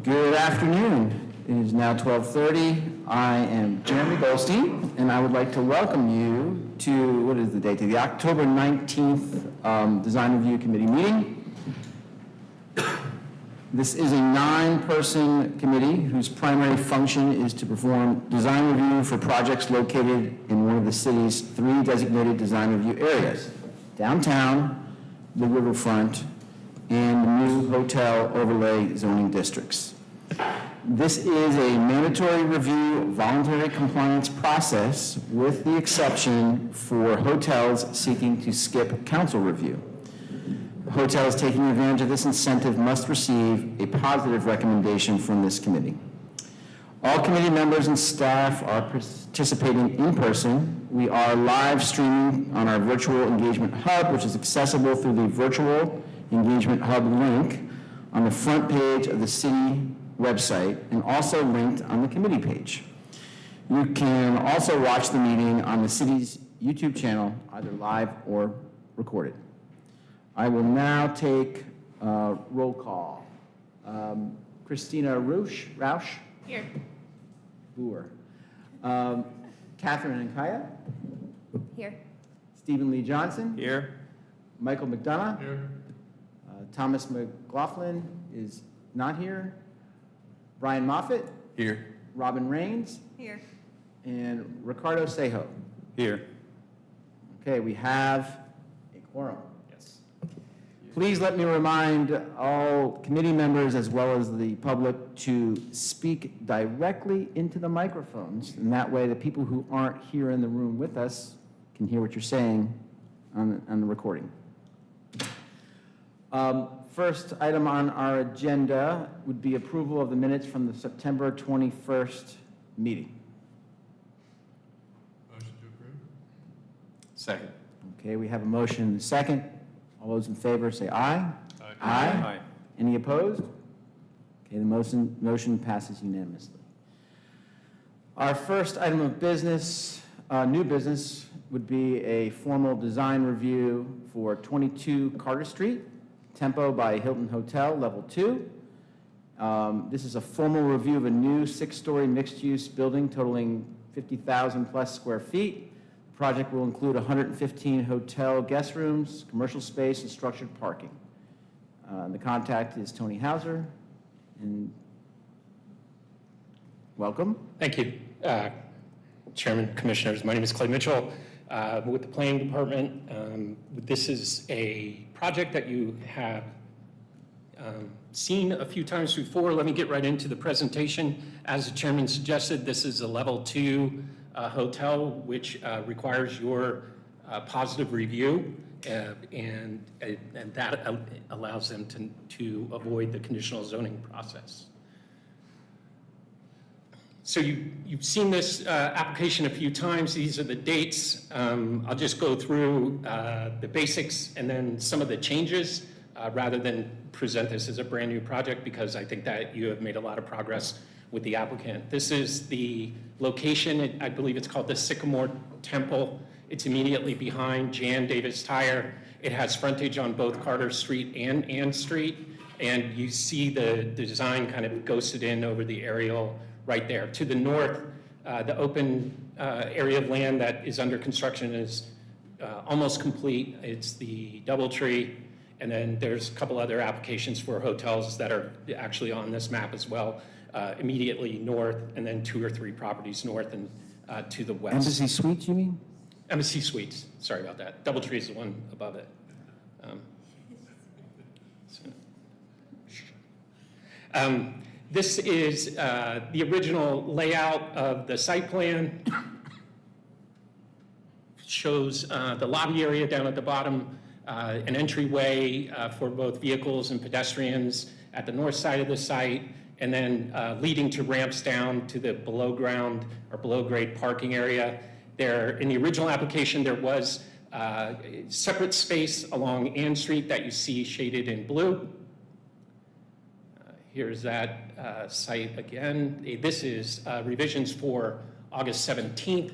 Good afternoon. It is now 12:30. I am Jeremy Goldstein, and I would like to welcome you to, what is the date? To the October 19th Design Review Committee meeting. This is a 9-person committee whose primary function is to perform design review for projects located in one of the city's 3 designated design review areas: downtown, the riverfront, and the new hotel overlay zoning districts. This is a mandatory review voluntary compliance process with the exception for hotels seeking to skip council review. Hotels taking advantage of this incentive must receive a positive recommendation from this committee. All committee members and staff are participating in person. We are live streaming on our virtual engagement hub, which is accessible through the virtual engagement hub link on the front page of the city website and also linked on the committee page. You can also watch the meeting on the city's YouTube channel, either live or recorded. I will now take roll call. Christina Rausch. Here. Boer. Catherine and Kaya. Here. Stephen Lee Johnson. Here. Michael McDonough. Here. Thomas McLaughlin is not here. Brian Moffitt. Here. Robin Raines. Here. And Ricardo Sejo. Here. Okay, we have a quorum. Yes. Please let me remind all committee members as well as the public to speak directly into the microphones, and that way the people who aren't here in the room with us can hear what you're saying on the recording. First item on our agenda would be approval of the minutes from the September 21st meeting. Motion to approve. Second. Okay, we have a motion and a second. All those in favor say aye. Aye. Any opposed? Okay, the motion passes unanimously. Our first item of business, new business, would be a formal design review for 22 Carter Street, Tempo by Hilton Hotel, Level 2. This is a formal review of a new 6-story mixed-use building totaling 50,000 plus square feet. The project will include 115 hotel guest rooms, commercial space, and structured parking. The contact is Tony Hauser, and welcome. Thank you, Chairman, Commissioners. My name is Clay Mitchell with the Planning Department. This is a project that you have seen a few times before. Let me get right into the presentation. As the Chairman suggested, this is a Level 2 hotel, which requires your positive review, and that allows them to avoid the conditional zoning process. So you've seen this application a few times. These are the dates. I'll just go through the basics and then some of the changes rather than present this as a brand new project, because I think that you have made a lot of progress with the applicant. This is the location. I believe it's called the Sycamore Temple. It's immediately behind Jan Davis Tire. It has frontage on both Carter Street and Ann Street. And you see the design kind of ghosted in over the aerial right there. To the north, the open area of land that is under construction is almost complete. It's the DoubleTree, and then there's a couple other applications for hotels that are actually on this map as well, immediately north, and then 2 or 3 properties north and to the west. Embassy Suites, you mean? Embassy Suites, sorry about that. DoubleTree is the one above it. This is the original layout of the site plan. Shows the lobby area down at the bottom, an entryway for both vehicles and pedestrians at the north side of the site, and then leading to ramps down to the below ground or below grade parking area. There, in the original application, there was separate space along Ann Street that you see shaded in blue. Here's that site again. This is revisions for August 17th.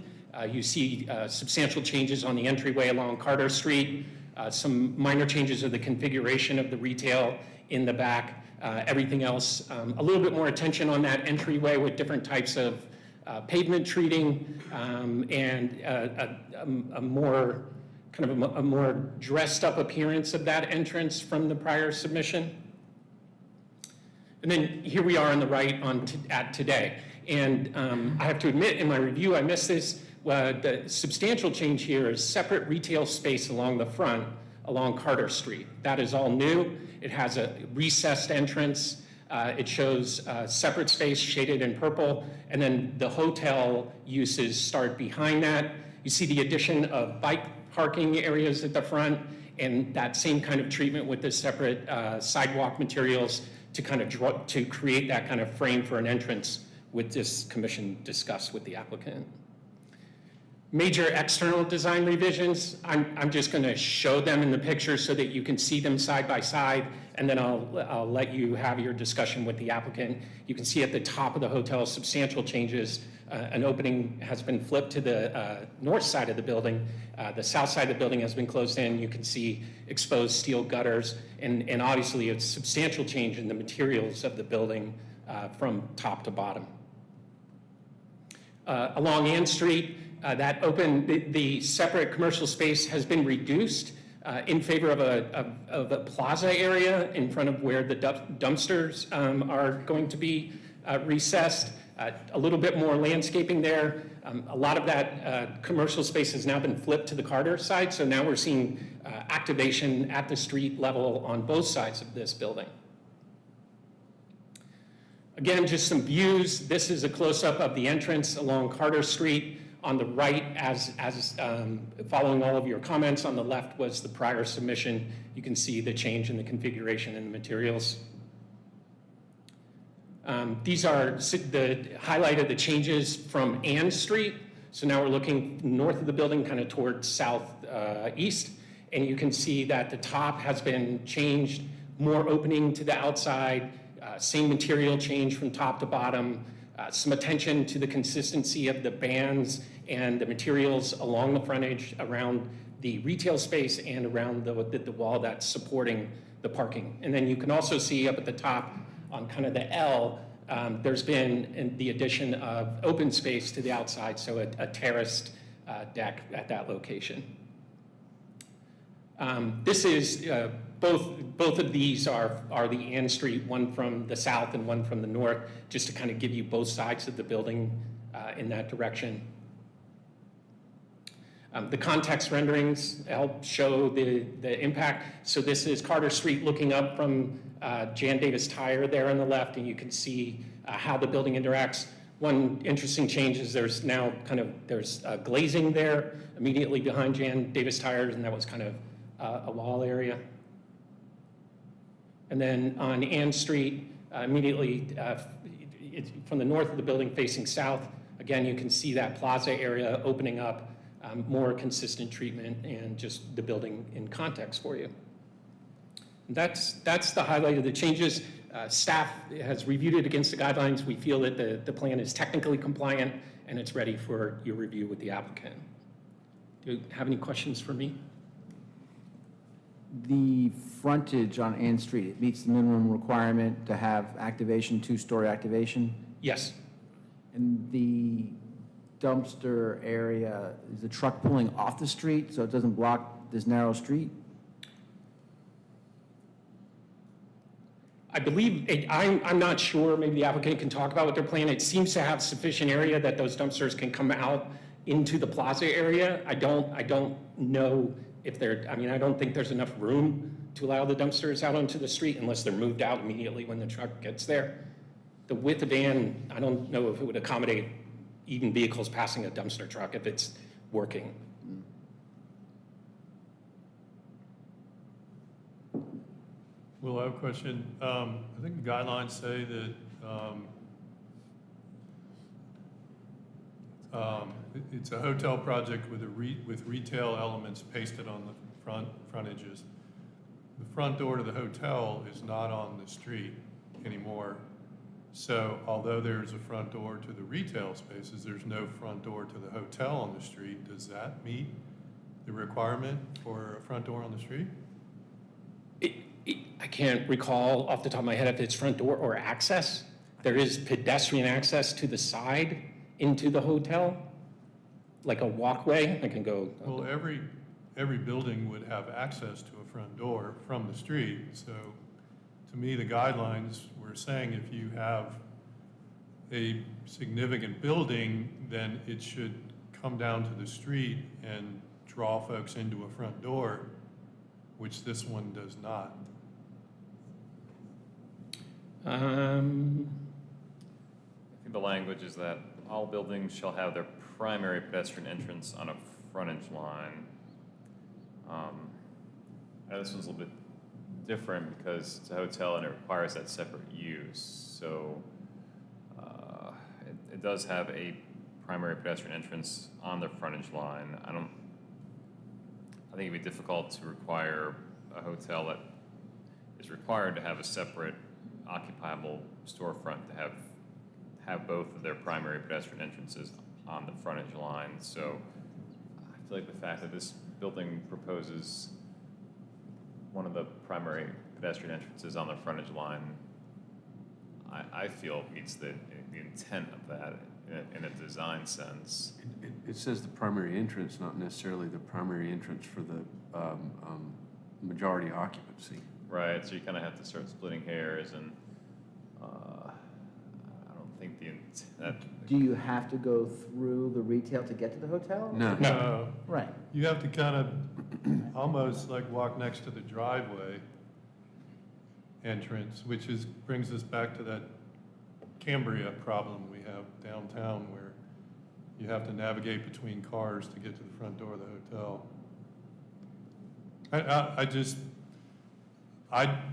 You see substantial changes on the entryway along Carter Street, some minor changes of the configuration of the retail in the back, Everything else, a little bit more attention on that entryway with different types of pavement treating, and a more a more dressed up appearance of that entrance from the prior submission. And then here we are on the right at today. And I have to admit, in my review, I missed this. The substantial change here is separate retail space along the front, along Carter Street. That is all new. It has a recessed entrance. It shows separate space shaded in purple, and then the hotel uses start behind that. You see the addition of bike parking areas at the front, and that same kind of treatment with the separate sidewalk materials to create that kind of frame for an entrance with this commission discussed with the applicant. Major external design revisions, I'm just going to show them in the picture so that you can see them side by side, and then I'll let you have your discussion with the applicant. You can see at the top of the hotel substantial changes. An opening has been flipped to the north side of the building. The south side of the building has been closed in. You can see exposed steel gutters, and obviously a substantial change in the materials of the building from top to bottom. Along Ann Street, the separate commercial space has been reduced in favor of a plaza area in front of where the dumpsters are going to be recessed. A little bit more landscaping there. A lot of that commercial space has now been flipped to the Carter side, so now we're seeing activation at the street level on both sides of this building. Again, just some views. This is a close-up of the entrance along Carter Street. On the right, as following all of your comments, on the left was the prior submission. You can see the change in the configuration and the materials. These are the highlight of the changes from Ann Street. So now we're looking north of the building, kind of towards southeast, and you can see that the top has been changed, more opening to the outside, same material change from top to bottom, some attention to the consistency of the bands and the materials along the frontage around the retail space and around the wall that's supporting the parking. And then you can also see up at the top on kind of the L, there's been the addition of open space to the outside, so a terraced deck at that location. This is, both of these are the Ann Street, one from the south and one from the north, just to kind of give you both sides of the building in that direction. The context renderings help show the impact. So this is Carter Street looking up from Jan Davis Tire there on the left, and you can see how the building interacts. One interesting change is there's now there's glazing there immediately behind Jan Davis Tires, and that was kind of a wall area. And then on Ann Street, immediately from the north of the building facing south, again, you can see that plaza area opening up, more consistent treatment and just the building in context for you. And that's the highlight of the changes. Staff has reviewed it against the guidelines. We feel that the plan is technically compliant and it's ready for your review with the applicant. Do you have any questions for me? The frontage on Ann Street, it meets the minimum requirement to have activation, two-story activation? Yes. And the dumpster area, is the truck pulling off the street so it doesn't block this narrow street? I believe, I'm not sure, maybe the applicant can talk about what their plan. It seems to have sufficient area that those dumpsters can come out into the plaza area. I don't know if I don't think there's enough room to allow the dumpsters out onto the street unless they're moved out immediately when the truck gets there. The width of Ann, I don't know if it would accommodate even vehicles passing a dumpster truck if it's working. Will, I have a question. I think the guidelines say that it's a hotel project with retail elements pasted on the frontages. The front door to the hotel is not on the street anymore. So although there's a front door to the retail spaces, there's no front door to the hotel on the street. Does that meet the requirement for a front door on the street? I can't recall off the top of my head if it's front door or access. There is pedestrian access to the side into the hotel, like a walkway. I can go. Well, every building would have access to a front door from the street. So to me, the guidelines were saying if you have a significant building, then it should come down to the street and draw folks into a front door, which this one does not. I think the language is that all buildings shall have their primary pedestrian entrance on a frontage line. Now this one's a little bit different because it's a hotel and it requires that separate use. So it does have a primary pedestrian entrance on the frontage line. I think it'd be difficult to require a hotel that is required to have a separate occupiable storefront to have both of their primary pedestrian entrances on the frontage line. So I feel like the fact that this building proposes one of the primary pedestrian entrances on the frontage line, I feel meets the intent of that in a design sense. It says the primary entrance, not necessarily the primary entrance for the majority occupancy. Right, so you kind of have to start splitting hairs, and I don't think Do you have to go through the retail to get to the hotel? No. Right. You have to kind of almost like walk next to the driveway entrance, which brings us back to that Cambria problem we have downtown where you have to navigate between cars to get to the front door of the hotel.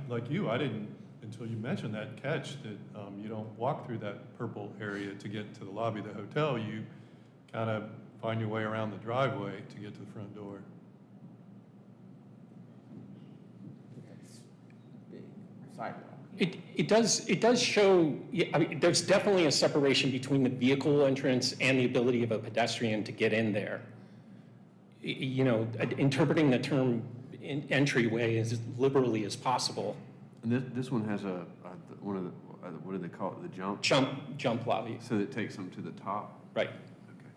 Like you, I didn't, until you mentioned that catch, that you don't walk through that purple area to get to the lobby of the hotel. You kind of find your way around the driveway to get to the front door. Big sidewalk. It does show, yeah, I mean, there's definitely a separation between the vehicle entrance and the ability of a pedestrian to get in there. You know, interpreting the term entryway as liberally as possible. And this one has one of the, what do they call it, the jump? Jump lobby, So that takes them to the top? right. Okay.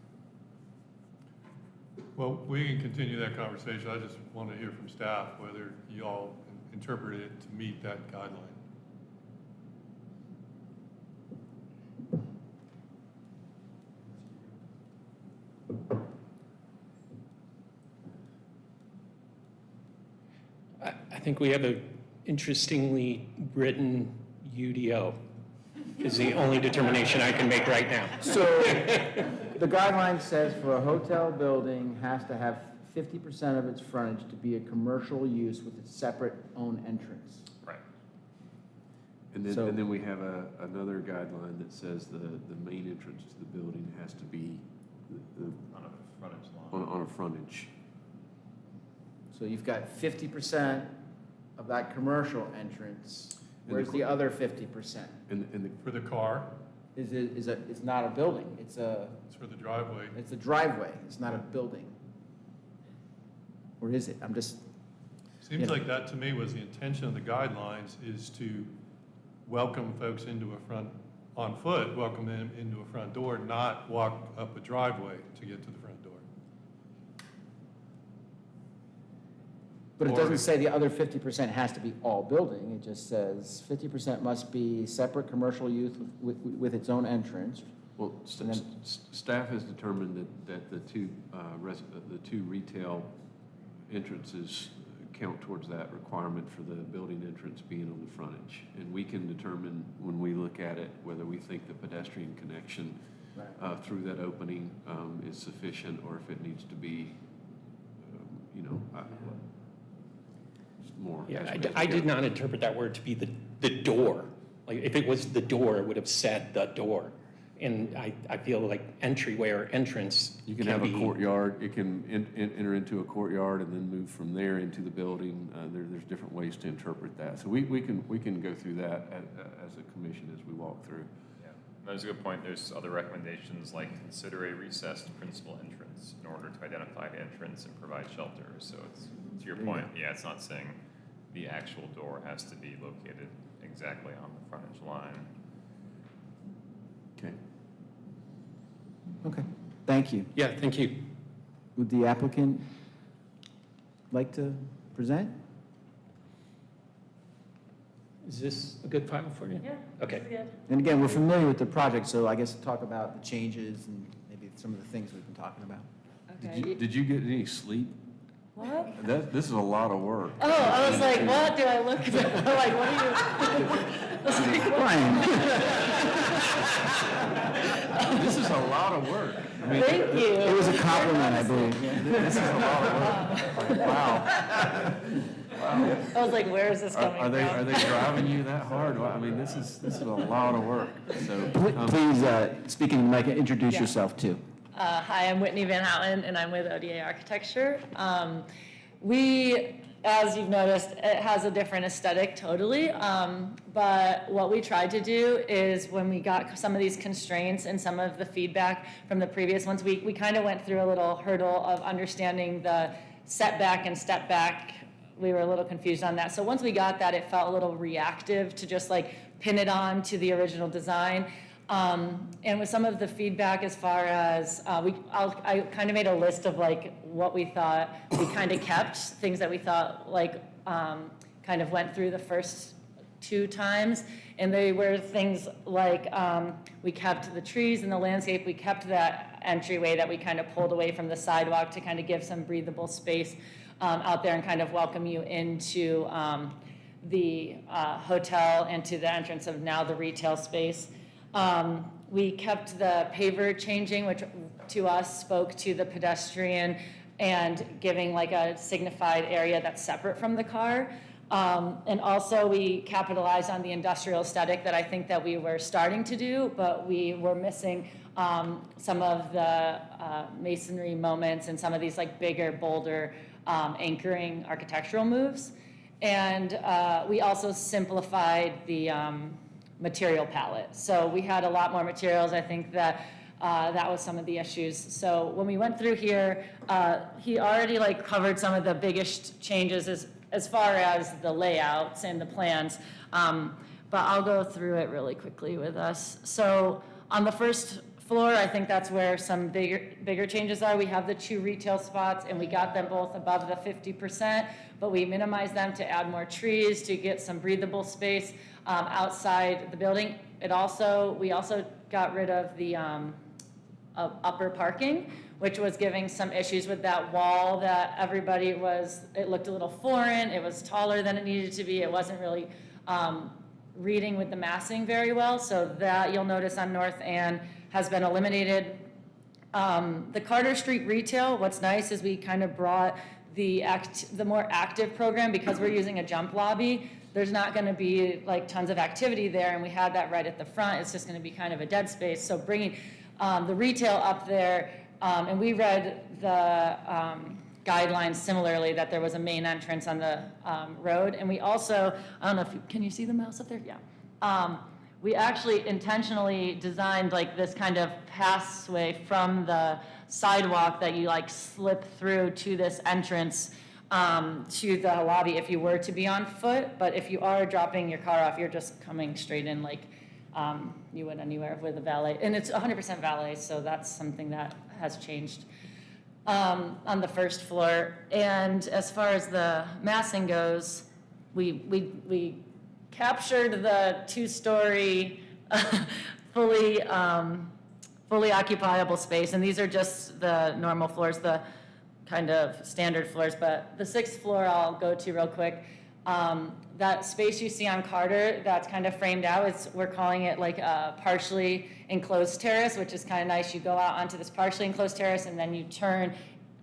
Well, we can continue that conversation. I just want to hear from staff whether you all interpret it to meet that guideline. I think we have a interestingly written UDO is the only determination I can make right now. So the guideline says for a hotel building has to have 50% of its frontage to be a commercial use with a separate own entrance. right. And So- then we have another guideline that says the main entrance to the building has to be On a frontage line. on a frontage. So you've got 50% of that commercial entrance. And Where's the- the other 50%? And For the car, It's not a building, it's a it's for the driveway. driveway, it's not a building. Or is it? I'm just, Seems Yeah. like that to me was the intention of the guidelines is to welcome folks into a front, on foot, welcome them into a front door, not walk up a driveway to get to the front door. but it Or- doesn't say the other 50% has to be all building. It just says 50% must be separate commercial use with its own entrance. Well, And then- staff has determined that the two retail entrances count towards that requirement for the building entrance being on the frontage. And we can determine when we look at it whether we think the pedestrian connection Right. through that opening is sufficient or if it needs to be, more. Yeah, as we I go. did not interpret that word to be the door. Like, if it was the door, it would have said the door. And I feel like entryway or entrance You can have a be- courtyard, it can enter into a courtyard and then move from there into the building. There's different ways to interpret that. So we can go through that as a commission as we walk through. Yeah, that's a good point. There's other recommendations like consider a recessed principal entrance in order to identify the entrance and provide shelter. So it's, to your point, yeah, it's not saying the actual door has to be located exactly on the frontage line. Okay. Okay, thank you. Yeah, thank you. Would the applicant like to present? Is this a good file for you? Yeah. Okay. This is good. And again, we're familiar with the project, so I guess talk about the changes and maybe some of the things we've been talking about. Okay. Did you get any sleep? What? This is a lot of work. Oh, I was like, what do I look like? What are you? I was like, what? Brian, This is a lot of work. I mean, Thank it you. was a compliment, I believe. this is a lot of work. Wow. I was like, where is this coming Are from? they driving you that hard? Well, I mean, this is a lot of work. So, Please, speaking to Mike, introduce Yeah. yourself too. Hi, I'm Whitney Van Houten, and I'm with ODA Architecture. We, as you've noticed, it has a different aesthetic totally, but what we tried to do is when we got some of these constraints and some of the feedback from the previous ones, we kind of went through a little hurdle of understanding the setback and step back. We were a little confused on that. So once we got that, it felt a little reactive to just like pin it on to the original design. And with some of the feedback as far as, I kind of made a list of like what we thought we kind of kept, things that we thought like kind of went through the first 2 times. And they were things like we kept the trees and the landscape, we kept that entryway that we kind of pulled away from the sidewalk to kind of give some breathable space out there and kind of welcome you into the hotel and to the entrance of now the retail space. We kept the paver changing, which to us spoke to the pedestrian and giving like a signified area that's separate from the car. And also we capitalized on the industrial aesthetic that I think that we were starting to do, but we were missing some of the masonry moments and some of these like bigger, bolder anchoring architectural moves. And we also simplified the material palette. So we had a lot more materials. I think that that was some of the issues. So when we went through here, he already like covered some of the biggest changes as far as the layouts and the plans. But I'll go through it really quickly with us. So on the first floor, I think that's where some bigger changes are. We have the 2 retail spots and we got them both above the 50%, but we minimized them to add more trees to get some breathable space outside the building. We also got rid of the upper parking, which was giving some issues with that wall that everybody it looked a little foreign. It was taller than it needed to be. It wasn't really reading with the massing very well. So that you'll notice on North Ann has been eliminated. The Carter Street retail, what's nice is we kind of brought the more active program because we're using a jump lobby. There's not going to be like tons of activity there, and we had that right at the front. It's just going to be kind of a dead space. So bringing the retail up there, and we read the guidelines similarly that there was a main entrance on the road, and we also, I don't know if can you see the mouse up there? Yeah. We actually intentionally designed like this kind of passway from the sidewalk that you like slip through to this entrance to the lobby if you were to be on foot. But if you are dropping your car off, you're just coming straight in like you would anywhere with a valet. And it's 100% valet, so that's something that has changed on the first floor. And as far as the massing goes, we captured the 2-story fully occupiable space, and these are just the normal floors, the kind of standard floors, but the 6th floor I'll go to real quick. That space you see on Carter that's kind of framed out, we're calling it like a partially enclosed terrace, which is kind of nice. You go out onto this partially enclosed terrace and then you turn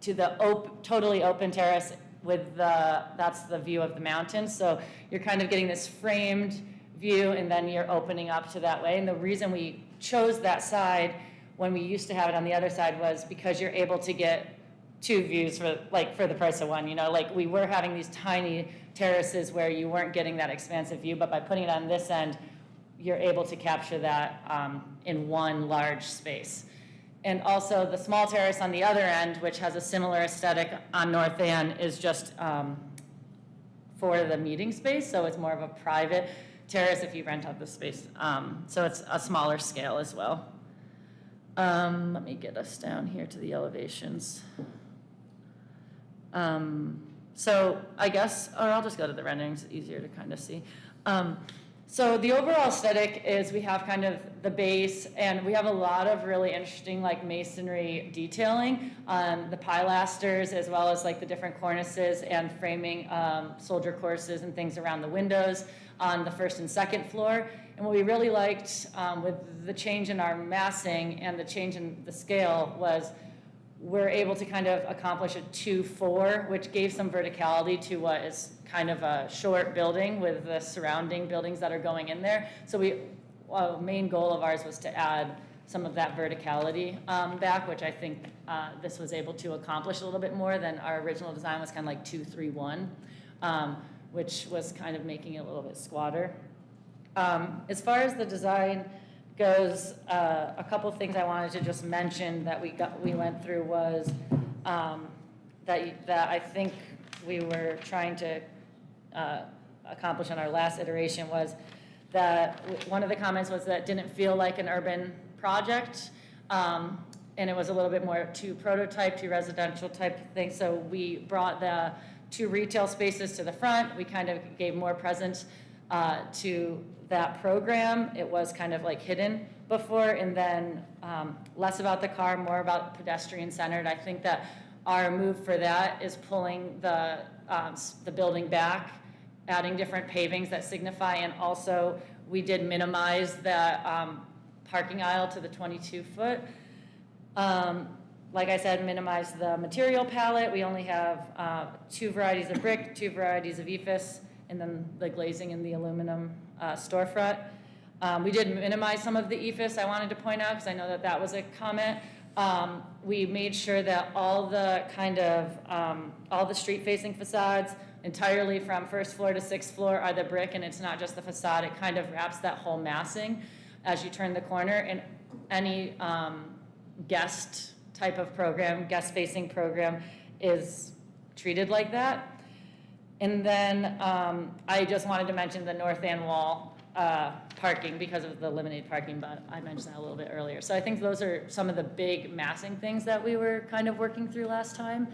to the totally open terrace with that's the view of the mountains. So you're kind of getting this framed view and then you're opening up to that way. And the reason we chose that side when we used to have it on the other side was because you're able to get 2 views for the price of 1, like we were having these tiny terraces where you weren't getting that expansive view, but by putting it on this end, you're able to capture that in one large space. And also the small terrace on the other end, which has a similar aesthetic on North Ann, is just for the meeting space, so it's more of a private terrace if you rent out the space. So it's a smaller scale as well. Let me get us down here to the elevations. So I guess, or I'll just go to the renderings, it's easier to kind of see. So the overall aesthetic is we have kind of the base, and we have a lot of really interesting like masonry detailing on the pilasters, as well as like the different cornices and framing soldier courses and things around the windows on the first and second floor. And what we really liked with the change in our massing and the change in the scale was we're able to kind of accomplish a 2-4, which gave some verticality to what is kind of a short building with the surrounding buildings that are going in there. So main goal of ours was to add some of that verticality back, which I think this was able to accomplish a little bit more than our original design was kind of like 2-3-1, which was kind of making it a little bit squatter. As far as the design goes, a couple of things I wanted to just mention that we went through was that I think we were trying to accomplish in our last iteration was that one of the comments was that it didn't feel like an urban project, and it was a little bit more too prototype, too residential type thing. So we brought the 2 retail spaces to the front. We kind of gave more presence to that program. It was kind of like hidden before, and then less about the car, more about pedestrian centered. I think that our move for that is pulling the building back, adding different pavings that signify, and also we did minimize the parking aisle to the 22-foot. Like I said, minimize the material palette. We only have 2 varieties of brick, 2 varieties of ephes, and then the glazing and the aluminum storefront. We did minimize some of the ephes, I wanted to point out, because I know that was a comment. We made sure that all the street-facing facades, entirely from first floor to 6th floor, are the brick, and it's not just the facade. It kind of wraps that whole massing as you turn the corner, and any guest type of program, guest-facing program, is treated like that. And then I just wanted to mention the north end wall parking because of the limited parking, but I mentioned that a little bit earlier. So I think those are some of the big massing things that we were kind of working through last time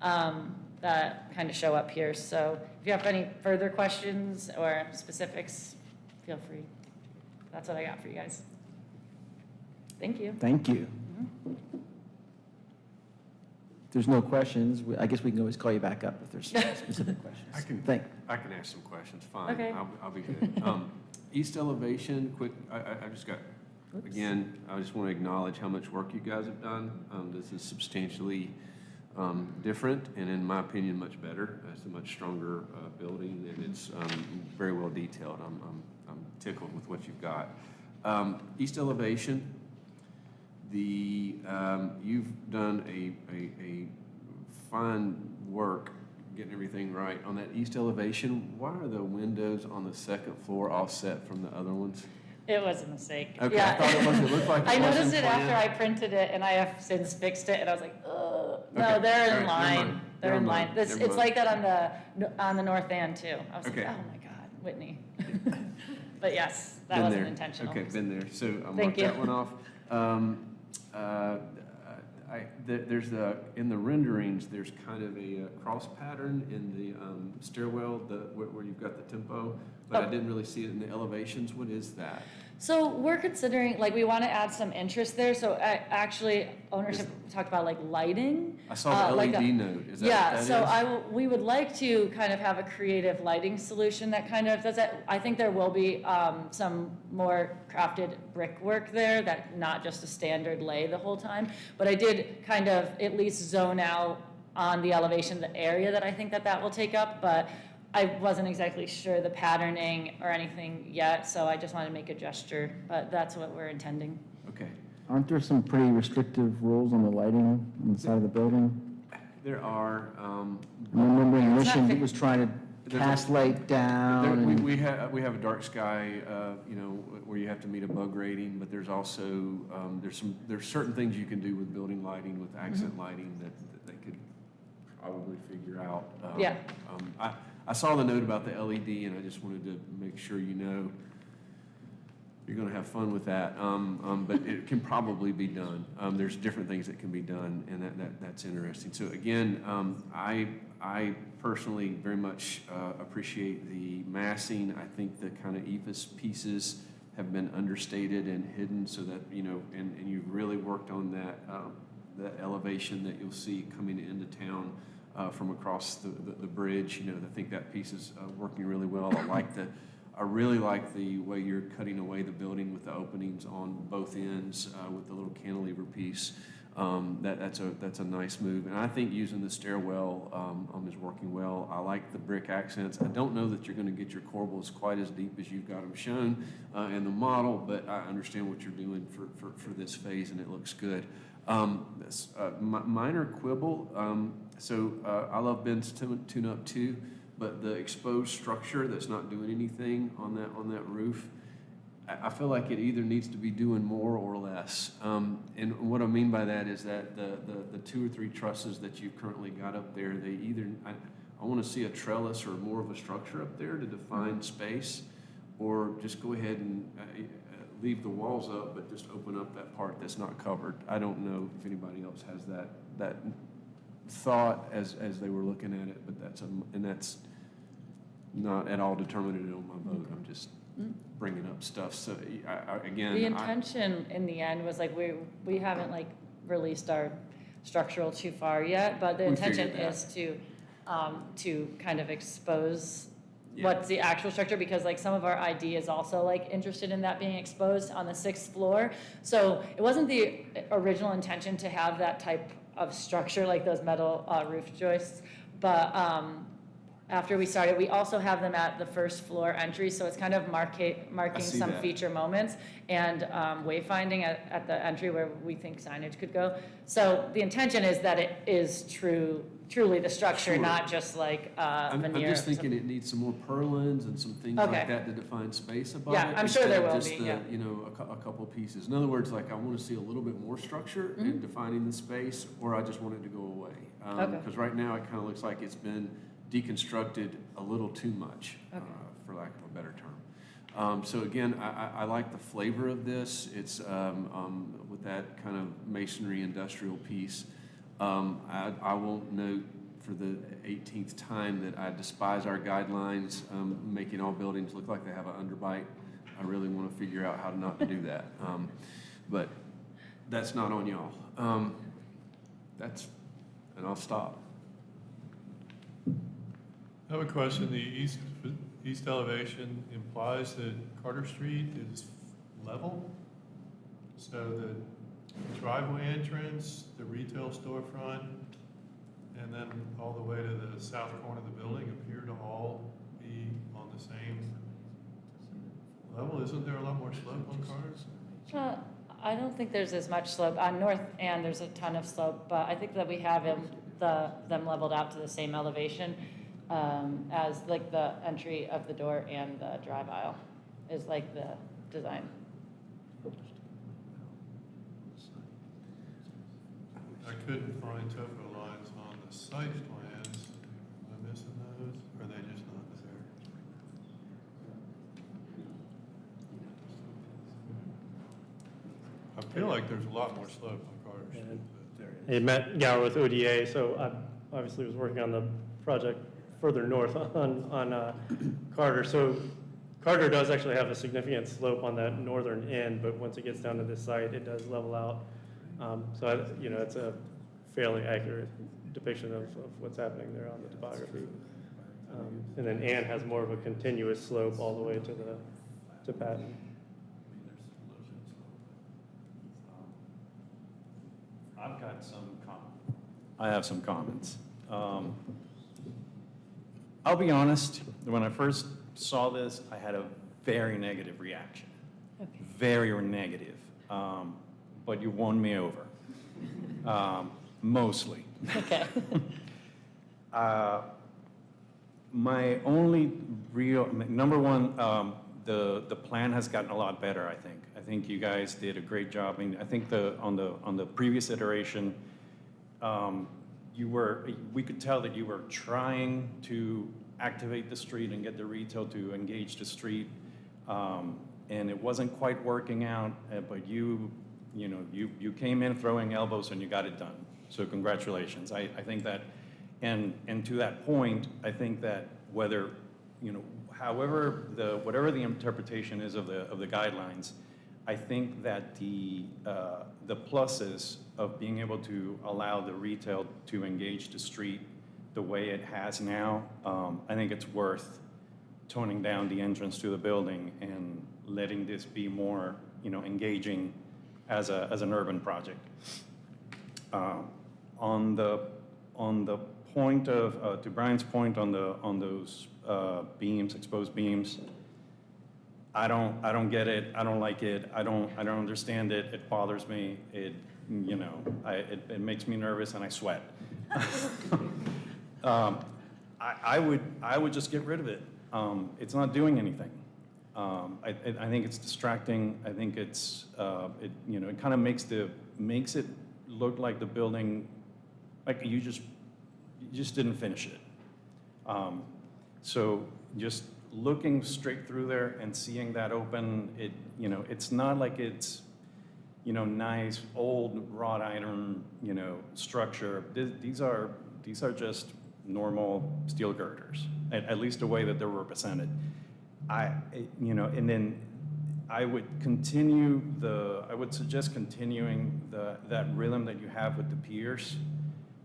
that kind of show up here. So if you have any further questions or specifics, feel free. That's what I got for you guys. Thank you. Thank you. If there's no questions, I guess we can always call you back up if there's specific questions. I can ask some questions, fine. Okay. I'll be good. East elevation, quick, I just got, again, I just want to acknowledge how much work you guys have done. This is substantially different, and in my opinion, much better. It's a much stronger building, and it's very well detailed. I'm tickled with what you've got. East elevation, you've done a fine work getting everything right on that east elevation. Why are the windows on the 2nd floor offset from the other ones? It was a mistake. Okay, Yeah. I thought it was. It looked like it I was noticed in it plan. after I printed it, and I have since fixed it, and I was like, ugh. No, Okay. they're All in right, line. never mind. They're Never in line. mind. This, Never it's mind. like that on the north end too. I was Okay. like, oh my God, Whitney. But yes, that Been wasn't there. intentional. Okay, been there. So I'll Thank mark you. that one off. There's in the renderings, there's kind of a cross pattern in the stairwell, where you've got the tempo, but I didn't really see it in the elevations. What is that? So we're considering, like, we want to add some interest there. So actually, ownership talked about like lighting. I saw the like LED a- note. Is that Yeah, what so that is? we would like to kind of have a creative lighting solution that kind of does that. I think there will be some more crafted brickwork there, that not just a standard lay the whole time. But I did kind of at least zone out on the elevation, the area that I think that will take up, but I wasn't exactly sure the patterning or anything yet, so I just wanted to make a gesture, but that's what we're intending. Okay. Aren't there some pretty restrictive rules on the lighting on the side of the building? There are. I'm remembering It's not Mission fi- was trying to cast light down. and- We have a dark sky, where you have to meet a bug rating, but there's also, there's certain things you can do with building lighting, with accent lighting that they could probably figure out. Yeah. I saw the note about the LED, and I just wanted to make sure you know you're going to have fun with that. But it can probably be done. There's different things that can be done, and that's interesting. So again, I personally very much appreciate the massing. I think the kind of EPIS pieces have been understated and hidden, so that, you know, and you've really worked on that elevation that you'll see coming into town from across the bridge. You know, I think that piece is working really well. I really like the way you're cutting away the building with the openings on both ends with the little cantilever piece. That's a nice move, and I think using the stairwell is working well. I like the brick accents. I don't know that you're going to get your corbels quite as deep as you've got them shown in the model, but I understand what you're doing for this phase, and it looks good. Minor quibble. I love Ben's tune-up too, but the exposed structure that's not doing anything on that roof, I feel like it either needs to be doing more or less. And what I mean by that is that the 2 or 3 trusses that you've currently got up there, they either, I want to see a trellis or more of a structure up there to define space, or just go ahead and leave the walls up, but just open up that part that's not covered. I don't know if anybody else has that thought as they were looking at it, but that's not at all determinative on my vote. I'm just bringing up stuff. So again, The intention in the end was like, we haven't like released our structural too far yet, but the We intention figured that. is to kind of expose Yeah. what's the actual structure, because like some of our ID is also like interested in that being exposed on the 6th floor. So it wasn't the original intention to have that type of structure, like those metal roof joists, but after we started, we also have them at the 1st floor entry, so it's kind of marking see some that. feature moments and wayfinding at the entry where we think signage could go. So the intention is that it is truly the structure, Sure. not just like I'm veneer. just thinking it needs some more purlins and some things Okay. like that to define space above Yeah, it. I'm sure there instead of will just be, the, yeah. You know, a couple pieces. In other words, like I want to see a little bit more structure in defining the space, or I just want it to go away. Okay. Because right now it kind of looks like it's been deconstructed a little too much, Okay. for lack of a better term. So again, I like the flavor of this. It's with that kind of masonry industrial piece. I won't note for the 18th time that I despise our guidelines, making all buildings look like they have an underbite. I really want to figure out how to not to do that. But that's not on y'all. And I'll stop. I have a question. The east elevation implies that Carter Street is level? So the driveway entrance, the retail storefront, and then all the way to the south corner of the building appear to all be on the same level? Isn't there a lot more slope on Carter's? I don't think there's as much slope. On North and there's a ton of slope, but I think that we have them leveled out to the same elevation as like the entry of the door and the drive aisle is like the design. I couldn't find topo lines on the site plans. Am I missing those? Or are they just not there? I feel like there's a lot more slope on Carter Street. but- I met Gower with ODA, so I obviously was working on the project further north on Carter. So Carter does actually have a significant slope on that northern end, but once it gets down to this site, it does level out. It's a fairly accurate depiction of what's happening there on the topography. And then Ann has more of a continuous slope all the way to Patton. I've got some I have some comments. I'll be honest, when I first saw this, I had a very negative reaction. Okay. Very negative. But you won me over. Mostly. Okay. My only real, number one, the plan has gotten a lot better, I think. I think you guys did a great job. I mean, I think on the previous iteration, we could tell that you were trying to activate the street and get the retail to engage the street. And it wasn't quite working out, but you came in throwing elbows and you got it done. So congratulations. I think that, and to that point, I think that whether, whatever the interpretation is of the guidelines, I think that the pluses of being able to allow the retail to engage the street the way it has now, I think it's worth toning down the entrance to the building and letting this be more, engaging as an urban project. On the point of, to Brian's point on those beams, exposed beams, I don't get it. I don't like it. I don't understand it. It bothers me. It makes me nervous and I sweat. I would just get rid of it. It's not doing anything. I think it's distracting. I think it's it kind of makes it look like the building, like you just didn't finish it. So just looking straight through there and seeing that open, it's not like it's nice old wrought iron structure. These are just normal steel girders, at least the way that they're represented. And then I would suggest continuing that rhythm that you have with the piers.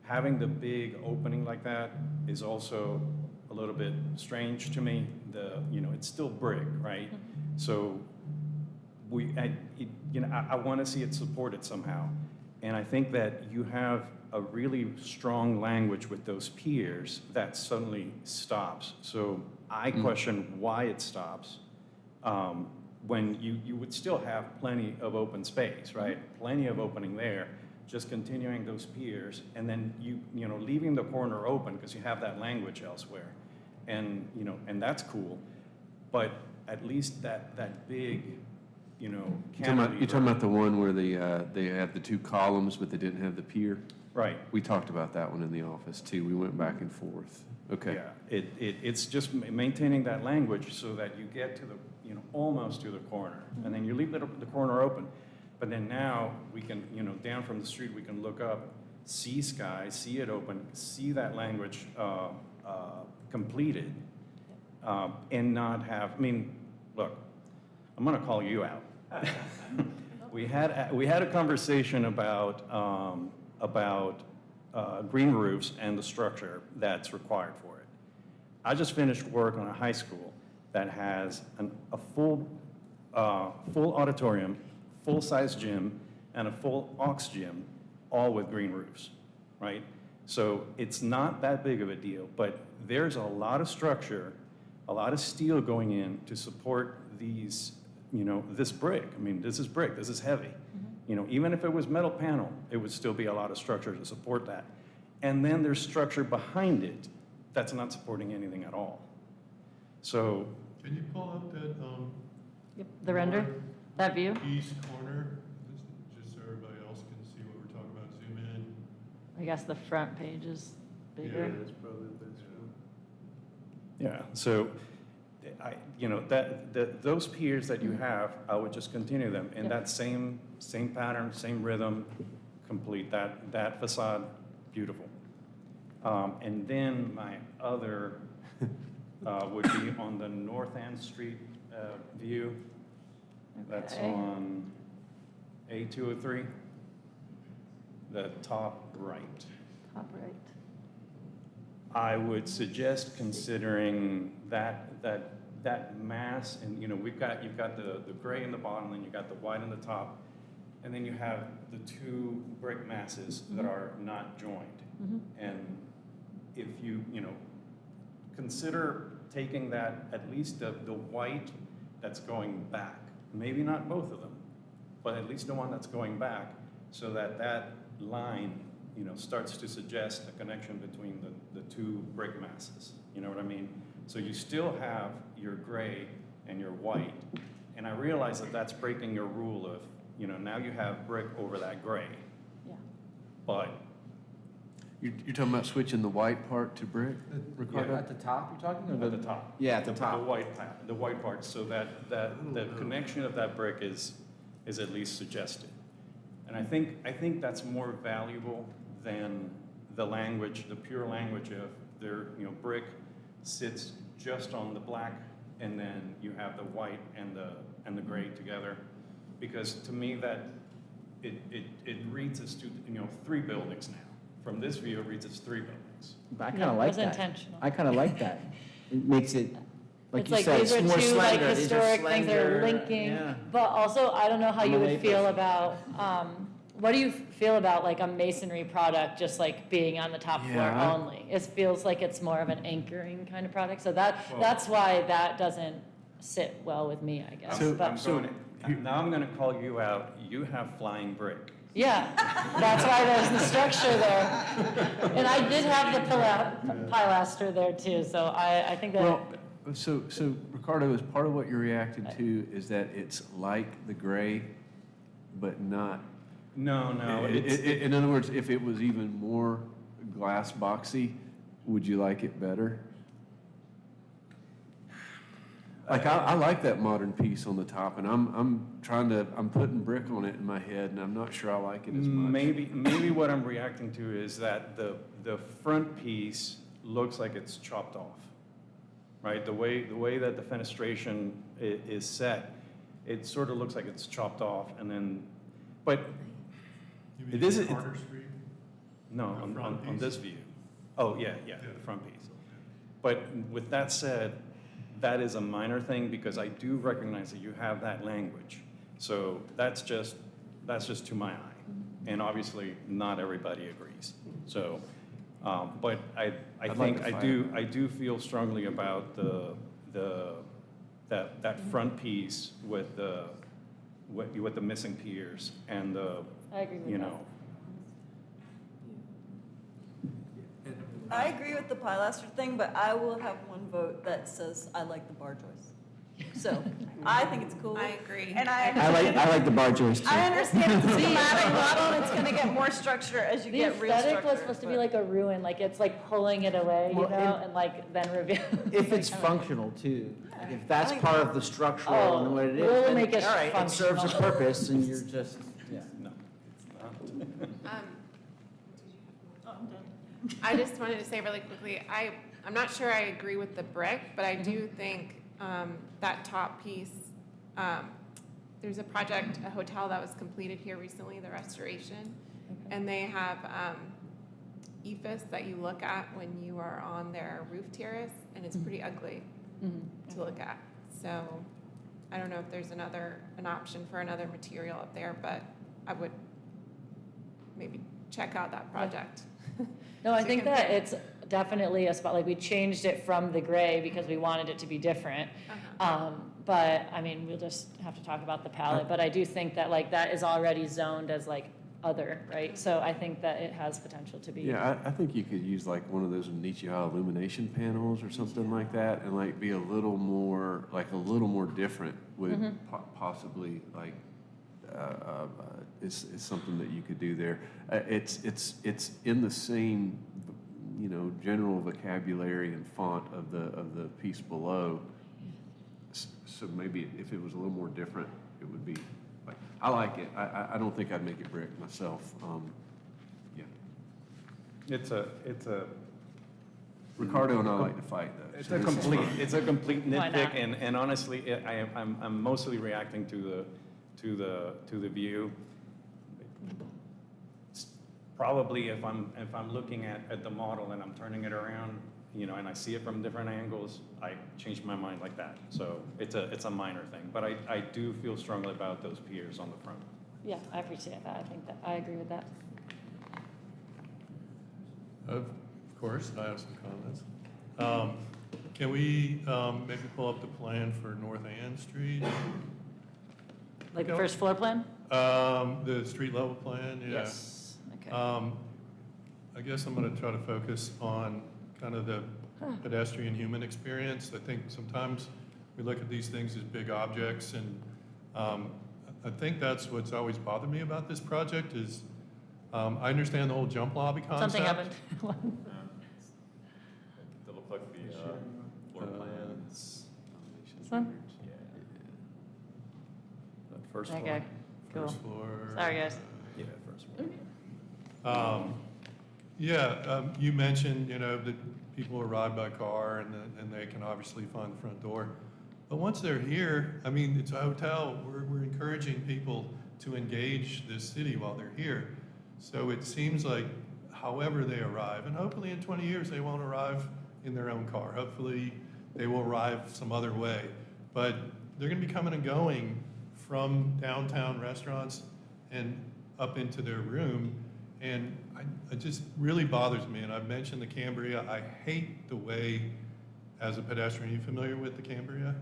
Having the big opening like that is also a little bit strange to me. It's still brick, right? So I want to see it supported somehow. And I think that you have a really strong language with those piers that suddenly stops. So I question why it stops when you would still have plenty of open space, right? Plenty of opening there, just continuing those piers, and then leaving the corner open because you have that language elsewhere. And that's cool, but at least that big, cantilever. You're talking about the one where they have the two columns, but they didn't have the pier? Right. We talked about that one in the office too. We went back and forth. Okay. Yeah, it's just maintaining that language so that you get to the, almost to the corner, and then you leave the corner open. But then now we can, down from the street, we can look up, see sky, see it open, see that language completed, and not have, look, I'm gonna call you out. We had a conversation about green roofs and the structure that's required for it. I just finished work on a high school that has a full auditorium, full-size gym, and a full aux gym, all with green roofs, right? So it's not that big of a deal, but there's a lot of structure, a lot of steel going in to support these, this brick. This is brick, this is heavy. Even if it was metal panel, it would still be a lot of structure to support that. And then there's structure behind it that's not supporting anything at all. So. Can you pull up that, Yep, the render, that view. east corner, just so everybody else can see what we're talking about, zoom in? I guess the front page is bigger. that's probably the best one. Yeah, so those piers that you have, I would just continue them in Yep. that same pattern, same rhythm, complete that facade, beautiful. And then my other would be on the North End Street view. That's Okay. on A203, the top right. Top right. I would suggest considering that mass, and you've got the gray in the bottom, and you've got the white in the top, and then you have the two brick masses that are not joined. And if you consider taking that, at least the white that's going back, maybe not both of them, but at least the one that's going back, so that line starts to suggest a connection between the two brick masses. You know what I mean? So you still have your gray and your white, and I realize that that's breaking your rule of, now you have brick over that gray. Yeah. But You're talking about switching the white part to brick, Ricardo? At the top, you're talking? At the top. Yeah, at the The top. white part, so that the connection of that brick is at least suggested. And I think that's more valuable than the language, the pure language of brick sits just on the black, and then you have the white and the gray together. Because to me, that it reads as three buildings now. From this view, it reads as three buildings. But I kind Yeah, of it like was that. intentional. I kind of like that. It makes it, like It's you like said, these it's are more two like slender. These are historic things that are slender, linking, yeah. but also I don't know how I'm you a would feel layperson. about, what do you feel about like a masonry product just like being on the top floor Yeah, only? It feels like it's more of an anchoring kind of product, so that's why that doesn't sit well with me, I guess. But- Now I'm gonna call you out. You have flying brick. Yeah, that's why there's the structure there. And I did have the pilaster there too, so I think that. Well, so Ricardo, is part of what you're reacting to is that it's like the gray, but not. No, In other words, if it was even more glass boxy, would you like it better? Like I like that modern piece on the top, and I'm putting brick on it in my head, and I'm not sure I like it as much. Maybe what I'm reacting to is that the front piece looks like it's chopped off, right? The way that the fenestration is set, it sort of looks like it's chopped off, and then, but You It mean isn't- Carter Street? no, The on front on piece? this view. Oh, yeah, the front piece. But with that said, that is a minor thing because I do recognize that you have that language. So that's just to my eye. And obviously, not everybody agrees. So, but I I'd like think to I find do feel strongly about that front piece with the missing piers and I agree with you that. know. I agree with the pilaster thing, but I will have one vote that says I like the bar joists. So I think it's cool. I agree. And I I like the bar joist too. I understand it's a schematic model and it's gonna get more structure as you The get real aesthetic structure. was supposed to be like a ruin, like it's like pulling it away, you Well, know, and like then reveal. If it's functional too. Like, if that's I think- part of the structural and what it is, we'll then, make it all right, it serves a functional. purpose and you're just, yeah. No, it's not. I just wanted to say really quickly, I'm not sure I agree with the brick, but I do think that top piece, there's a project, a hotel that was completed here recently, the restoration, and they have ephes that you look at when you are on their roof terrace, and it's pretty ugly to look at. So I don't know if there's an option for another material up there, but I would maybe check out that project. No, I to think that compare. it's definitely a spot, like we changed it from the gray because we wanted it to be different. But I mean, we'll just have to talk about the palette, but I do think that like that is already zoned as like other, right? So I think that it has potential to be. Yeah, I think you could use like one of those Nichia illumination panels or something like that, and like be a little more different with possibly like, is something that you could do there. It's in the same, general vocabulary and font of the piece below. So maybe if it was a little more different, it would be, like, I like it. I don't think I'd make it brick myself. Yeah. It's a Ricardo and I like to fight though. It's so a this is complete, fine. it's a complete Why nitpick, not? and honestly, I'm mostly reacting to the view. It's probably if I'm looking at the model and I'm turning it around, and I see it from different angles, I change my mind like that. So it's a minor thing, but I do feel strongly about those piers on the front. Yeah, I appreciate that. I think that, I agree with that. Of course, I have some comments. Can we maybe pull up the plan for North Ann Street? Like the Okay. first floor plan? The street level plan, yeah. Yes. Okay. I guess I'm going to try to focus on kind of the pedestrian human experience. I think sometimes we look at these things as big objects, and I think that's what's always bothered me about this project is I understand the whole jump lobby concept. Something happened. That look like the floor plans. This one? That first floor. Okay, cool. First floor. Sorry, guys. Yeah, first floor. You mentioned, that people arrive by car and they can obviously find the front door. But once they're here, I mean, it's a hotel. We're encouraging people to engage this city while they're here. So it seems like however they arrive, and hopefully in 20 years they won't arrive in their own car. Hopefully they will arrive some other way. But they're going to be coming and going from downtown restaurants and up into their room. And it just really bothers me. And I've mentioned the Cambria. I hate the way, as a pedestrian, are you familiar with the Cambria?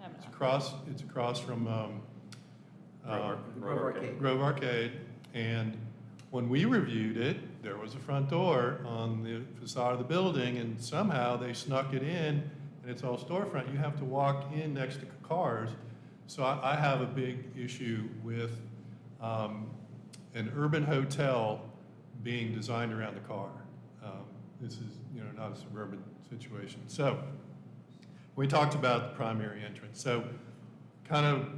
I'm It's not. across from Grove Arcade. Grove Arcade. And when we reviewed it, there was a front door on the facade of the building, and somehow they snuck it in, and it's all storefront. You have to walk in next to cars. So I have a big issue with an urban hotel being designed around the car. This is, not a suburban situation. So we talked about the primary entrance. So kind of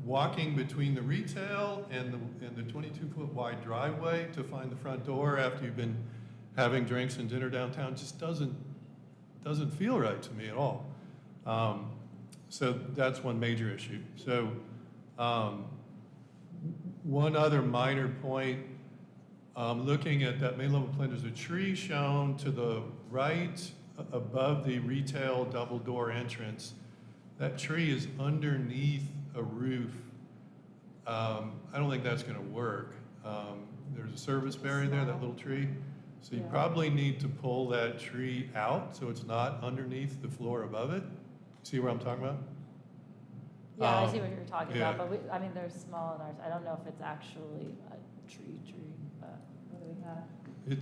walking between the retail and the 22-foot wide driveway to find the front door after you've been having drinks and dinner downtown just doesn't feel right to me at all. So that's one major issue. So one other minor point, looking at that main level plan, there's a tree shown to the right above the retail double door entrance. That tree is underneath a roof. I don't think that's going to work. There's a service barrier there, that little tree. So you probably need to pull that tree out so it's not underneath the floor above it. See where I'm talking about? Yeah, I see what you're talking yeah. about, but they're small in ours. I don't know if it's actually a tree, but what do we have?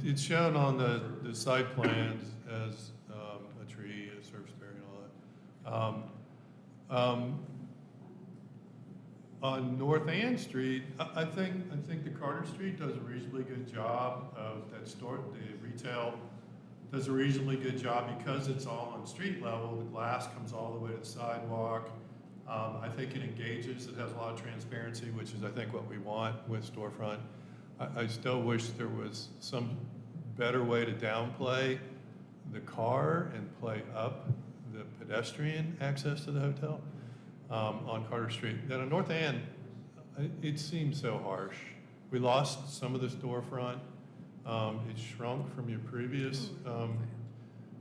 It's shown on the site plans as a tree, a service barrier, and all that. On North Ann Street, I think the Carter Street does a reasonably good job of that store. The retail does a reasonably good job because it's all on street level. The glass comes all the way to the sidewalk. I think it engages. It has a lot of transparency, which is, I think, what we want with storefront. I still wish there was some better way to downplay the car and play up the pedestrian access to the hotel on Carter Street. Then on North Ann, it seems so harsh. We lost some of the storefront. It shrunk from your previous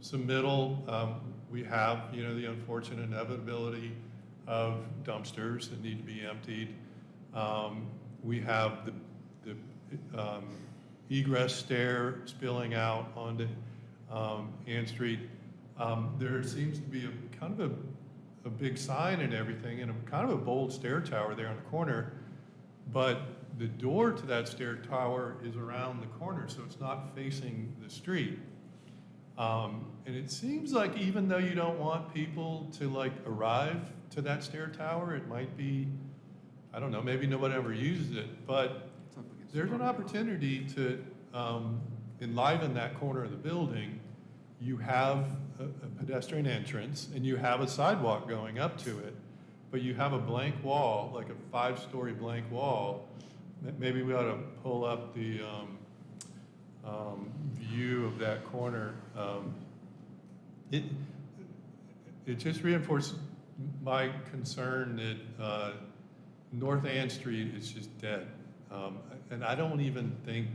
submittal. We have, the unfortunate inevitability of dumpsters that need to be emptied. We have the egress stair spilling out onto Ann Street. There seems to be a kind of a big sign and everything, and a kind of a bold stair tower there on the corner, but the door to that stair tower is around the corner, so it's not facing the street. And it seems like even though you don't want people to arrive to that stair tower, it might be, I don't know, maybe nobody ever uses it, but there's an opportunity to enliven that corner of the building. You have a pedestrian entrance and you have a sidewalk going up to it, but you have a blank wall, like a 5-story blank wall. Maybe we ought to pull up the view of that corner. It just reinforces my concern that North Ann Street is just dead. And I don't even think,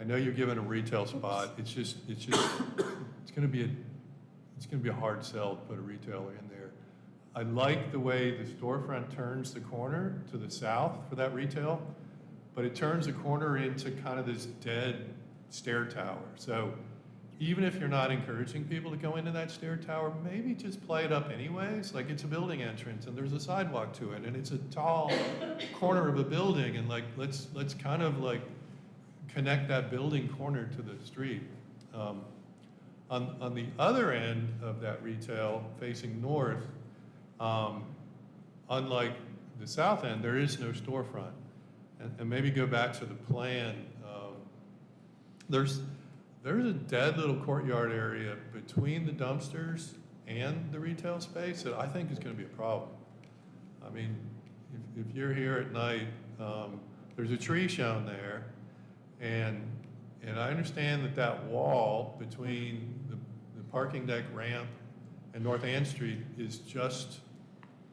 I know you're given a retail spot. It's going to be a hard sell to put a retailer in there. I like the way the storefront turns the corner to the south for that retail, but it turns the corner into kind of this dead stair tower. So even if you're not encouraging people to go into that stair tower, maybe just play it up anyways. Like, it's a building entrance and there's a sidewalk to it and it's a tall corner of a building, and let's kind of connect that building corner to the street. On the other end of that retail facing north, unlike the south end, there is no storefront. And maybe go back to the plan There's a dead little courtyard area between the dumpsters and the retail space that I think is gonna be a problem. I mean, if you're here at night, there's a tree shown there, and I understand that wall between the parking deck ramp and North Ann Street is just,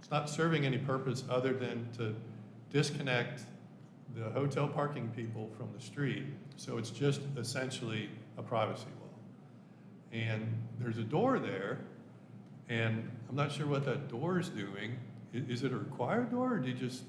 it's not serving any purpose other than to disconnect the hotel parking people from the street. So it's just essentially a privacy wall. And there's a door there, and I'm not sure what that door is doing. Is it a required door, or do you just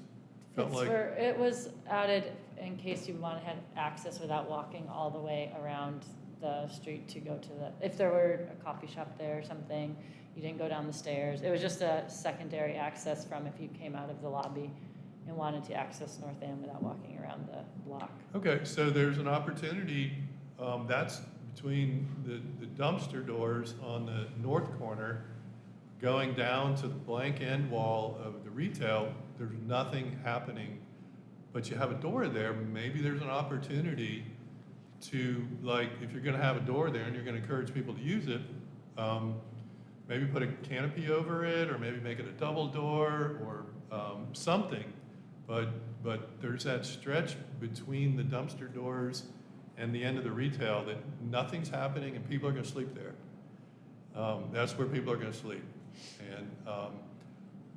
felt It's like? for, it was added in case you want to have access without walking all the way around the street to go to the, if there were a coffee shop there or something, you didn't go down the stairs. It was just a secondary access from if you came out of the lobby and wanted to access North End without walking around the block. Okay, so there's an opportunity, that's between the dumpster doors on the north corner, going down to the blank end wall of the retail. There's nothing happening, but you have a door there. Maybe there's an opportunity to, like, if you're gonna have a door there and you're gonna encourage people to use it, maybe put a canopy over it, or maybe make it a double door, or something. But there's that stretch between the dumpster doors and the end of the retail that nothing's happening, and people are gonna sleep there. That's where people are gonna sleep. And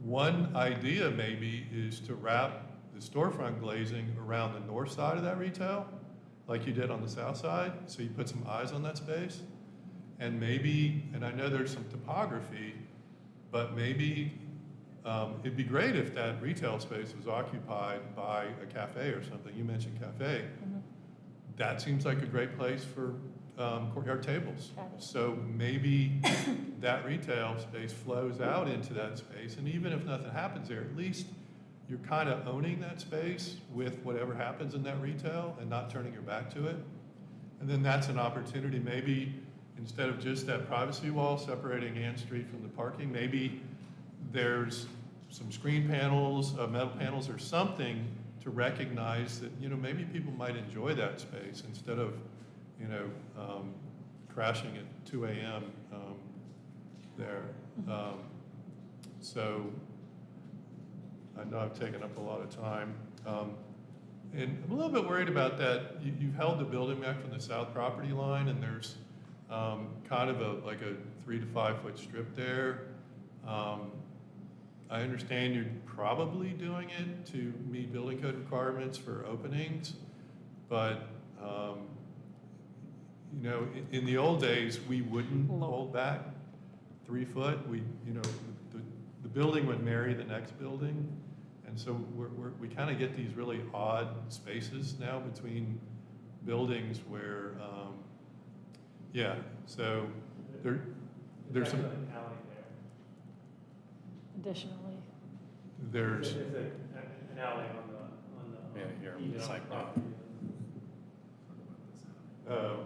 one idea maybe is to wrap the storefront glazing around the north side of that retail, like you did on the south side, so you put some eyes on that space. And maybe, and I know there's some topography, but maybe it'd be great if that retail space was occupied by a cafe or something. You mentioned cafe. Mm-hmm. That seems like a great place for courtyard tables. Got it. So maybe that retail space flows out into that space, and even if nothing happens there, at least you're kind of owning that space with whatever happens in that retail and not turning your back to it. And then that's an opportunity, maybe instead of just that privacy wall separating Ann Street from the parking, maybe there's some screen panels, metal panels, or something to recognize that, maybe people might enjoy that space instead of, crashing at 2 a.m. There. So I know I've taken up a lot of time. And I'm a little bit worried about that. You've held the building back from the south property line, and there's kind of like a 3 to 5 foot strip there. I understand you're probably doing it to meet building code requirements for openings, but in the old days, we wouldn't hold back 3 foot. The building would marry the next building, and so we kind of get these really odd spaces now between buildings where, so there's some. Additionally. There's, There's an alley on the. Yeah, here, east it's like that. property. oh,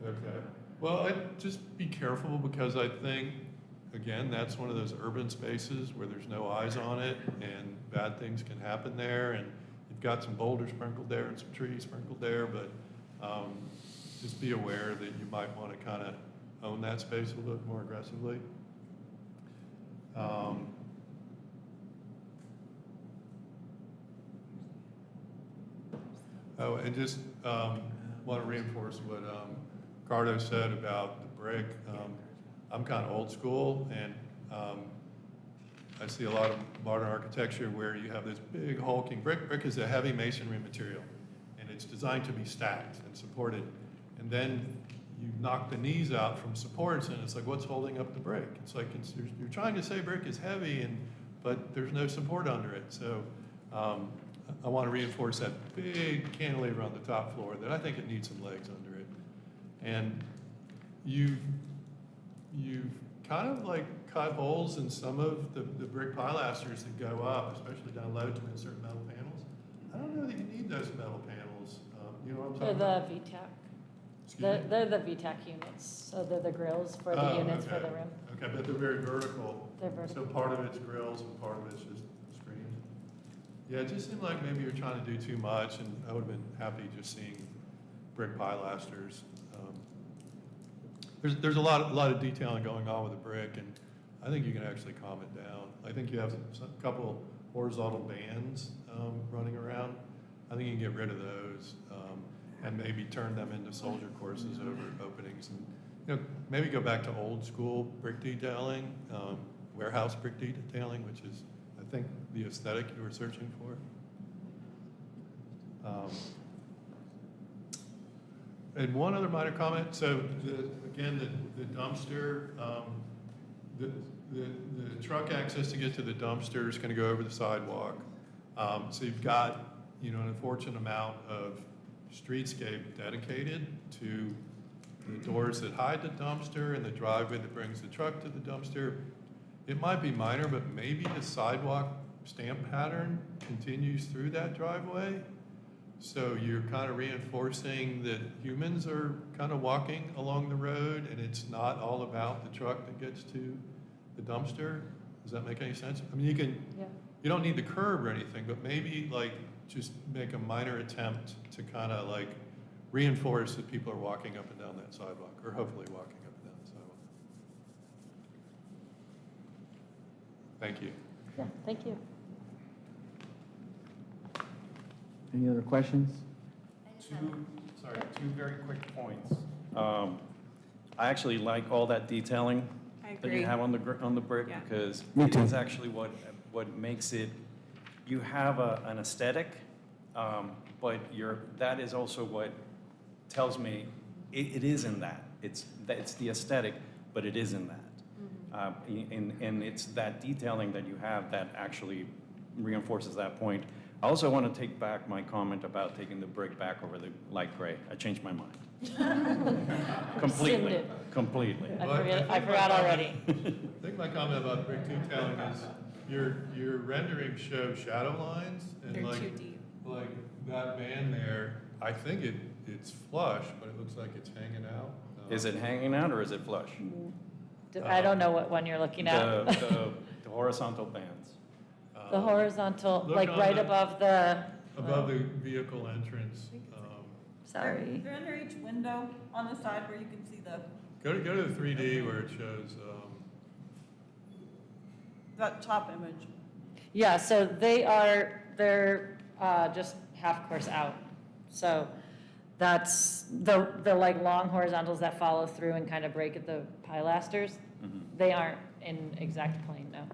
okay. Well, I'd just be careful, because I think, again, that's one of those urban spaces where there's no eyes on it and bad things can happen there. And you've got some boulders sprinkled there and some trees sprinkled there, but just be aware that you might want to kind of own that space a little bit more aggressively. And just want to reinforce what Cardo said about the brick. I'm kind of old school, and I see a lot of modern architecture where you have this big hulking brick. Brick is a heavy masonry material, and it's designed to be stacked and supported. And then you knock the knees out from supports, and it's like, what's holding up the brick? It's like you're trying to say brick is heavy, but there's no support under it. So I want to reinforce that big cantilever on the top floor that I think it needs some legs under it. And you've kind of like cut holes in some of the brick pilasters that go up, especially down low to insert metal panels. I don't know that you need those metal panels. You know what I'm They're talking the about? VTAC. Excuse me? They're the VTAC units, so they're the grills for the units for okay. the room. Okay, but they're very vertical. They're vertical. So part of it's grills and part of it's just screens. Yeah, it just seemed like maybe you're trying to do too much, and I would have been happy just seeing brick pilasters. There's a lot of detailing going on with the brick, and I think you can actually calm it down. I think you have a couple horizontal bands running around. I think you can get rid of those and maybe turn them into soldier courses over openings, and maybe go back to old school brick detailing, warehouse brick detailing, which is, I think, the aesthetic you were searching for. And one other minor comment. So again, the dumpster, the truck access to get to the dumpster is going to go over the sidewalk. So you've got an unfortunate amount of streetscape dedicated to the doors that hide the dumpster and the driveway that brings the truck to the dumpster. It might be minor, but maybe the sidewalk stamp pattern continues through that driveway. So you're kind of reinforcing that humans are kind of walking along the road, and it's not all about the truck that gets to the dumpster. Does that make any sense? I mean, you don't need the curb or anything, but maybe like just make a minor attempt to kind of like reinforce that people are walking up and down that sidewalk, or hopefully walking up and down the sidewalk. Thank you. Yeah, thank you. Any other questions? Two very quick points. I actually like all that detailing I that agree. you have on the brick, Yeah. because Me it too. is actually what makes it, you have an aesthetic, but that is also what tells me it is in that. It's the aesthetic, but it is in that. And it's that detailing that you have that actually reinforces that point. I also want to take back my comment about taking the brick back over the light gray. I changed my mind. Rescinded. Completely. I forgot already. I think my comment about brick detailing is your renderings show shadow lines, and They're like too deep. like that band there. I think it's flush, but it looks like it's hanging out. Is it hanging out or is it flush? I don't know what one you're looking at. The horizontal bands. The horizontal, Look like on right the- above the, above the vehicle entrance? sorry. They're under each window on the side where you can see Go to the 3D where it shows. that top image. Yeah, so they're just half course out. So that's the like long horizontals that follow through and kind of break at the pilasters. They aren't in exact plane, no.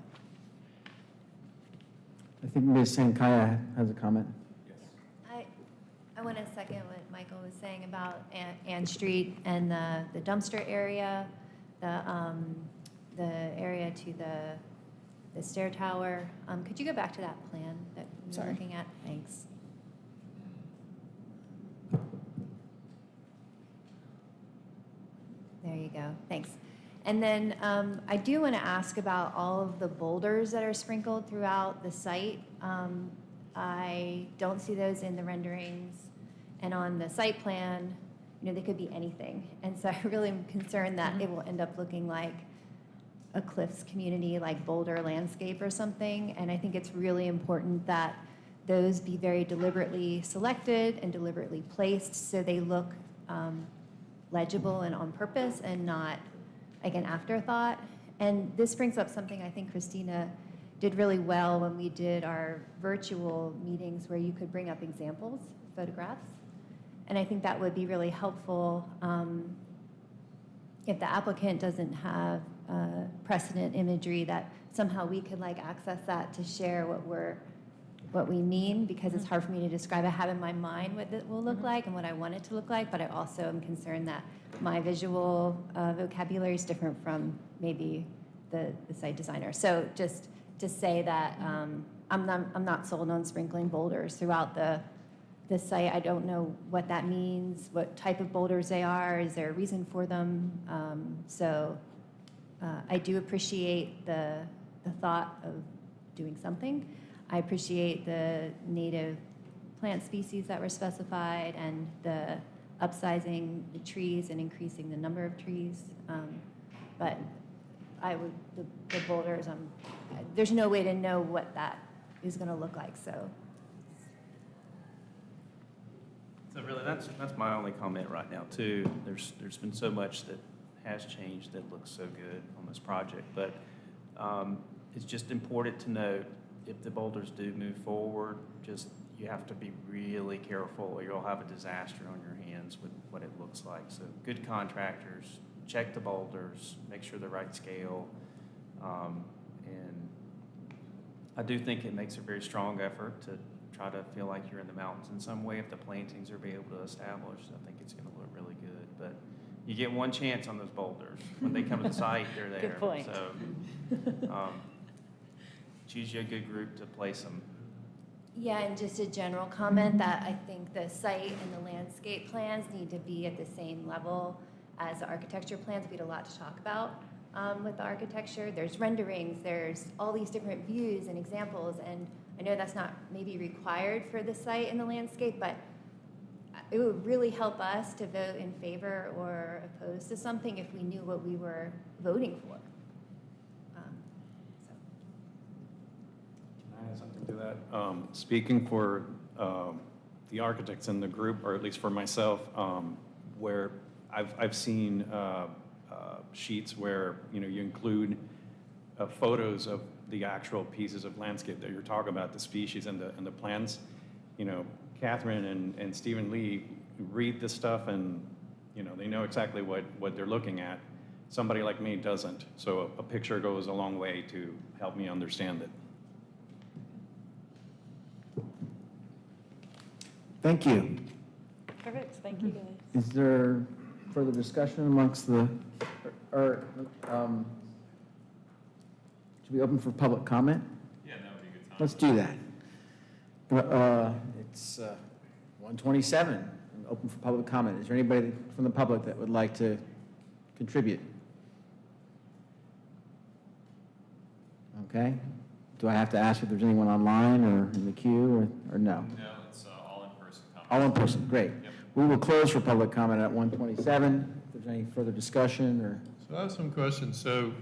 I think Ms. Sankaya has a comment. I want to second what Michael was saying about Ann Street and the dumpster area, the area to the stair tower. Could you go back to that plan that you were Sorry. looking at? Thanks. There you go. Thanks. And then I do want to ask about all of the boulders that are sprinkled throughout the site. I don't see those in the renderings. And on the site plan, they could be anything. And so I really am concerned that it will end up looking like a Cliffs community, like Boulder landscape or something. And I think it's really important that those be very deliberately selected and deliberately placed so they look legible and on purpose and not like an afterthought. And this brings up something I think Christina did really well when we did our virtual meetings where you could bring up examples, photographs. And I think that would be really helpful if the applicant doesn't have precedent imagery, that somehow we could like access that to share what we mean, because it's hard for me to describe. I have in my mind what it will look like and what I want it to look like, but I also am concerned that my visual vocabulary is different from maybe the site designer. So just to say that I'm not sold on sprinkling boulders throughout the site. I don't know what that means, what type of boulders they are. Is there a reason for them? So I do appreciate the thought of doing something. I appreciate the native plant species that were specified and the upsizing the trees and increasing the number of trees. But the boulders, there's no way to know what that is going to look like. So It's a really that's my only comment right now too. There's been so much that has changed that looks so good on this project, but it's just important to note if the boulders do move forward, just you have to be really careful or you'll have a disaster on your hands with what it looks like. So good contractors, check the boulders, make sure they're right scale, and I do think it makes a very strong effort to try to feel like you're in the mountains in some way if the plantings are being able to establish. I think it's going to look really good, but you get one chance on those boulders. When they come to the site, they're there. Good point. So choose you a good group to place them. Yeah, and just a general comment that I think the site and the landscape plans need to be at the same level as the architecture plans. We had a lot to talk about with the architecture. There's renderings, there's all these different views and examples, and I know that's not maybe required for the site and the landscape, but it would really help us to vote in favor or opposed to something if we knew what we were voting for. Can I add something to that? Speaking for the architects in the group, or at least for myself, where I've seen sheets where you include photos of the actual pieces of landscape that you're talking about, the species and the plants. Catherine and Stephen Lee read this stuff and they know exactly what they're looking at. Somebody like me doesn't, so a picture goes a long way to help me understand it. Thank you. Perfect, thank you guys. Is there further discussion amongst the, should we open for public comment? Yeah, that would be a good time. Let's do that. It's 1:27, open for public comment. Is there anybody from the public that would like to contribute? Okay. Do I have to ask if there's anyone online or in the queue or no? No, it's all in person comment. All in person, great. Yep. We will close for public comment at 1:27. If there's any further discussion or. So I have some questions. So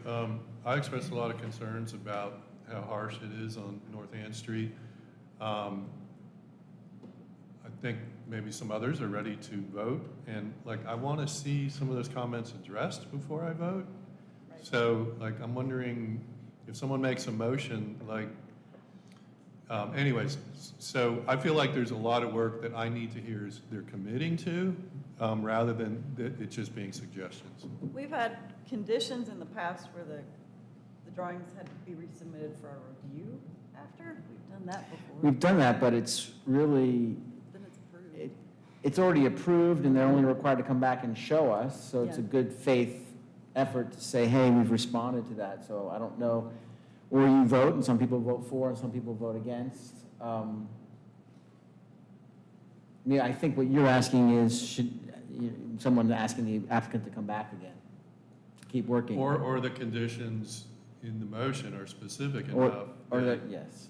I expressed a lot of concerns about how harsh it is on North Ann Street. I think maybe some others are ready to vote, and I want to see some of those comments addressed before I vote. Right. So I'm wondering if someone makes a motion, anyways, so I feel like there's a lot of work that I need to hear is they're committing to, rather than it just being suggestions. We've had conditions in the past where the drawings had to be resubmitted for a review after. We've done that before. We've done that, but it's really, Then it's approved. it's already approved and they're only required to come back and show us. So it's a Yeah. good faith effort to say, hey, we've responded to that. So I don't know, or you vote and some people vote for and some people vote against. Yeah, I think what you're asking is, should someone asking the applicant to come back again, to keep working? Or the conditions in the motion are specific Or enough. that, yes.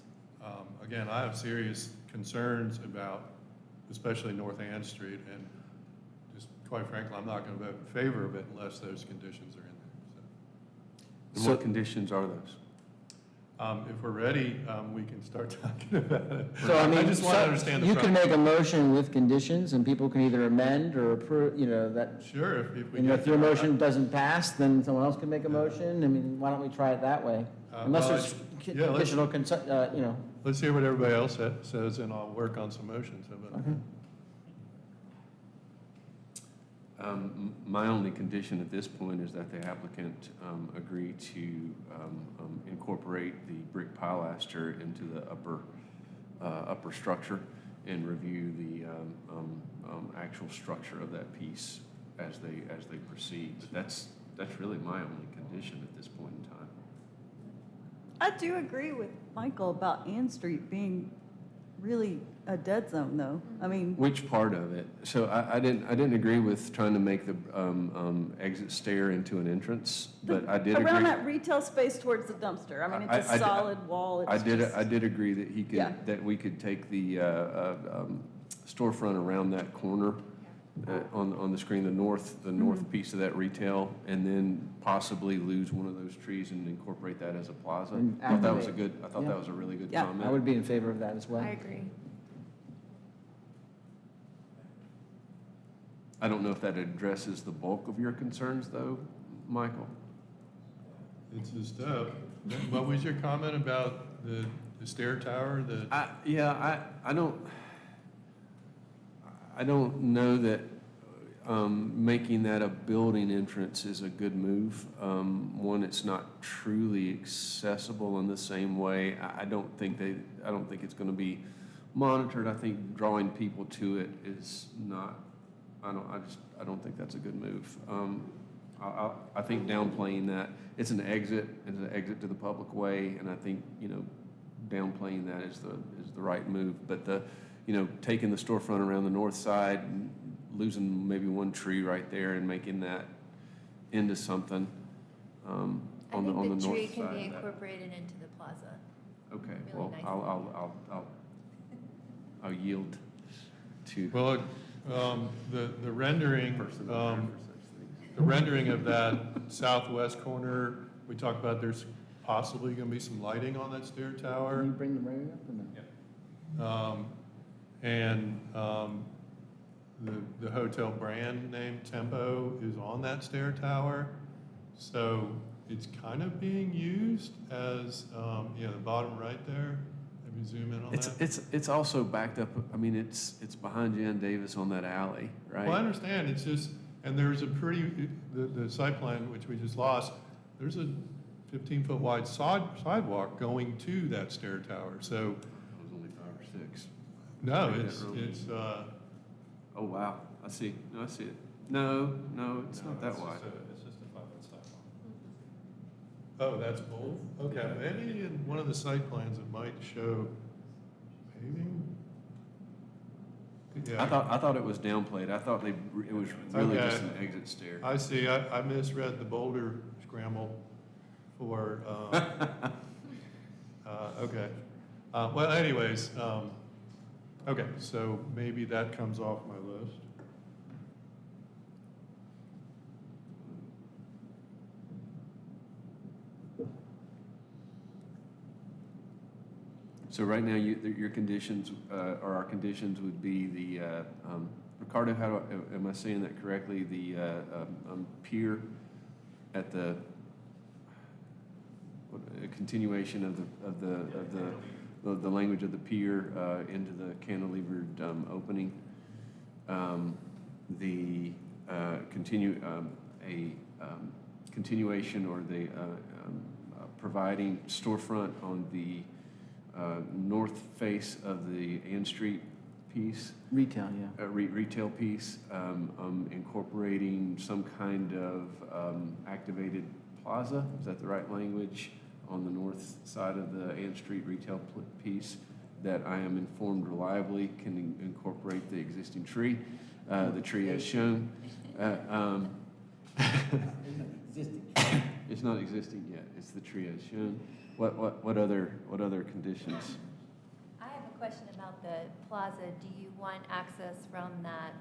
Again, I have serious concerns about, especially North Ann Street, and just quite frankly, I'm not going to vote in favor of it unless those conditions are in there. And what conditions are those? If we're ready, we can start talking about it. So I mean, just want to understand the you can process. make a motion with conditions and people can either amend or approve, that. Sure, if we And get if your there. motion doesn't pass, then someone else can make a motion. I mean, why don't we try it that way? Unless well, there's yeah, let's- additional, Let's hear what everybody else says, and I'll work on some motions. How about that? My only condition at this point is that the applicant agree to incorporate the brick pilaster into the upper structure and review the actual structure of that piece as they proceed. But that's really my only condition at this point in time. I do agree with Michael about Ann Street being really a dead zone, though. I mean, Which part of it? So I didn't agree with trying to make the exit stair into an entrance, but I did agree. around that retail space towards the dumpster. I mean, it's a solid wall. It's I just- did agree that Yeah. that we could take the storefront around that corner on the screen, the north piece of that retail, and then possibly lose one of those trees and incorporate that as a plaza. And I thought that was activate. a really good Yeah. comment. I would be in favor of that as well. I agree. I don't know if that addresses the bulk of your concerns, though, Michael? It's a step. What was your comment about the stair tower, I don't know that making that a building entrance is a good move. One, it's not truly accessible in the same way. I don't think it's going to be monitored. I think drawing people to it is not. I don't think that's a good move. I think downplaying that it's an exit to the public way, and I think downplaying that is the right move. But taking the storefront around the north side and losing maybe one tree right there and making that into something on the north side. I think the tree can be incorporated into the plaza. Okay, Really well, nice. I'll yield to. well, the rendering, the rendering of that southwest corner, we talked about there's possibly going to be some lighting on that stair tower. Can you bring the rendering up or no? And the hotel brand name Tempo is on that stair tower. So it's kind of being used as, the bottom right there. Have you zoom in on that? It's also backed up. I mean, it's behind Jan Davis on that alley, right? Well, I understand. It's just, and there's a the site plan, which we just lost, there's a 15-foot wide sidewalk going to that stair tower. So, It was only 5 or 6. no, Maybe it's, that road. it's, Oh, wow. I see. No, I see it. No, it's not that wide. It's just a 5-foot sidewalk. Oh, that's both? Okay, maybe in one of the site plans it might show paving? I Yeah, thought it was downplayed. I thought it was really Okay. just an exit stair. I see. I misread the boulder scramble for, okay. Well, anyways, okay, so maybe that comes off my list. So right now, your conditions, or our conditions would be the, Ricardo, am I saying that correctly? The pier at the, a continuation of the language of the pier into the cantilevered opening. Continuation or the providing storefront on the north face of the Ann Street piece, Retail, yeah. retail piece, incorporating some kind of activated plaza, is that the right language, on the north side of the Ann Street retail piece that I am informed reliably can incorporate the existing tree, the tree as shown. It's not existing yet, it's the tree as shown. What other conditions? I have a question about the plaza. Do you want access from that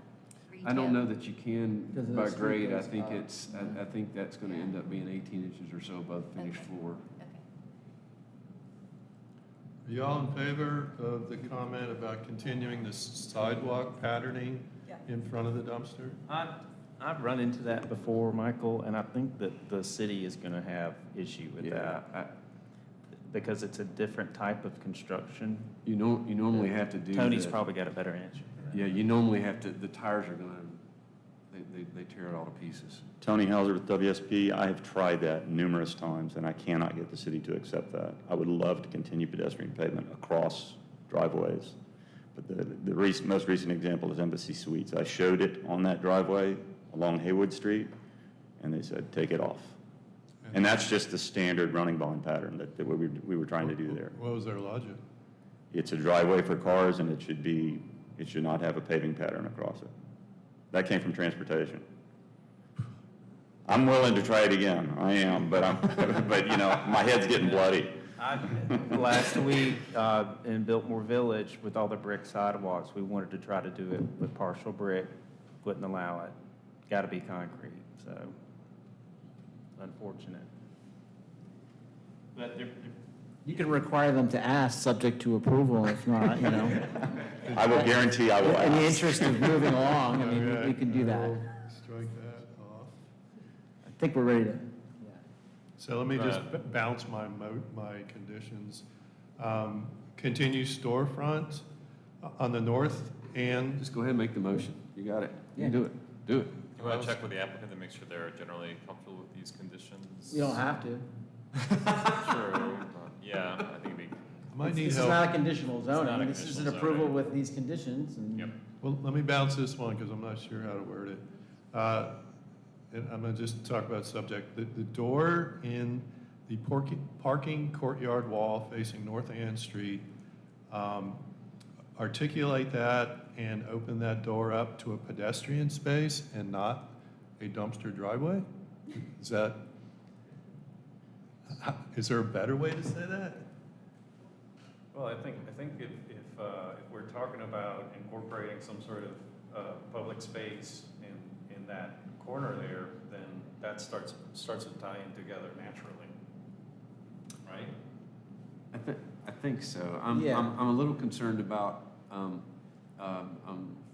retail? I don't know that you can Because of by the street grade. I goes think up. I think that's gonna end up being 18 inches or so above finished Okay. floor. Okay. Are y'all in favor of the comment about continuing the sidewalk patterning Yeah. in front of the dumpster? I've run into that before, Michael, and I think that the city is going to have issue with that because it's a different type of construction. You normally have to do. Tony's the- probably got a better answer. Yeah, you normally have to, the tires are gonna, they tear it all to pieces. Tony Hauser with WSP. I have tried that numerous times, and I cannot get the city to accept that. I would love to continue pedestrian pavement across driveways, but the most recent example is Embassy Suites. I showed it on that driveway along Haywood Street, and they said, take it off. And that's just the standard running bond pattern that we were trying to do there. What was their logic? It's a driveway for cars, and it should not have a paving pattern across it. That came from transportation. I'm willing to try it again. I am, but but my head's getting bloody. Last week in Biltmore Village, with all the brick sidewalks, we wanted to try to do it with partial brick, wouldn't allow it. Got to be concrete, so unfortunate. But You can require them to ask, subject to approval, if not, you know. I will guarantee I will In the ask. interest of moving along, I mean, Okay, we can do I that. will Strike that off. I think we're ready to, So let me just bounce my conditions. Continue storefront on the north and, Just go ahead and make the motion. You got it. You can do it. Do it. You want to check with the applicant to make sure they're generally comfortable with these conditions? you don't have to. True. Yeah, I think it'd be, I might need This is help. not a conditional not a zoning, this is an conditional approval zoning. with these conditions, and. yep. Well, let me bounce this one because I'm not sure how to word it. And I'm going to just talk about subject. The door in the parking courtyard wall facing North Ann Street, articulate that and open that door up to a pedestrian space and not a dumpster driveway? Is that, is there a better way to say that? Well, I think if we're talking about incorporating some sort of public space in that corner there, then that starts to tie in together naturally, right? I think so. I'm Yeah. a little concerned about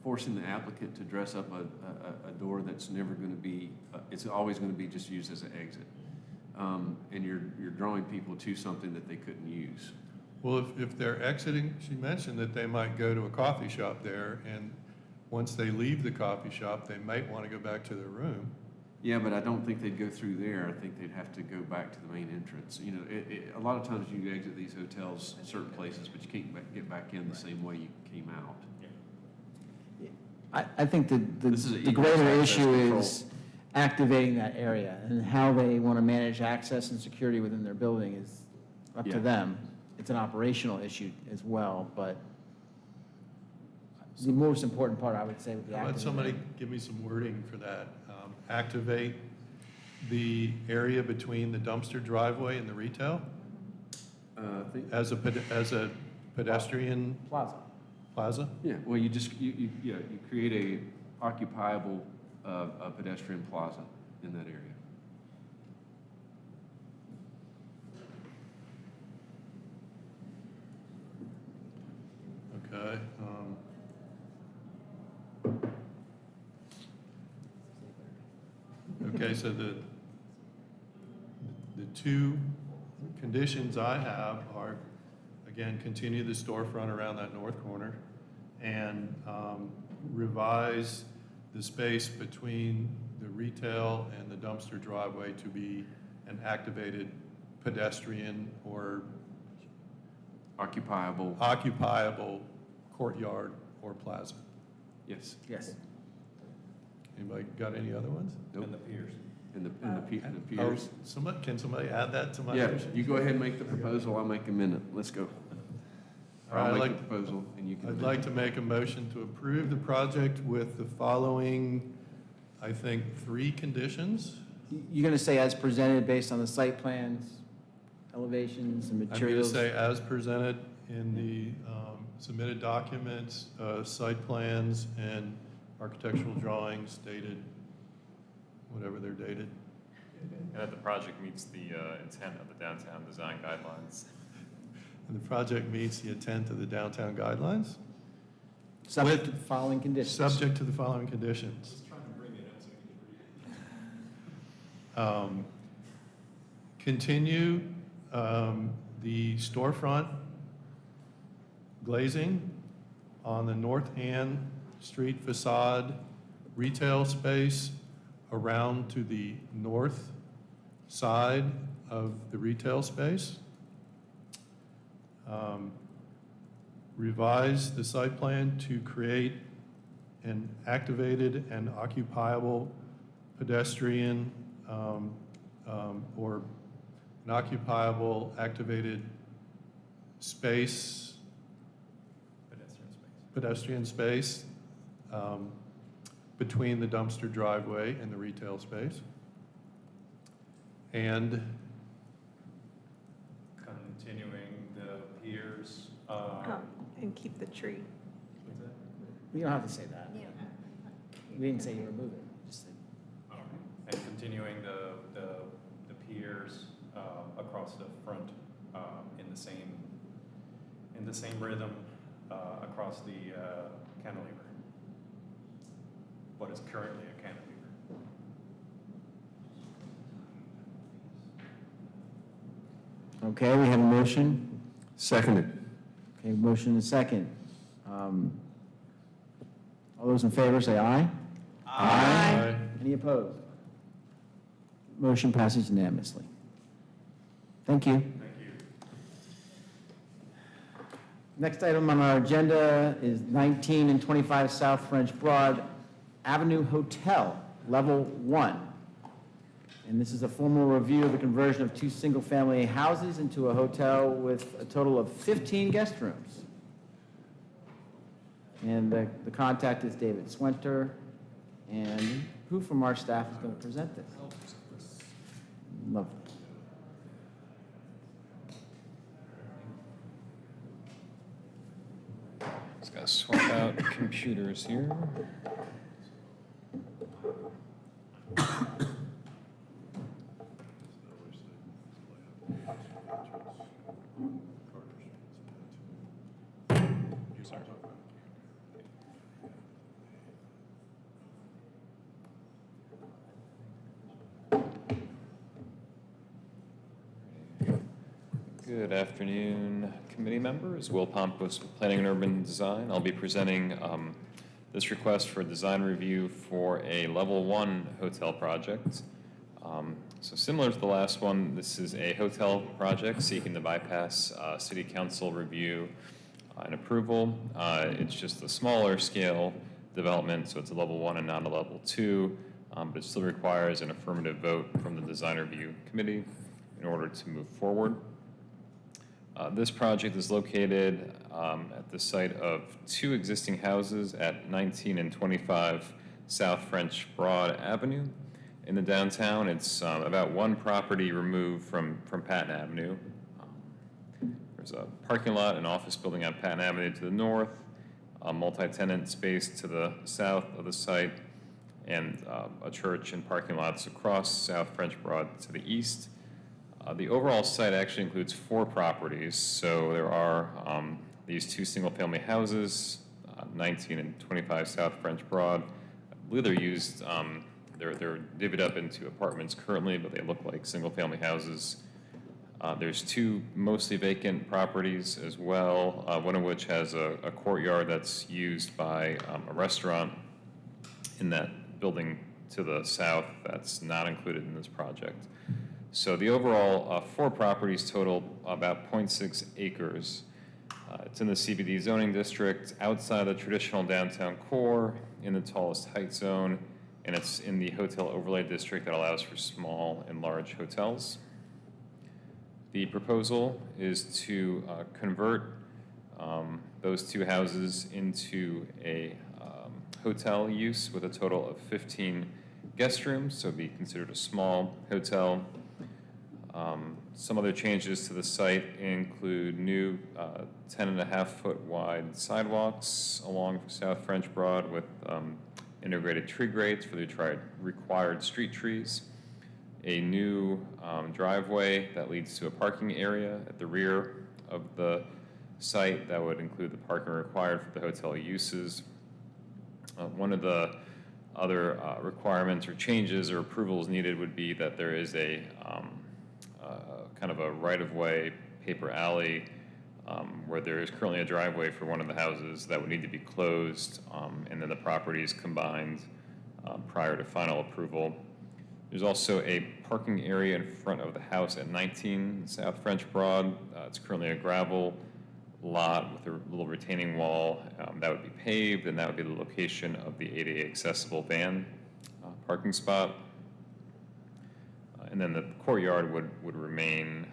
forcing the applicant to dress up a door that's never going to be, it's always going to be just used as an exit. And you're drawing people to something that they couldn't use. Well, if they're exiting, she mentioned that they might go to a coffee shop there, and once they leave the coffee shop, they might want to go back to their room. Yeah, but I don't think they'd go through there. I think they'd have to go back to the main entrance. You know, a lot of times you exit these hotels certain places, but you can't get back in the same way you came out. I think This is the an greater egress access issue control. is activating that area, and how they want to manage access and security within their building is up Yeah. to them. It's an operational issue as well, but the most important part, I would say, would be Let somebody activating. give me some wording for that. Activate the area between the dumpster driveway and the retail I think, as a pedestrian Plaza. plaza? yeah, well, you create a occupiable pedestrian plaza in that area. Okay. Okay, so the two conditions I have are, again, continue the storefront around that north corner and revise the space between the retail and the dumpster driveway to be an activated pedestrian or Occupiable, courtyard or plaza. yes. Yes. Anybody got any other ones? Nope. And the piers. And the Oh, piers. can somebody add that to my Yeah, motion? you go ahead and make the proposal, I'll make a minute, let's go. All right, I'll I'd make like- the proposal, and you can. I'd like to make a motion to approve the project with the following, I think, 3 conditions. You're going to say as presented based on the site plans, elevations, and I'm going to materials? say as presented in the submitted documents, site plans, and architectural drawings dated, whatever they're dated. And that the project meets the intent of the downtown design guidelines. And the project meets the intent of the downtown guidelines, Subject to the following conditions. subject to the following conditions. Continue the storefront glazing on the North Ann Street facade retail space around to the north side of the retail space. Revise the site plan to create an activated and occupiable pedestrian or an occupiable activated space, pedestrian space between the dumpster driveway and the retail space. And Continuing the piers. And keep the tree. You don't have to say that. We didn't say you remove it, we just said. And continuing the piers across the front in the same rhythm across the cantilever, what is currently a cantilever. Okay, we have a motion. Seconded. Okay, motion and second. All those in favor say aye. Aye. Any opposed? Motion passes unanimously. Thank you. Thank you. Next item on our agenda is 19 and 25 South French Broad Avenue Hotel, Level 1. And this is a formal review of the conversion of 2 single-family houses into a hotel with a total of 15 guest rooms. And the contact is David Swenter. And who from our staff is going to present this? Lovely. Just gotta swap out computers here. Good afternoon, committee members. Will Pompous with Planning and Urban Design. I'll be presenting this request for design review for a level 1 hotel project. So similar to the last one, this is a hotel project seeking to bypass city council review and approval. It's just a smaller scale development, so it's a level 1 and not a level 2, but it still requires an affirmative vote from the design review committee in order to move forward. This project is located at the site of 2 existing houses at 19 and 25 South French Broad Avenue. In the downtown, it's about 1 property removed from Patton Avenue. There's a parking lot and office building on Patton Avenue to the north, a multi-tenant space to the south of the site, and a church and parking lots across South French Broad to the east. The overall site actually includes 4 properties, so there are these 2 single-family houses, 19 and 25 South French Broad. I believe they're used, they're divvied up into apartments currently, but they look like single-family houses. There's 2 mostly vacant properties as well, one of which has a courtyard that's used by a restaurant in that building to the south that's not included in this project. So the overall 4 properties total about 0.6 acres. It's in the CBD zoning district, outside the traditional downtown core, in the tallest height zone, and it's in the hotel overlay district that allows for small and large hotels. The proposal is to convert those 2 houses into a hotel use with a total of 15 guest rooms, so it'd be considered a small hotel. Some other changes to the site include new 10.5-foot wide sidewalks along South French Broad with integrated tree grates for the required street trees, a new driveway that leads to a parking area at the rear of the site that would include the parking required for the hotel uses. One of the other requirements or changes or approvals needed would be that there is a kind of a right-of-way paper alley where there is currently a driveway for one of the houses that would need to be closed, and then the properties combined prior to final approval. There's also a parking area in front of the house at 19 South French Broad. It's currently a gravel lot with a little retaining wall that would be paved, and that would be the location of the ADA accessible van parking spot. And then the courtyard would remain,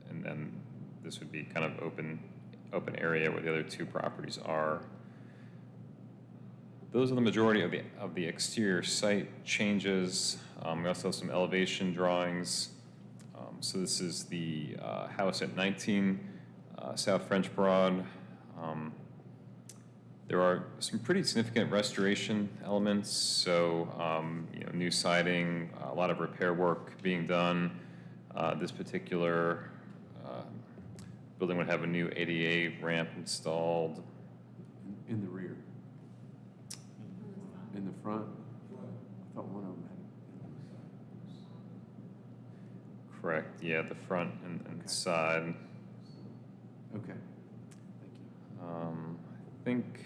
and then this would be kind of open area where the other 2 properties are. Those are the majority of the exterior site changes. We also have some elevation drawings. So this is the house at 19 South French Broad. There are some pretty significant restoration elements, so new siding, a lot of repair work being done. This particular Building would have a new ADA ramp installed. In the rear? In the front? I thought one of them had. Correct, yeah, the front and Okay. side. Okay, thank you.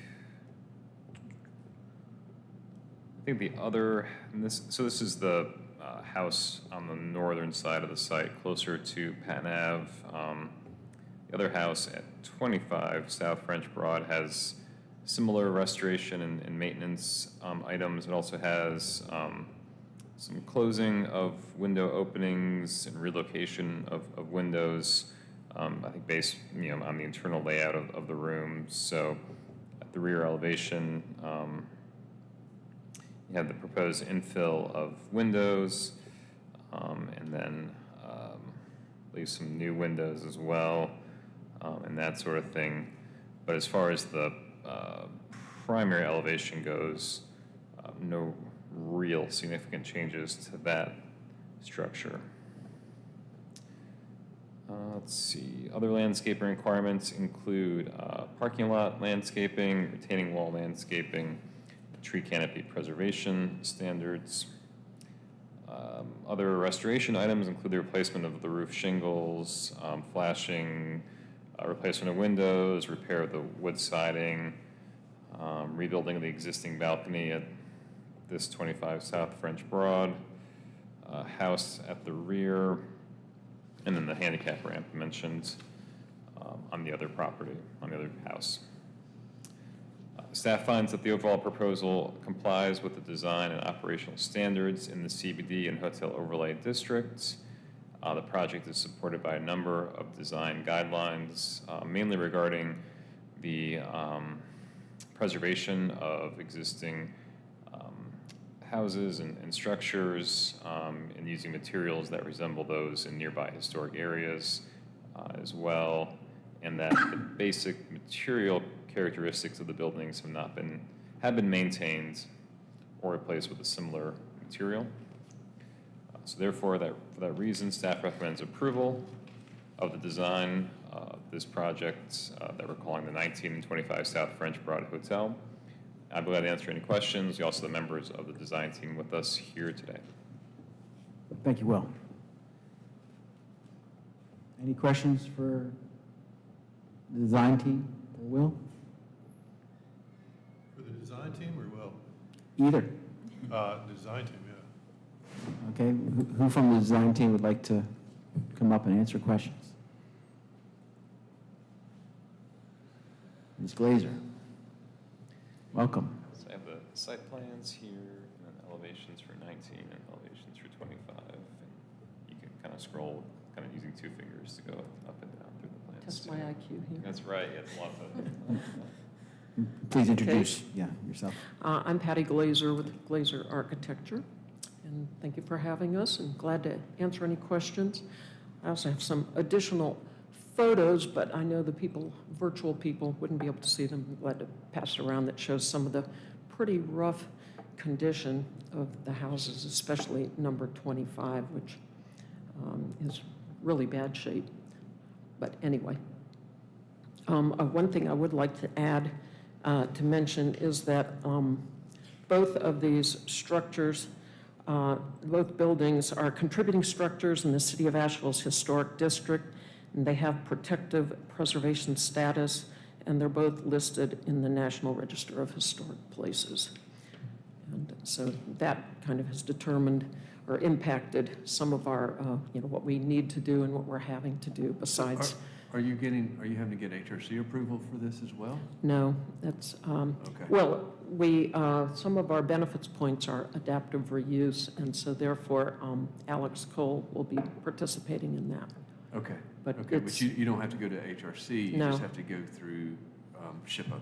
I think the other, and this is the house on the northern side of the site, closer to Patton Ave. The other house at 25 South French Broad has similar restoration and maintenance items. It also has some closing of window openings and relocation of windows, I think based on the internal layout of the room. So at the rear elevation, you have the proposed infill of windows, and then leave some new windows as well, and that sort of thing. But as far as the primary elevation goes, no real significant changes to that structure. Let's see, other landscaping requirements include parking lot landscaping, retaining wall landscaping, tree canopy preservation standards. Other restoration items include the replacement of the roof shingles, flashing, replacement of windows, repair of the wood siding, rebuilding of the existing balcony at this 25 South French Broad, house at the rear, and then the handicap ramp mentioned on the other property, on the other house. Staff finds that the overall proposal complies with the design and operational standards in the CBD and hotel overlay districts. The project is supported by a number of design guidelines, mainly regarding the preservation of existing houses and structures, and using materials that resemble those in nearby historic areas as well, and that the basic material characteristics of the buildings have been maintained or replaced with a similar material. So therefore, for that reason, staff recommends approval of the design of this project that we're calling the 19 and 25 South French Broad Hotel. I'd be glad to answer any questions. We also have the members of the design team with us here today. Thank you, Will. Any questions for the design team or Will? For the design team or Will? Either. Design team, yeah. Okay, who from the design team would like to come up and answer questions? Ms. Glazer. Welcome. So I have the site plans here, and then elevations for 19 and elevations for 25. And you can kind of scroll, kind of using two fingers to go up and down through the plans. Test my IQ here. That's right, yeah, it's a lot of Please introduce yourself. I'm Patty Glazer with Glazer Architecture, and thank you for having us, and glad to answer any questions. I also have some additional photos, but I know the virtual people wouldn't be able to see them. I'm glad to pass it around. That shows some of the pretty rough condition of the houses, especially number 25, which is really bad shape. But anyway, one thing I would like to add to mention is that both of these structures, both buildings are contributing structures in the City of Asheville's historic district, and they have protective preservation status, and they're both listed in the National Register of Historic Places. And so that kind of has determined or impacted some of our, what we need to do and what we're having to do besides. Are you having to get HRC approval for this as well? No, that's, Okay. well, some of our benefits points are adaptive reuse, and so therefore Alex Cole will be participating in that. Okay. But Okay, it's- but you don't have to go to HRC, you No. just have to go through SHPO.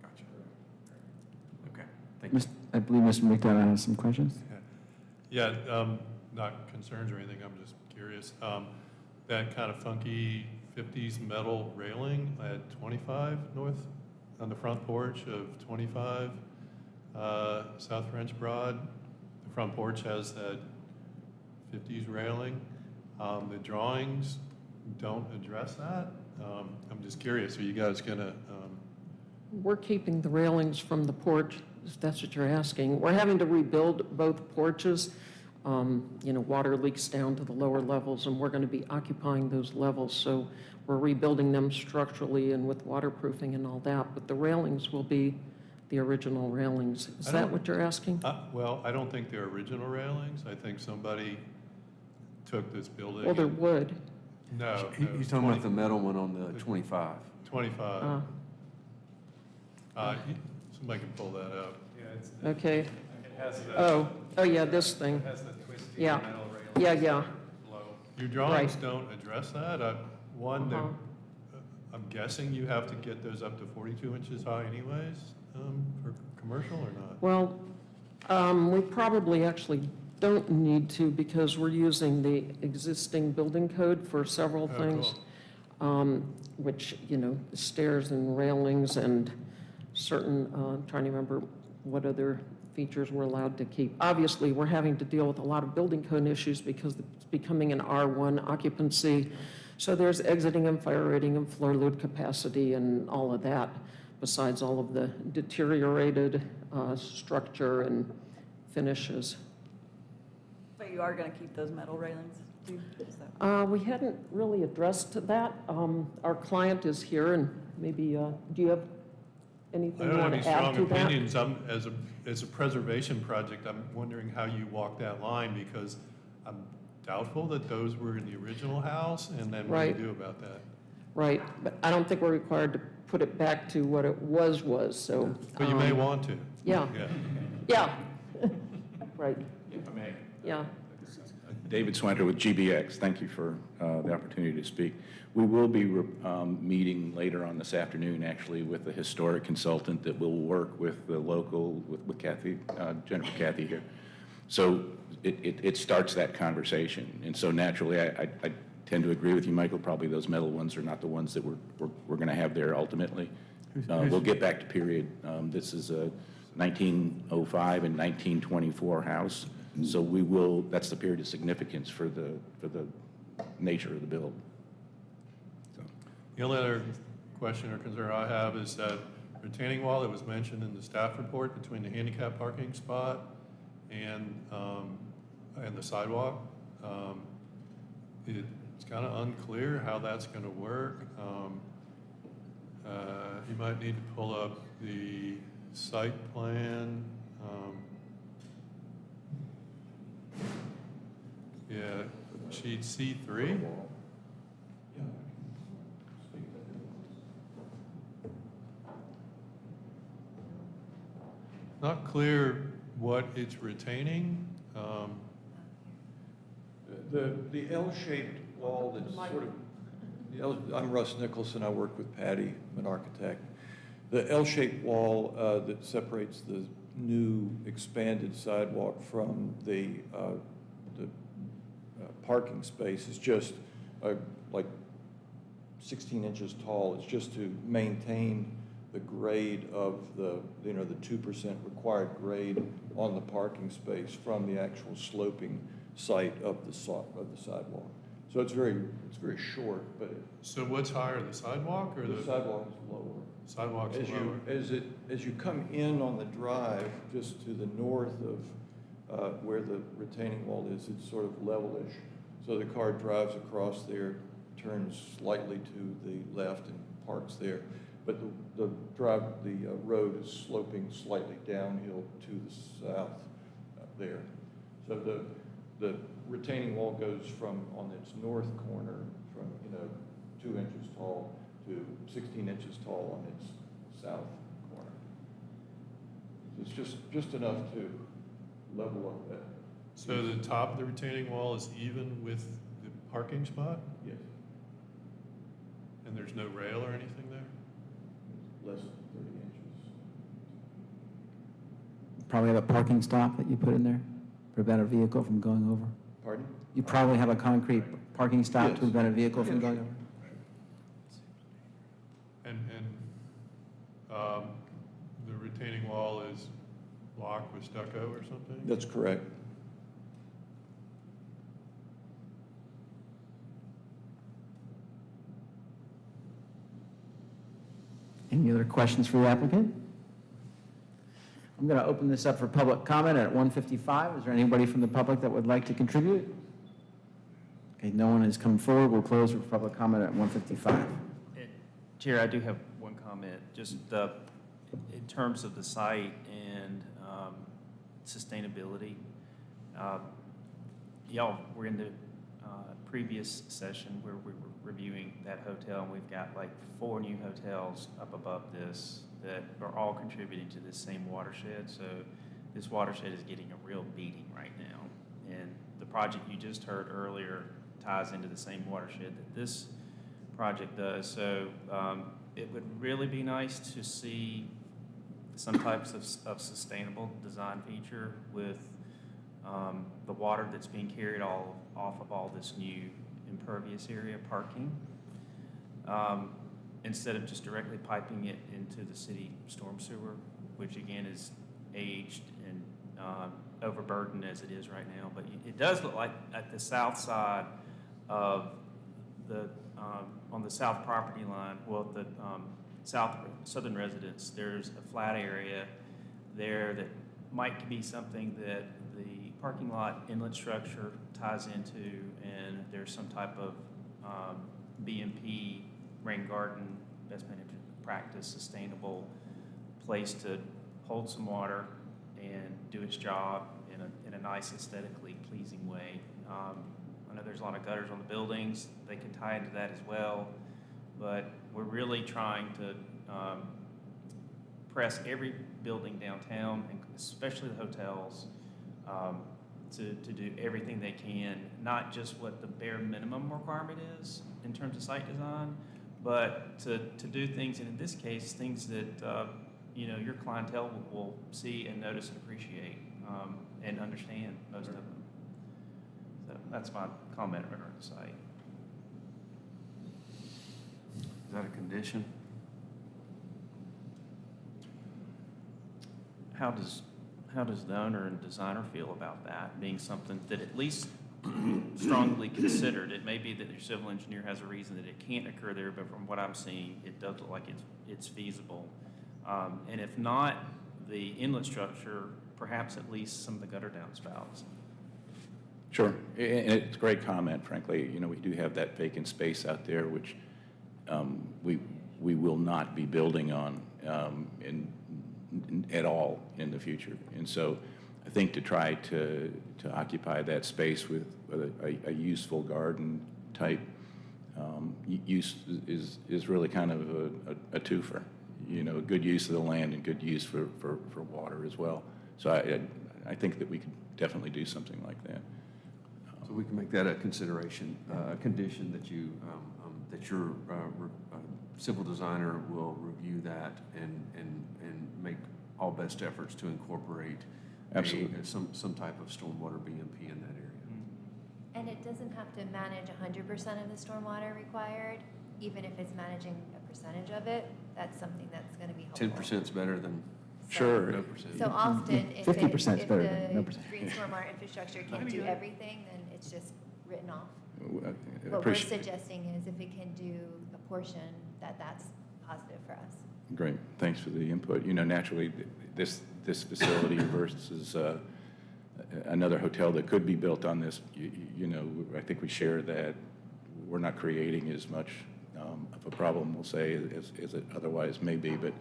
Gotcha. Okay, thank you. I believe Mr. McDonough has some questions. Yeah, not concerns or anything, I'm just curious. That kind of funky 50s metal railing at 25 North, on the front porch of 25 South French Broad, the front porch has that 50s railing. The drawings don't address that? I'm just curious, are you guys gonna, We're keeping the railings from the porch, if that's what you're asking. We're having to rebuild both porches. Water leaks down to the lower levels, and we're going to be occupying those levels. So we're rebuilding them structurally and with waterproofing and all that. But the railings will be the original railings. Is I that don't- what you're asking? well, I don't think they're original railings. I think somebody took this building. Well, they're and- wood. No. You're talking about the metal one on the 25. 25. Somebody can pull that up. Okay. It has the- Oh, yeah, this thing. It has the twisty Yeah. metal railings. Yeah. below. Your drawings Right. don't address that. One, Uh-huh. I'm guessing you have to get those up to 42 inches high anyways, for commercial or not? Well, we probably actually don't need to because we're using the existing building code for several Oh, things. Which, stairs and railings and certain, I'm trying to remember what other features we're allowed to keep. Obviously, we're having to deal with a lot of building code issues because it's becoming an R1 occupancy. So there's exiting and fire rating and floor load capacity and all of that, besides all of the deteriorated structure and finishes. But you are going to keep those metal railings too? Is that- We hadn't really addressed that. Our client is here, and maybe, do you have I anything you don't have want any to add strong to that? opinions. As a preservation project, I'm wondering how you walk that line because I'm doubtful that those were in the original house, and then what do you Right. do about that? Right, but I don't think we're required to put it back to what it was, so. But you may want to. Yeah, Yeah. yeah. Right, If I may. yeah. David Swanter with GBX. Thank you for the opportunity to speak. We will be meeting later on this afternoon, actually, with a historic consultant that will work with the local, with Kathy, Jennifer Kathy here. So it starts that conversation. And so naturally, I tend to agree with you, Michael. Probably those metal ones are not the ones that we're going to have there ultimately. We'll get back to period. This is a 1905 and 1924 house. So we will, that's the period of significance for the nature of the build. So, The only other question or concern I have is that retaining wall that was mentioned in the staff report between the handicap parking spot and the sidewalk. It's kind of unclear how that's going to work. You might need to pull up the site plan. Yeah, sheet C3. Not clear what it's retaining. The L-shaped wall that's sort of, I'm Russ Nicholson, I work with Patty, I'm an architect. The L-shaped wall that separates the new expanded sidewalk from the parking space is just like 16 inches tall. It's just to maintain the grade of the 2% required grade on the parking space from the actual sloping site of the sidewalk. So it's very short, but So what's higher, the sidewalk or the sidewalk is lower. Sidewalk's lower. As you come in on the drive, just to the north of where the retaining wall is, it's sort of levelish. So the car drives across there, turns slightly to the left and parks there. But the road is sloping slightly downhill to the south there. So the retaining wall goes from, on its north corner, from 2 inches tall to 16 inches tall on its south corner. It's just enough to level up that. So the top of the retaining wall is even with the parking spot? Yes. And there's no rail or anything there? Less than 30 inches. Probably have a parking stop that you put in there, prevent a vehicle from going over. Pardon? You probably have a concrete parking stop Yes. to prevent a vehicle from Yes. going over. And the retaining wall is blocked with stucco or something? That's correct. Any other questions for the applicant? I'm going to open this up for public comment at 1:55. Is there anybody from the public that would like to contribute? Okay, no one has come forward. We'll close for public comment at 1:55. Chair, I do have one comment, just in terms of the site and sustainability. Y'all were in the previous session where we were reviewing that hotel, and we've got like 4 new hotels up above this that are all contributing to this same watershed. So this watershed is getting a real beating right now. And the project you just heard earlier ties into the same watershed that this project does. So it would really be nice to see some types of sustainable design feature with the water that's being carried off of all this new impervious area parking, instead of just directly piping it into the city storm sewer, which again is aged and overburdened as it is right now. But it does look like at the south side of the, on the south property line, well, the southern residence, there's a flat area there that might be something that the parking lot inlet structure ties into, and there's some type of BMP, rain garden, best management practice, sustainable place to hold some water and do its job in a nice aesthetically pleasing way. I know there's a lot of gutters on the buildings. They can tie into that as well, but we're really trying to press every building downtown, and especially the hotels, to do everything they can, not just what the bare minimum requirement is in terms of site design, but to do things, and in this case, things that your clientele will see and notice and appreciate and understand, most of them. So that's my comment regarding the site. Is that a condition? How does the owner and designer feel about that being something that at least strongly considered? It may be that your civil engineer has a reason that it can't occur there, but from what I'm seeing, it does look like it's feasible. And if not the inlet structure, perhaps at least some of the gutter downspouts. Sure, and it's a great comment, frankly. We do have that vacant space out there, which we will not be building on at all in the future. And so I think to try to occupy that space with a useful garden type use is really kind of a twofer. Good use of the land and good use for water as well. So I think that we could definitely do something like that. So we can make that a consideration, a condition that that your civil designer will review that and make all best efforts to incorporate Absolutely. some type of stormwater BMP in that area. And it doesn't have to manage 100% of the stormwater required, even if it's managing a percentage of it. That's something that's going to be helpful. 10% is better than Sure. no percent. So often, if 50% is better than no the percent. green stormwater infrastructure can't do everything, then it's just written off. What we're Appreciate. suggesting is if it can do a portion, that's positive for us. Great, thanks for the input. Naturally, this facility versus another hotel that could be built on this, I think we share that we're not creating as much of a problem, we'll say, as it otherwise may be, but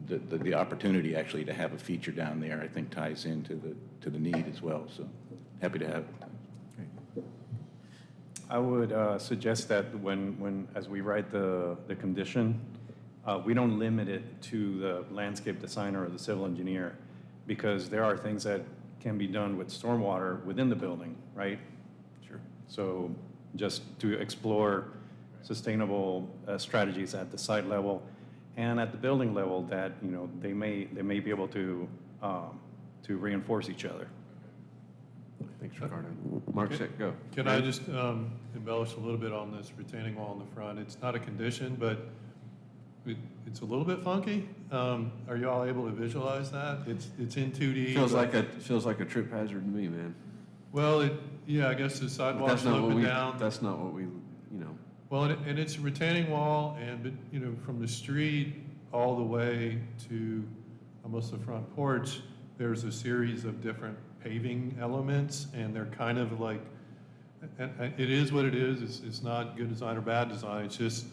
the opportunity actually to have a feature down there, I think, ties into the need as well. So happy to have it. I would suggest that as we write the condition, we don't limit it to the landscape designer or the civil engineer, because there are things that can be done with stormwater within the building, right? Sure. So just to explore sustainable strategies at the site level and at the building level that, they may be able to reinforce each other. Thanks, Ricardo. Mark, go. Can I just embellish a little bit on this retaining wall in the front? It's not a condition, but it's a little bit funky. Are you all able to visualize that? It's in 2D. Feels like a trip hazard to me, man. Well, I guess the But sidewalks sloping down. That's not what we. Well, Well, and it's a retaining wall, and, you know, from the street all the way to almost the front porch, there's a series of different paving elements, and they're kind of like, and it is what it is. It's not good design or bad design. It's just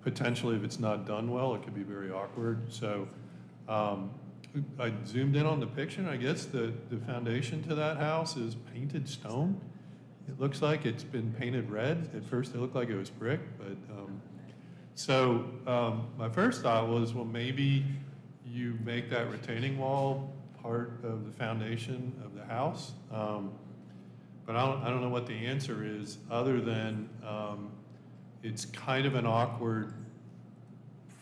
potentially, if it's not done well, it could be very awkward. So I zoomed in on the picture, and I guess the foundation to that house is painted stone. It looks like it's been painted red. At first, it looked like it was brick, but my first thought was, well, maybe you make that retaining wall part of the foundation of the house. But I don't know what the answer is, other than it's kind of an awkward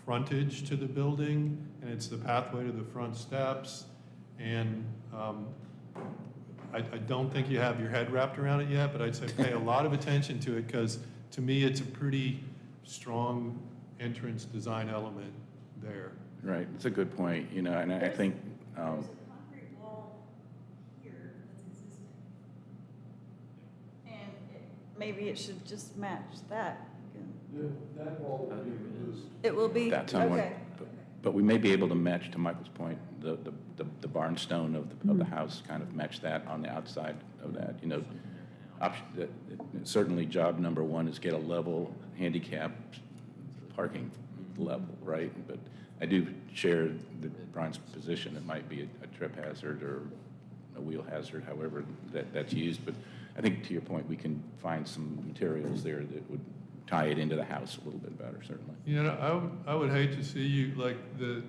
frontage to the building, and it's the pathway to the front steps, and I don't think you have your head wrapped around it yet, but I'd say pay a lot of attention to it, because to me, it's a pretty strong entrance design element there. Right, it's a good point, you know, and I think, There's a concrete wall here that's existing. And maybe it should just match that. That wall will be removed. It will be, that's on one, okay. but we may be able to match, to Michael's point, the barn stone of the house, kind of match that on the outside of that, you know. Certainly, job number one is get a level handicap parking level, right? But I do share Brian's position. It might be a trip hazard or a wheel hazard, however that's used. But I think, to your point, we can find some materials there that would tie it into the house a little bit better, certainly. You know, I would hate to see you, like, the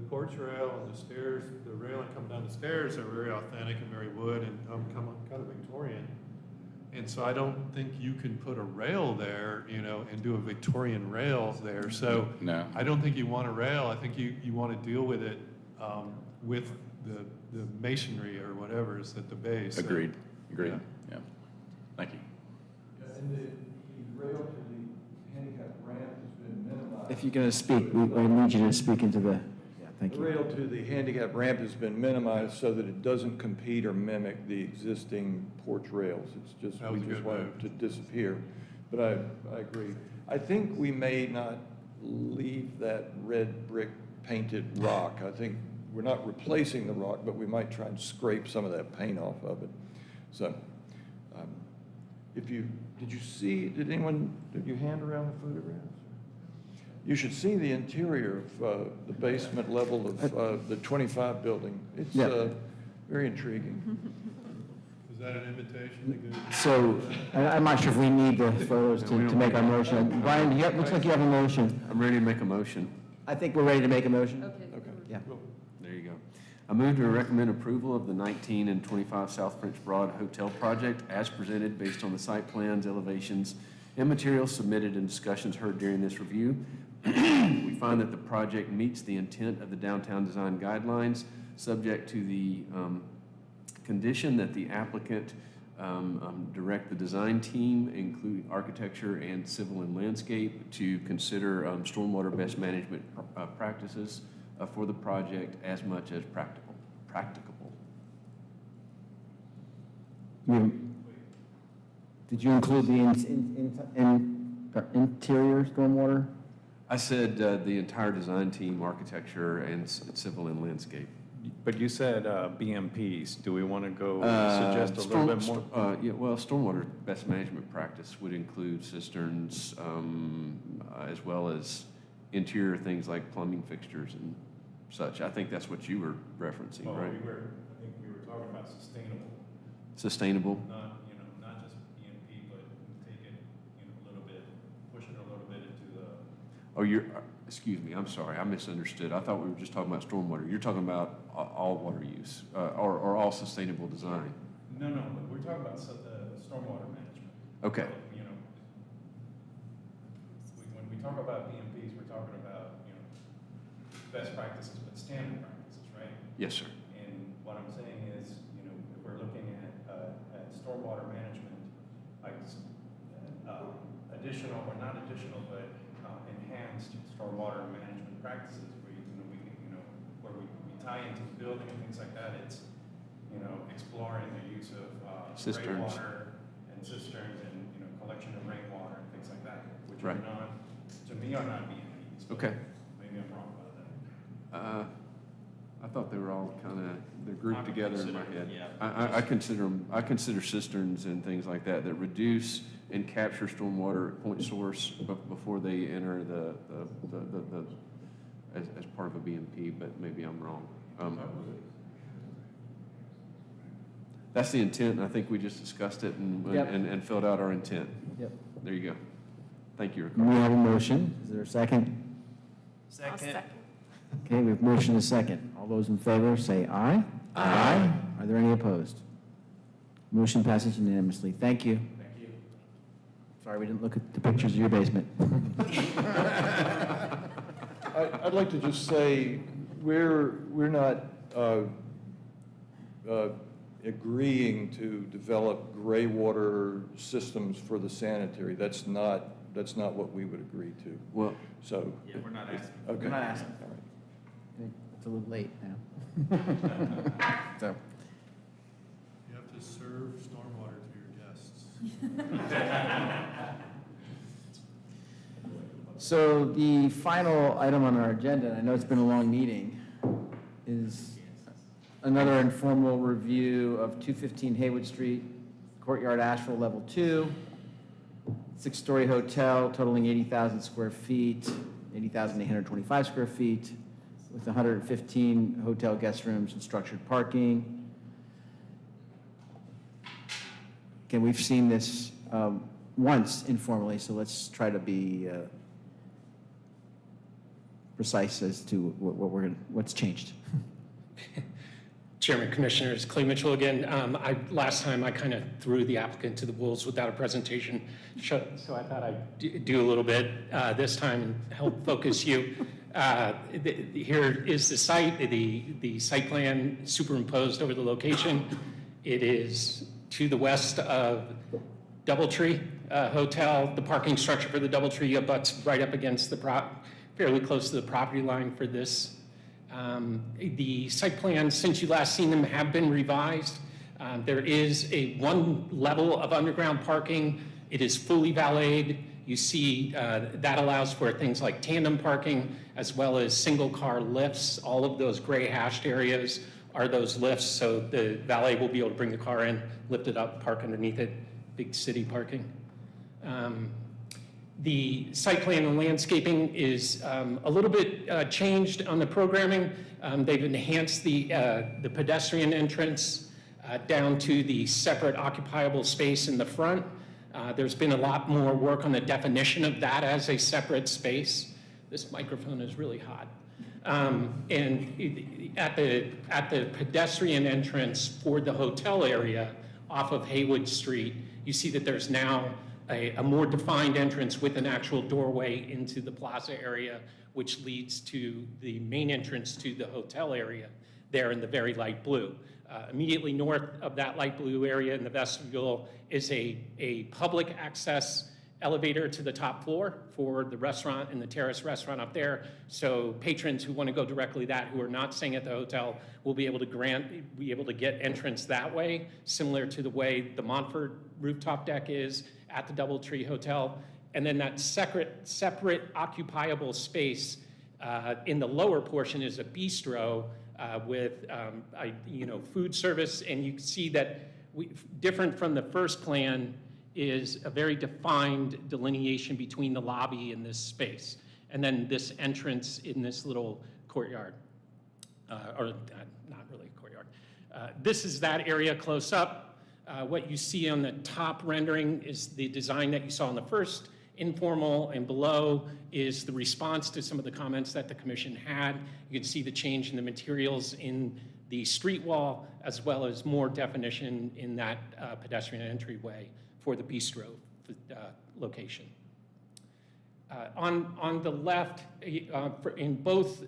porch rail and the stairs, the railing coming down the stairs are very authentic and very wood and kind of Victorian. And so I don't think you can put a rail there, you know, and do a Victorian rail there. So No. I don't think you want a rail. I think you want to deal with it with the masonry or whatever is at the base. Agreed, So, agreed, yeah. Thank you. And the rail to the handicap ramp has been minimized. If you're going to speak, we need you to speak into the, thank The you. rail to the handicap ramp has been minimized so that it doesn't compete or mimic the existing porch rails. It's just, That we was a just good want move. it to disappear. But I agree. I think we may not leave that red brick painted rock. I think we're not replacing the rock, but we might try and scrape some of that paint off of it. So, did you hand around the photographs? You should see the interior of the basement level of the 25 building. It's Yeah. very intriguing. Is that an invitation to go? So I'm not sure if we need the photos to make our motion. Brian, looks like you have a motion. I'm ready to make a motion. I think we're ready to make a motion. Okay. Yeah. There you go. I move to recommend approval of the 19 and 25 South French Broad Hotel project as presented based on the site plans, elevations, and materials submitted and discussions heard during this review. We find that the project meets the intent of the downtown design guidelines, subject to the condition that the applicant direct the design team, including architecture and civil and landscape, to consider stormwater best management practices for the project as much as practicable. Did you include the interior stormwater? I said the entire design team, architecture, and civil and landscape. But you said BMPs. Do we want to go suggest a little bit more? Yeah, well, stormwater best management practice would include cisterns, as well as interior things like plumbing fixtures and such. I think that's what you were referencing, right? I think we were talking about sustainable. Sustainable? Not just BMP, but take it, a little bit, push it a little bit into the. Oh, excuse me, I'm sorry, I misunderstood. I thought we were just talking about stormwater. You're talking about all water use, or all sustainable design. No, but we're talking about stormwater management. Okay. When we talk about BMPs, we're talking about, best practices, but standard practices, right? Yes, sir. And what I'm saying is, if we're looking at stormwater management, like additional, or not additional, but enhanced stormwater management practices, where where we tie into the building and things like that. It's exploring the use of Cisterns. rainwater and cisterns and collection of rainwater and things things like that, which Right. are not, to me, are not B&Bs. but Okay. Maybe I'm wrong about that. I thought they were all kind of, they're grouped I would together in my consider, head. yeah. I consider them, I consider cisterns and things like that that reduce and capture stormwater at point source before they enter as part of a BMP, but maybe I'm wrong. That's the intent, and I think we just discussed it Yep. and filled out our intent. Yep. There you go. Thank you, We Ricardo. have a motion. Is there a second? I'll second. Okay, we have motion and a second. All those in favor say aye. Aye. Are there any opposed? Motion passes unanimously. Thank you. Thank you. Sorry, we didn't look at the pictures of your basement. I'd like to just say, we're not agreeing to develop gray water systems for the sanitary. That's not what we would agree to. Well, So. Yeah, we're not asking. Okay. We're not asking. All right. It's a little late now. So, You have to serve stormwater to your guests. so the final item on our agenda, and I know it's been a long meeting, is another informal review of 215 Haywood Street, Courtyard Asheville Level 2, six-story hotel totaling 80,000 square feet, 80,825 square feet, with 115 hotel guest rooms and structured parking. Again, we've seen this once informally, so let's try to be precise as to what's changed. Chairman, Commissioners, Clay Mitchell again. Last time I kind of threw the applicant to the wolves without a presentation, so I thought I'd do a little bit this time and help focus you. Here is the site, the site plan superimposed over the location. It is to the west of Doubletree Hotel. The parking structure for the Doubletree abuts right up against the fairly close to the property line for this. The site plans, since you last seen them, have been revised. There is one level of underground parking. It is fully valeted. You see that allows for things like tandem parking as well as single car lifts. All of those gray hashed areas are those lifts, so the valet will be able to bring the car in, lift it up, park underneath it, big city parking. The site plan and landscaping is a little bit changed on the programming. They've enhanced the pedestrian entrance down to the separate occupiable space in the front. There's been a lot more work on the definition of that as a separate space. This microphone is really hot. And at the pedestrian entrance for the hotel area off of Haywood Street, you see that there's now a more defined entrance with an actual doorway into the plaza area, which leads to the main entrance to the hotel area there in the very light blue. Immediately north of that light blue area in the vestibule is a public access elevator to the top floor for the restaurant and the terrace restaurant up there. So patrons who want to go directly that, who are not staying at the hotel, will be able to get entrance that way, similar to the way the Montfort rooftop deck is at the Doubletree Hotel. And then that separate occupiable space in the lower portion is a bistro with food service, and you can see that different from the first plan is a very defined delineation between the lobby and this space, and then this entrance in this little courtyard, or not really a courtyard. This is that area close up. What you see on the top rendering is the design that you saw in the first informal, and below is the response to some of the comments that the commission had. You can see the change in the materials in the street wall, as well as more definition in that pedestrian entryway for the bistro location. On the left, in both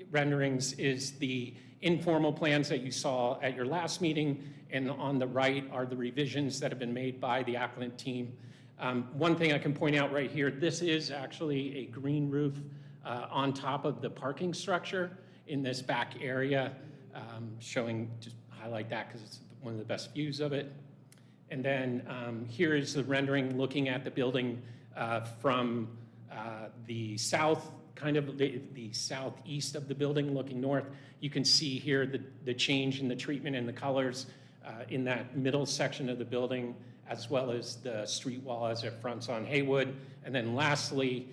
renderings, is the informal plans that you saw at your last meeting, and on the right are the revisions that have been made by the applicant team. One thing I can point out right here, this is actually a green roof on top of the parking structure in this back area, showing, just highlight that because it's one of the best views of it. And then here is the rendering looking at the building from the south, kind of the southeast of the building looking north. You can see here the change in the treatment and the colors in that middle section of the building, as well as the street wall as it fronts on Haywood. And then lastly,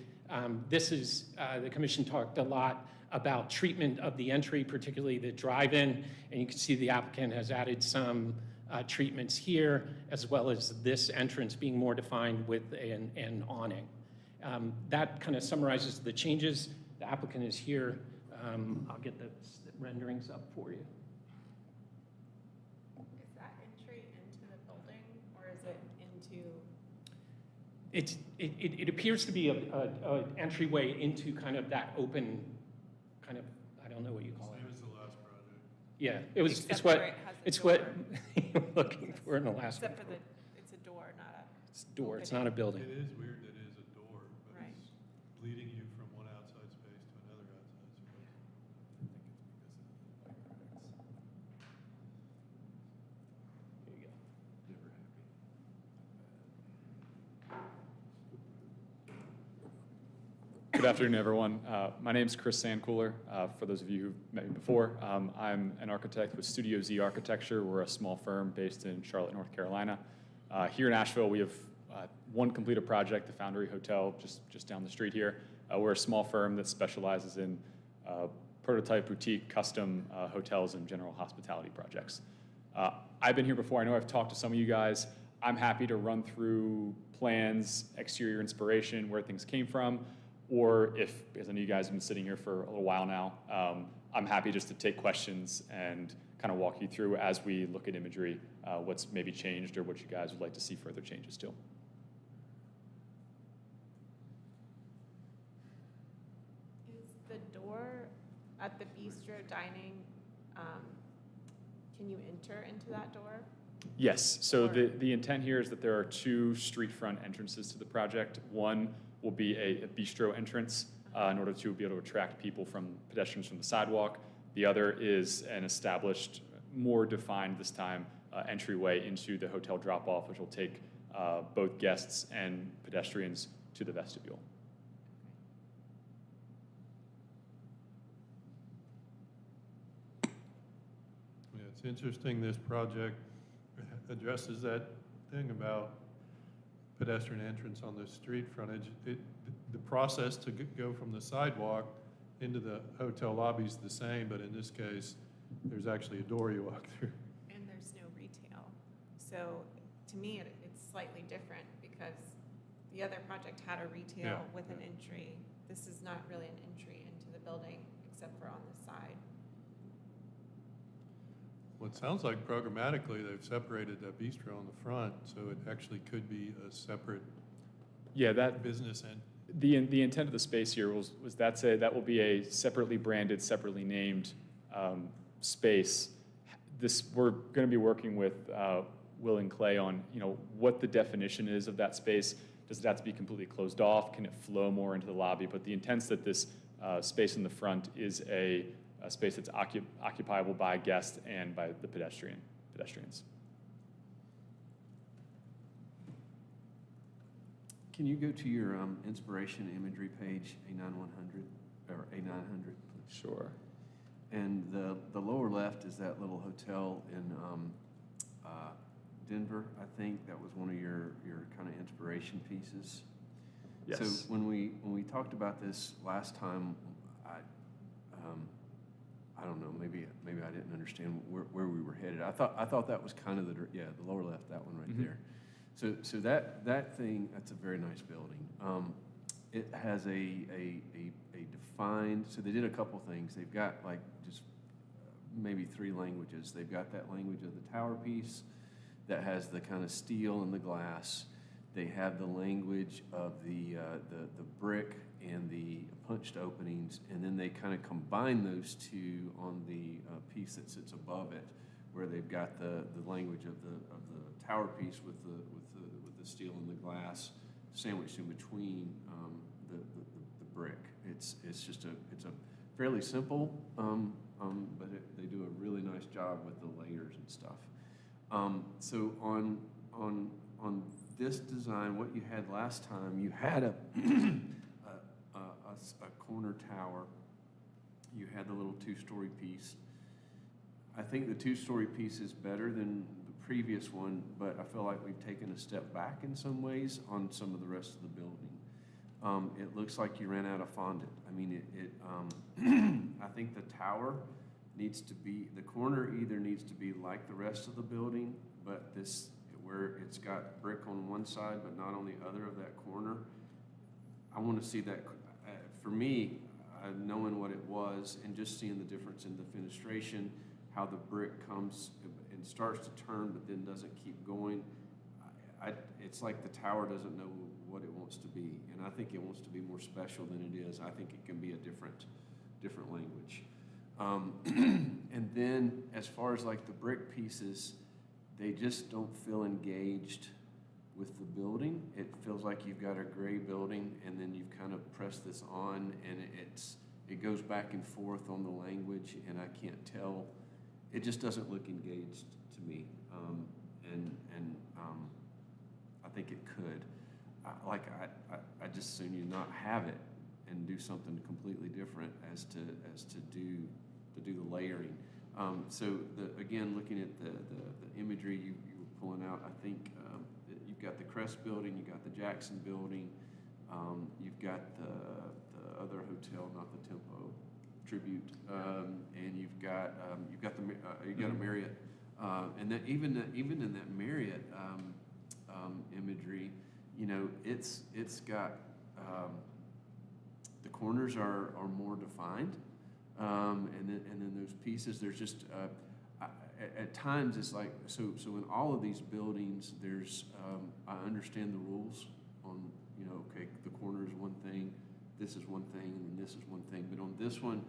this is, the commission talked a lot about treatment of the entry, particularly the drive-in, and you can see the applicant has added some treatments here, as well as this entrance being more defined with an awning. That kind of summarizes the changes. The applicant is here. I'll get the renderings up for you. Is that entry into the building, or is it into? It appears to be a entryway into kind of that open, kind of, I don't know what you call it. Same as the last project. Yeah, it's Except what, where it has a it's door. what you're looking for in the last one. Except for it's a door, not a. It's a door, it's not a building. It is weird that it is a door, but Right. it's leading you from one outside space to another outside space. There you go. Never happy. Good afternoon, everyone. My name is Chris Sandcooler. For those of you who've met me before, I'm an architect with Studio Z Architecture. We're a small firm based in Charlotte, North Carolina. Here in Asheville, we have one completed project, the Foundry Hotel, just down the street here. We're a small firm that specializes in prototype, boutique, custom hotels and general hospitality projects. I've been here before. I know I've talked to some of you guys. I'm happy to run through plans, exterior inspiration, where things came from. Or if, because I know you guys have been sitting here for a little while now, I'm happy just to take questions and kind of walk you through as we look at imagery, what's maybe changed or what you guys would like to see further changes to. Is the door at the bistro dining, can you enter into that door? Yes, so the intent here is that there are two street front entrances to the project. One will be a bistro entrance in order to be able to attract pedestrians from the sidewalk. The other is an established, more defined this time, entryway into the hotel drop-off, which will take both guests and pedestrians to the vestibule. Yeah, it's interesting this project addresses that thing about pedestrian entrance on the street frontage. The process to go from the sidewalk into the hotel lobby is the same, but in this case, there's actually a door you walk through. And there's no retail. So to me, it's slightly different because the other project had a retail Yeah. with an entry. This is not really an entry into the building except for on the side. Well, it sounds like programmatically they've separated that bistro on the front, so it actually could be a separate business end. The intent of the space here was that will be a separately branded, separately named space. We're going to be working with Will and Clay on what the definition is of that space. Does it have to be completely closed off? Can it flow more into the lobby? But the intent's that this space in the front is a space that's occupiable by guests and by the pedestrians. Can you go to your inspiration imagery page, A9100 or A900? Sure. And the lower left is that little hotel in Denver, I think. That was one of your kind of inspiration pieces. Yes. So when we talked about this last time, I don't know, maybe I didn't understand where we were headed. I thought that was kind of the lower left, that one right there. So that thing, that's a very nice building. It has a defined, so they did a couple things. They've got like just maybe 3 languages. They've got that language of the tower piece that has the kind of steel and the glass. They have the language of the brick and the punched openings, and then they kind of combine those two on the piece that sits above it, where they've got the language of the tower piece with the steel and the glass sandwiched in between the brick. It's a fairly simple, but they do a really nice job with the layers and stuff. So on this design, what you had last time, you had a corner tower. You had the little two-story piece. I think the two-story piece is better than the previous one, but I feel like we've taken a step back in some ways on some of the rest of the building. It looks like you ran out of fondant. I mean, I think the tower needs to be, the corner either needs to be like the rest of the building, but this, where it's got brick on one side but not on the other of that corner, I want to see that. For me, knowing what it was and just seeing the difference in the fenestration, how the brick comes and starts to turn but then doesn't keep going, it's like the tower doesn't know what it wants to be, and I think it wants to be more special than it is. I think it can be a different language. And then as far as like the brick pieces, they just don't feel engaged with the building. It feels like you've got a gray building and then you've kind of pressed this on, and it goes back and forth on the language, and I can't tell. It just doesn't look engaged to me, and I think it could. I just assume you not have it and do something completely different as to do the layering. So again, looking at the imagery you were pulling out, I think you've got the Crest building, you've got the Jackson building, you've got the other hotel, not the Tempo Tribute, and you've got a Marriott, and that even in that Marriott imagery, you know, it's got the corners are more defined, and then those pieces, there's just at times it's like, so in all of these buildings, there's I understand the rules on, you know, okay, the corner is one thing, this is one thing, and this is one thing, but on this one,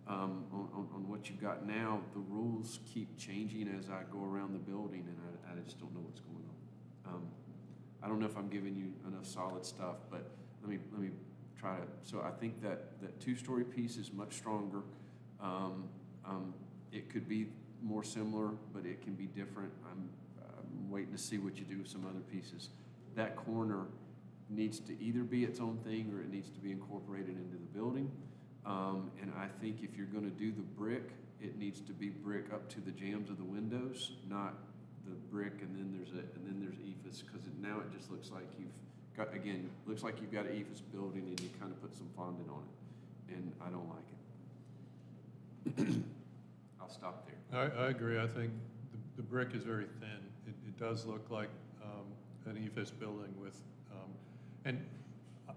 on what you've got now, the rules keep changing as I go around the building, and I just don't know what's going on. I don't know if I'm giving you enough solid stuff, but let me try to. So I think that two-story piece is much stronger. It could be more similar, but it can be different. I'm waiting to see what you do with some other pieces. That corner needs to either be its own thing or it needs to be incorporated into the building. And I think if you're going to do the brick, it needs to be brick up to the jambs of the windows, not the brick and then there's ephes, because now it just looks like you've got an ephes building and you kind of put some fondant on it, and I don't like it. I'll stop there. I agree. I think the brick is very thin. It does look like an ephes building with, and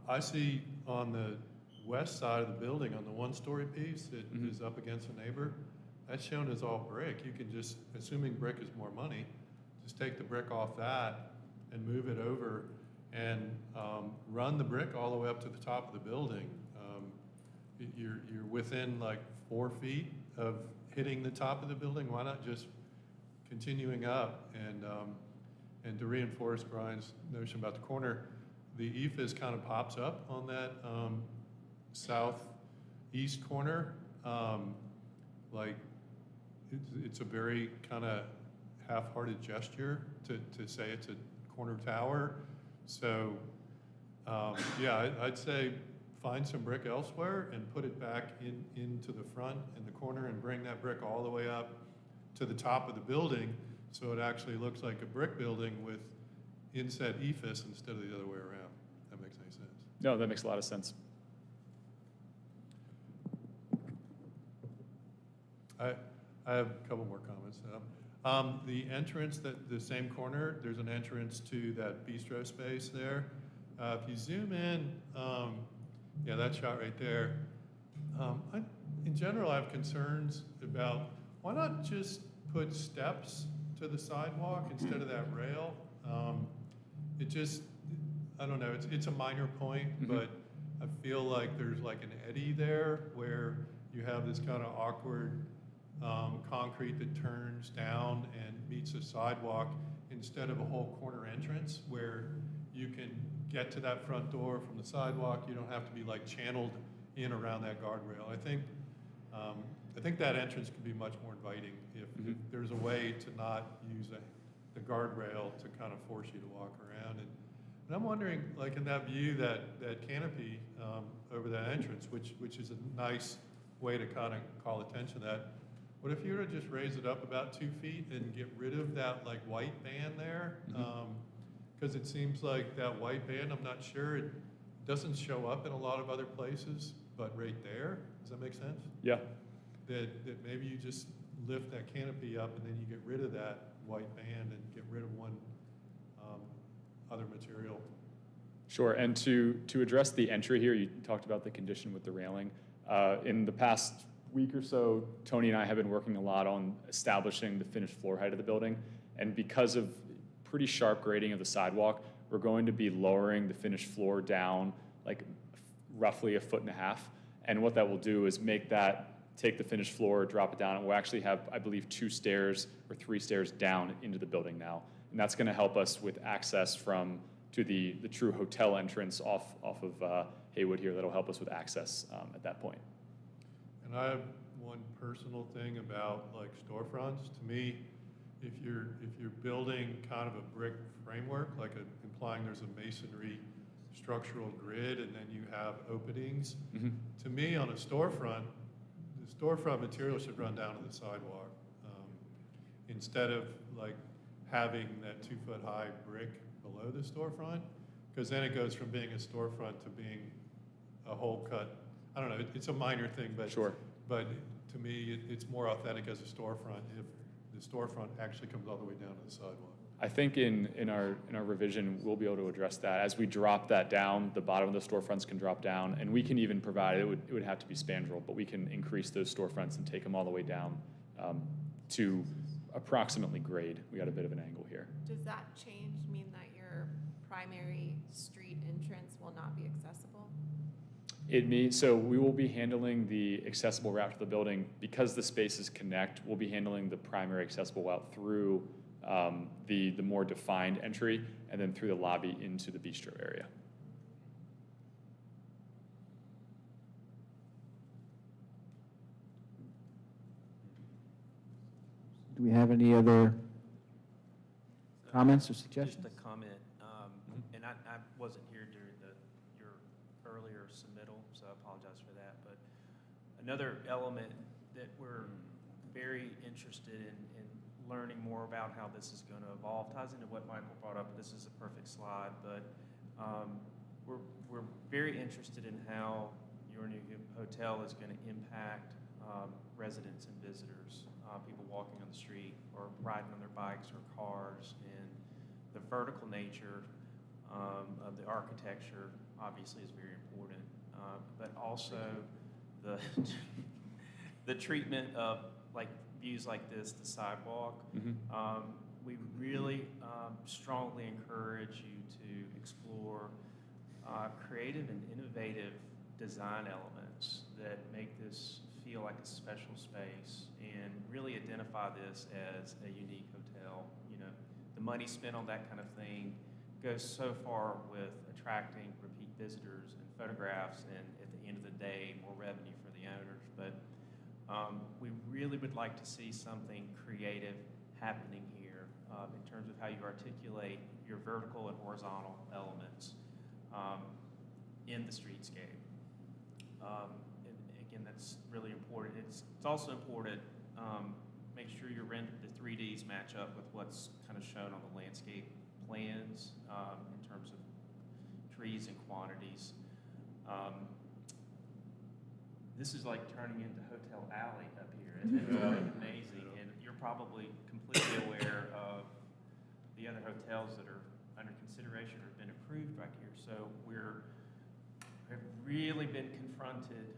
I see on the west side of the building, on the one-story piece that is up against a neighbor, that's shown as all brick. You can just, assuming brick is more money, just take the brick off that and move it over and run the brick all the way up to the top of the building. You're within like 4 feet of hitting the top of the building. Why not just continuing up? And to reinforce Brian's notion about the corner, the ephes kind of pops up on that southeast corner. Like it's a very kind of half-hearted gesture to say it's a corner tower. So yeah, I'd say find some brick elsewhere and put it back into the front in the corner and bring that brick all the way up to the top of the building so it actually looks like a brick building with inset ephes instead of the other way around. That makes any sense? No, that makes a lot of sense. I have a couple more comments. The entrance, the same corner, there's an entrance to that bistro space there. If you zoom in, yeah, that shot right there. In general, I have concerns about why not just put steps to the sidewalk instead of that rail? It just, I don't know, it's a minor point, but I feel like there's like an eddy there where you have this kind of awkward concrete that turns down and meets the sidewalk instead of a whole corner entrance where you can get to that front door from the sidewalk. You don't have to be like channeled in around that guardrail. I think that entrance could be much more inviting if there's a way to not use the guardrail to kind of force you to walk around. And I'm wondering, like in that view, that canopy over that entrance, which is a nice way to kind of call attention to that. What if you were to just raise it up about 2 feet and get rid of that like white band there? Because it seems like that white band, I'm not sure, it doesn't show up in a lot of other places, but right there, does that make sense? Yeah. That maybe you just lift that canopy up and then you get rid of that white band and get rid of one other material. Sure, and to address the entry here, you talked about the condition with the railing. In the past week or so, Tony and I have been working a lot on establishing the finished floor height of the building, and because of pretty sharp grading of the sidewalk, we're going to be lowering the finished floor down like roughly 1.5 feet. And what that will do is make that, take the finished floor, drop it down, and we'll actually have, I believe, 2 stairs or 3 stairs down into the building now. And that's going to help us with access to the true hotel entrance off of Haywood here. That'll help us with access at that point. And I have one personal thing about like storefronts. To me, if you're building kind of a brick framework, like implying there's a masonry structural grid and then you have openings, to me on a storefront, the storefront material should run down to the sidewalk instead of like having that 2-foot-high brick below the storefront, because then it goes from being a storefront to being a hole cut. I don't know, it's a minor thing, but sure. But to me, it's more authentic as a storefront if the storefront actually comes all the way down to the sidewalk. I think in our revision, we'll be able to address that. As we drop that down, the bottom of the storefronts can drop down, and we can even provide, it would have to be spandrel, but we can increase those storefronts and take them all the way down to approximately grade. We got a bit of an angle here. Does that change mean that your primary street entrance will not be accessible? It means, so we will be handling the accessible route to the building. Because the spaces connect, we'll be handling the primary accessible route through the more defined entry and then through the lobby into the bistro area. Do we have any other comments or suggestions? Just a comment, and I wasn't here during your earlier submittal, so I apologize for that, but another element that we're very interested in learning more about how this is going to evolve ties into what Michael brought up. This is a perfect slide, but we're very interested in how your new hotel is going to impact residents and visitors, people walking on the street or riding on their bikes or cars, and the vertical nature of the architecture obviously is very important, but also the treatment of like views like this, the sidewalk. We really strongly encourage you to explore creative and innovative design elements that make this feel like a special space and really identify this as a unique hotel. You know, the money spent on that kind of thing goes so far with attracting repeat visitors and photographs, and at the end of the day, more revenue for the owners. But we really would like to see something creative happening here in terms of how you articulate your vertical and horizontal elements in the streetscape. And again, that's really important. It's also important, make sure the 3Ds match up with what's kind of shown on the landscape plans in terms of trees and quantities. This is like turning into Hotel Alley up here. It's really amazing, and you're probably completely aware of the other hotels that are under consideration or have been approved right here. So have really been confronted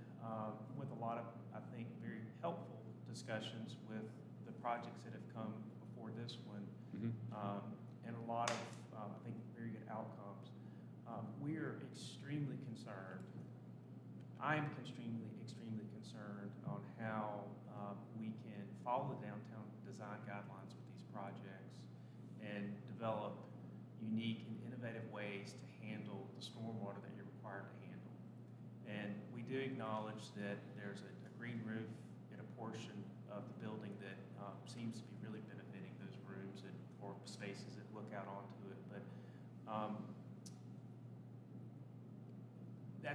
with a lot of, I think, very helpful discussions with the projects that have come before this one, and a lot of, I think, very good outcomes. We are extremely concerned. I am extremely concerned on how we can follow the downtown design guidelines with these projects and develop unique and innovative ways to handle the stormwater that you're required to handle. And we do acknowledge that there's a green roof in a portion of the building that seems to be really benefiting those rooms or spaces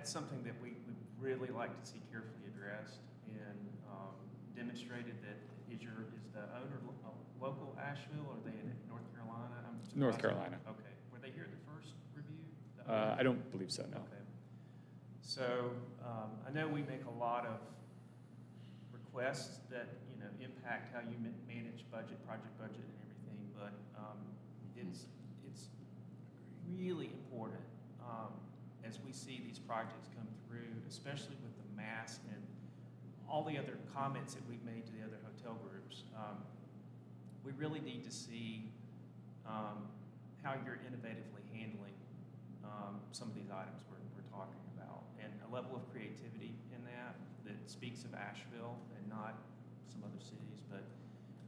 that's something that we really like to see carefully addressed and demonstrated. That is the owner local Asheville, or are they in North Carolina? North Carolina. Okay. Were they here at the first review? I don't believe so, no. Okay. So I know we make a lot of requests that, impact how you manage project budget and everything, but it's really important as we see these projects come through, especially with the mass and all the other comments that we've made to the other hotel groups. We really need to see how you're innovatively handling some of these items we're talking about, and a level of creativity in that speaks of Asheville and not some other cities. But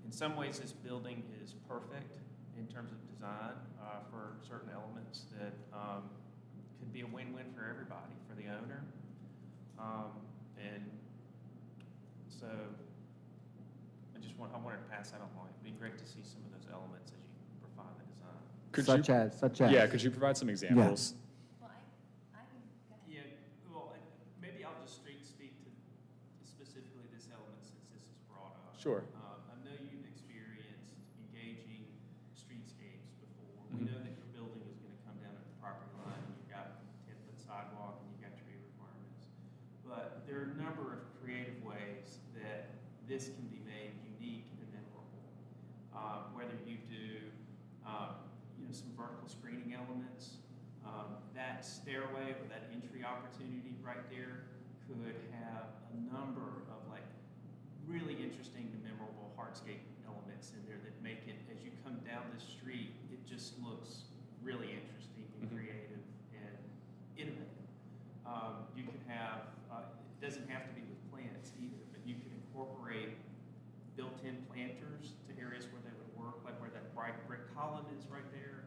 in some ways, this building is perfect in terms of design for certain elements that could be a win-win for everybody, for the owner. And so I wanted to pass that along. It'd be great to see some of those elements as you refine the design. Such as? Yeah, could you provide some examples? Well, I can, go ahead. Yeah, well, maybe I'll just speak to specifically this element since this is brought up. Sure. I know you've experienced engaging streetscapes before. We know that your building is going to come down at the property line, and you've got 10-foot sidewalk, and you've got tree requirements. But there are a number of creative ways that this can be made unique and memorable. Whether you do some vertical screening elements, that stairway or that entry opportunity right there could have a number of really interesting and memorable hardscape elements in there that make it, as you come down the street, it just looks really interesting and creative and innovative. You can have, it doesn't have to be with plants either, but you can incorporate built-in planters to areas where they would work, like where that bright brick column is right there.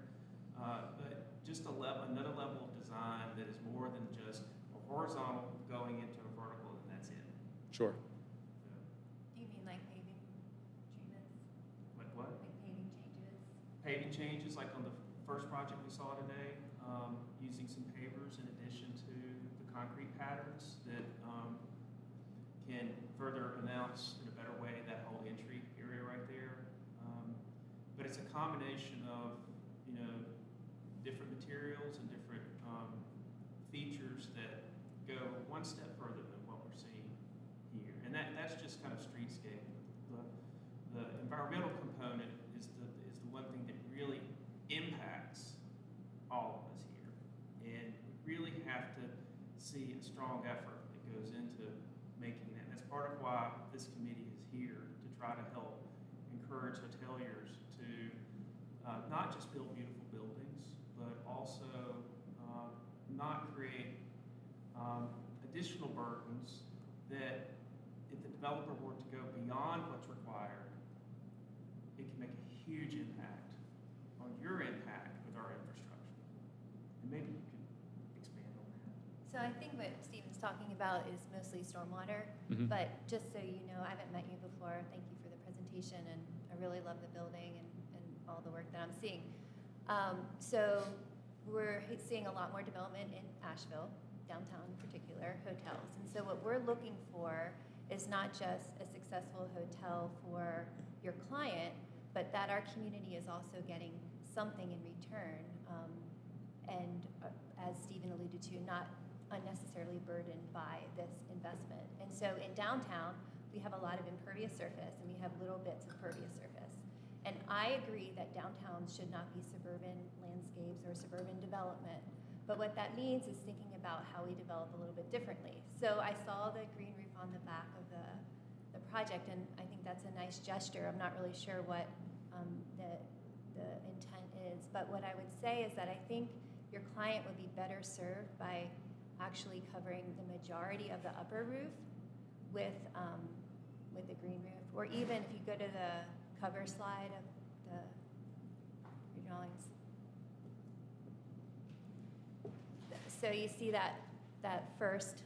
But just another level of design that is more than just a horizontal going into a vertical, and that's it. Sure. Do you mean like paving treatments? What? Like paving changes? Paving changes, like on the first project we saw today, using some pavers in addition to the concrete patterns that can further announce in a better way that whole entry area right there. But it's a combination of, different materials and different features that go one step further than what we're seeing here. And that's just kind of streetscape. The environmental component is the one thing that really impacts all of us here. And we really have to see a strong effort that goes into making that. And that's part of why this committee is here, to try to help encourage hoteliers to not just build beautiful buildings, but also not create additional burdens that if the developer were to go beyond what's required, it can make a huge impact on your impact with our infrastructure. And maybe you can expand on that. So I think what Stephen's talking about is mostly stormwater, but just so you know, I haven't met you before. Thank you for the presentation, and I really love the building and all the work that I'm seeing. So we're seeing a lot more development in Asheville, downtown in particular, hotels. And so what we're looking for is not just a successful hotel for your client, but that our community is also getting something in return, and as Stephen alluded to, not unnecessarily burdened by this investment. And so in downtown, we have a lot of impervious surface, and we have little bits of pervious surface. And I agree that downtowns should not be suburban landscapes or suburban development. But what that means is thinking about how we develop a little bit differently. So I saw the green roof on the back of the project, and I think that's a nice gesture. I'm not really sure what the intent is, but what I would say is that I think your client would be better served by actually covering the majority of the upper roof with the green roof, or even if you go to the cover slide of your drawings. So you see that first,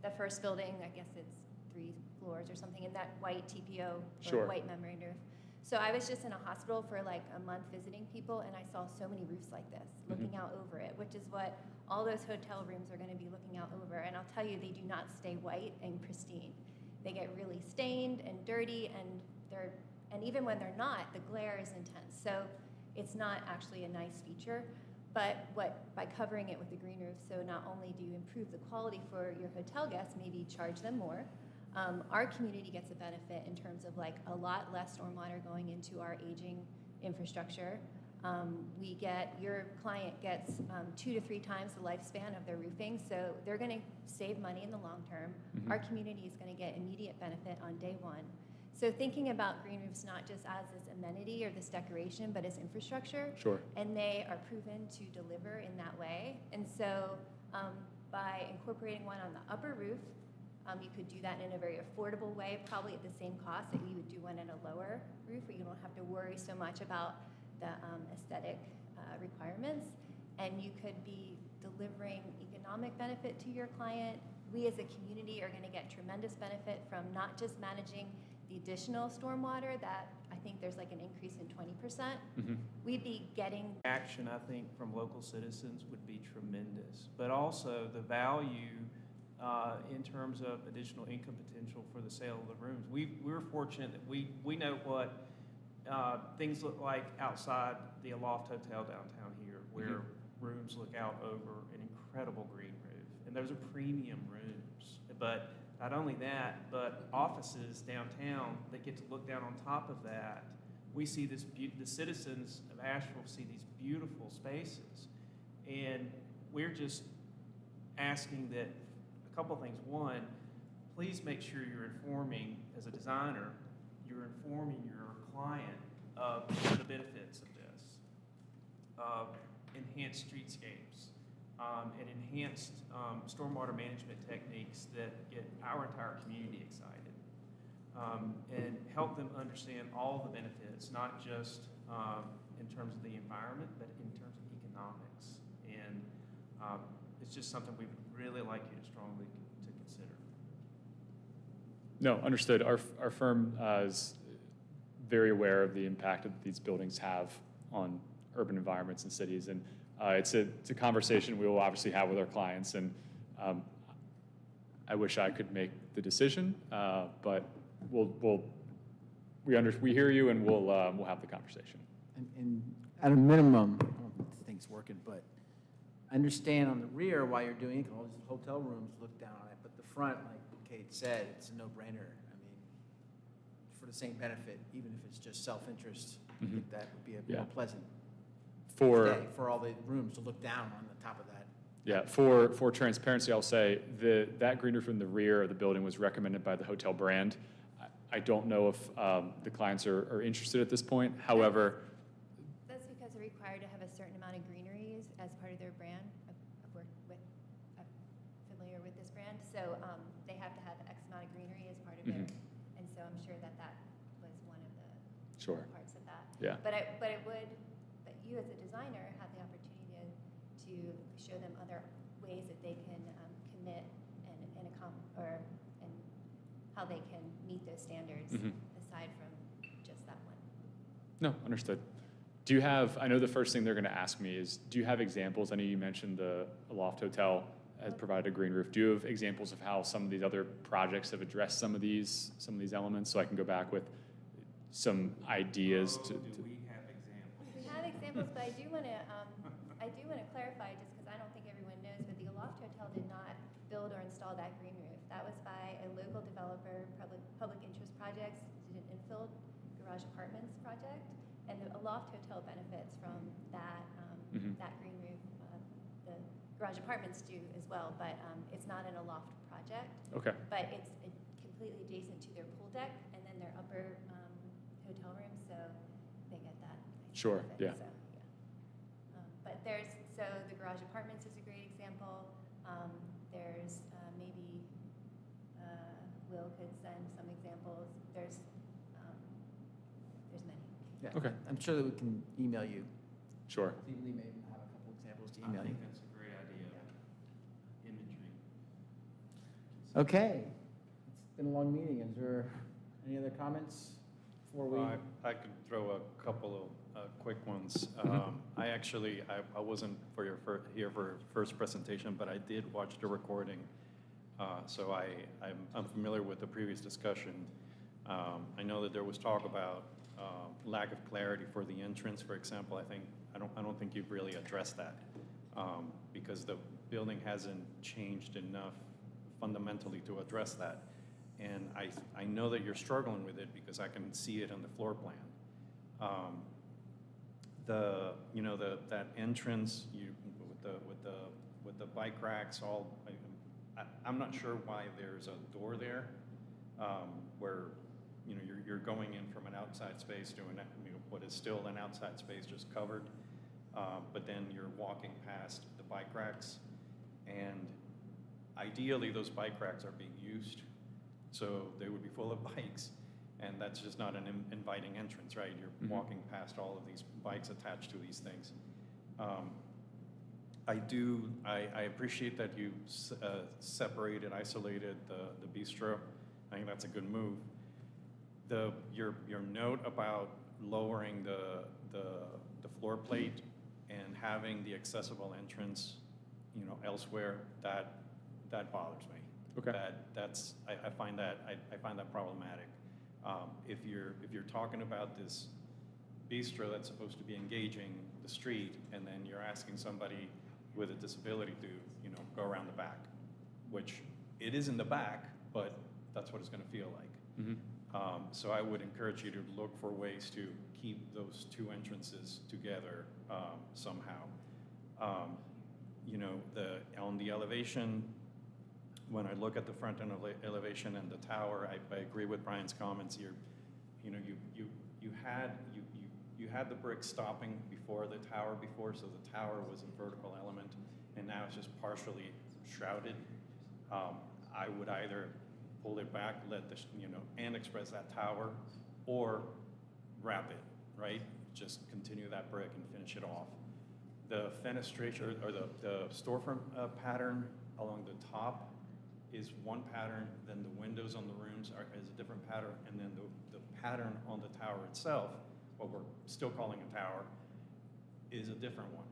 the first building, I guess it's 3 floors or something, in that white TPO or Sure. white membrane roof. So I was just in a hospital for like a month visiting people, and I saw so many roofs like this, looking out over it, which is what all those hotel rooms are gonna be looking out over. And I'll tell you, they do not stay white and pristine. They get really stained and dirty, and even when they're not, the glare is intense. So it's not actually a nice feature. But by covering it with a green roof, so not only do you improve the quality for your hotel guests, maybe charge them more, our community gets a benefit in terms of like a lot less stormwater going into our aging infrastructure. Your client gets 2 to 3 times the lifespan of their roofing, so they're gonna save money in the long term. Our community is gonna get immediate benefit on day one. So thinking about green roofs not just as this amenity or this decoration, but as infrastructure. Sure. And they are proven to deliver in that way. And so by incorporating one on the upper roof, you could do that in a very affordable way, probably at the same cost that you would do one at a lower roof, where you don't have to worry so much about the aesthetic requirements. And you could be delivering economic benefit to your client. We as a community are going to get tremendous benefit from not just managing the additional stormwater that I think there's like an increase in 20%. We'd be getting Action, I think, from local citizens would be tremendous, but also the value in terms of additional income potential for the sale of the rooms. We're fortunate that we know what things look like outside the Aloft Hotel downtown here, where rooms look out over an incredible green roof, and those are premium rooms. But not only that, but offices downtown that get to look down on top of that. We see this, the citizens of Asheville see these beautiful spaces, and we're just asking that a couple of things. One, please make sure you're informing, as a designer, you're informing your client of the benefits of this, of enhanced streetscapes, and enhanced stormwater management techniques that get our entire community excited, and help them understand all the benefits, not just in terms of the environment, but in terms of economics. And it's just something we would really like you to strongly to consider. No, understood. Our firm is very aware of the impact that these buildings have on urban environments and cities, and it's a conversation we will obviously have with our clients, and I wish I could make the decision, but we hear you, and we'll have the conversation. And at a minimum, I don't know if this thing's working, but understand on the rear why you're doing it, 'cause all these hotel rooms look down on it, but the front, like Kate said, it's a no-brainer. I mean, for the same benefit, even if it's just self-interest, I think that would be a more pleasant day for all the rooms to look down on the top of that. Yeah, for transparency, I'll say that green roof in the rear of the building was recommended by the hotel brand. I don't know if the clients are interested at this point. However, That's because they're required to have a certain amount of greeneries as part of their brand. I've worked with, I'm familiar with this brand, so they have to have X amount of greenery as part of their, and so I'm sure that was one of the parts of that. Yeah. But you as a designer have the opportunity to show them other ways that they can commit and how they can meet those standards aside from just that one. no, understood. Do you have, I know the first thing they're going to ask me is, do you have examples? I know you mentioned the Aloft Hotel has provided a green roof. Do you have examples of how some of these other projects have addressed some of these elements, so I can go back with some ideas Do we have examples? We have examples, but I do want to clarify, just because I don't think everyone knows, but the Aloft Hotel did not build or install that green roof. That was by a local developer, public interest projects, did an infill garage apartments project, and the Aloft Hotel benefits from that that green roof. The garage apartments do as well, but it's not an Aloft project. Okay. But it's completely adjacent to their pool deck and then their upper hotel rooms, so they get that. Sure, benefit, yeah. So, yeah. But the garage apartments is a great example. There's maybe Will could send some examples. There's many. Yeah. Okay. I'm sure that we can email you. Sure. Steve Lee may even have a couple examples to I email you. think that's a great idea. Imagery. Okay. It's been a long meeting. Is there any other comments before we? I could throw a couple of quick ones. I wasn't for here for your first presentation, but I did watch the recording. So I'm familiar with the previous discussion. I know that there was talk about lack of clarity for the entrance, for example. I don't think you've really addressed that because the building hasn't changed enough fundamentally to address that. And I know that you're struggling with it because I can see it on the floor plan. That entrance with the bike racks I'm not sure why there's a door there where you're going in from an outside space to what is still an outside space just covered, but then you're walking past the bike racks, and ideally those bike racks are being used, so they would be full of bikes, and that's just not an inviting entrance, right? You're walking past all of these bikes attached to these things. I appreciate that you separated, isolated the bistro. I think that's a good move. Your note about lowering the floor plate and having the accessible entrance, elsewhere, that bothers me. Okay. I find that problematic. If you're talking about this bistro that's supposed to be engaging the street, and then you're asking somebody with a disability to, go around the back, which it is in the back, but that's what it's going to feel like. So I would encourage you to look for ways to keep those two entrances together somehow. On the elevation, when I look at the front end elevation and the tower, I agree with Brian's comments here. You had the brick stopping before the tower before, so the tower was a vertical element, and now it's just partially shrouded. I would either pull it back, and express that tower, or wrap it, right? Just continue that brick and finish it off. The fenestration or the storefront pattern along the top is one pattern, then the windows on the rooms is a different pattern, and then the pattern on the tower itself, what we're still calling a tower, is a different one.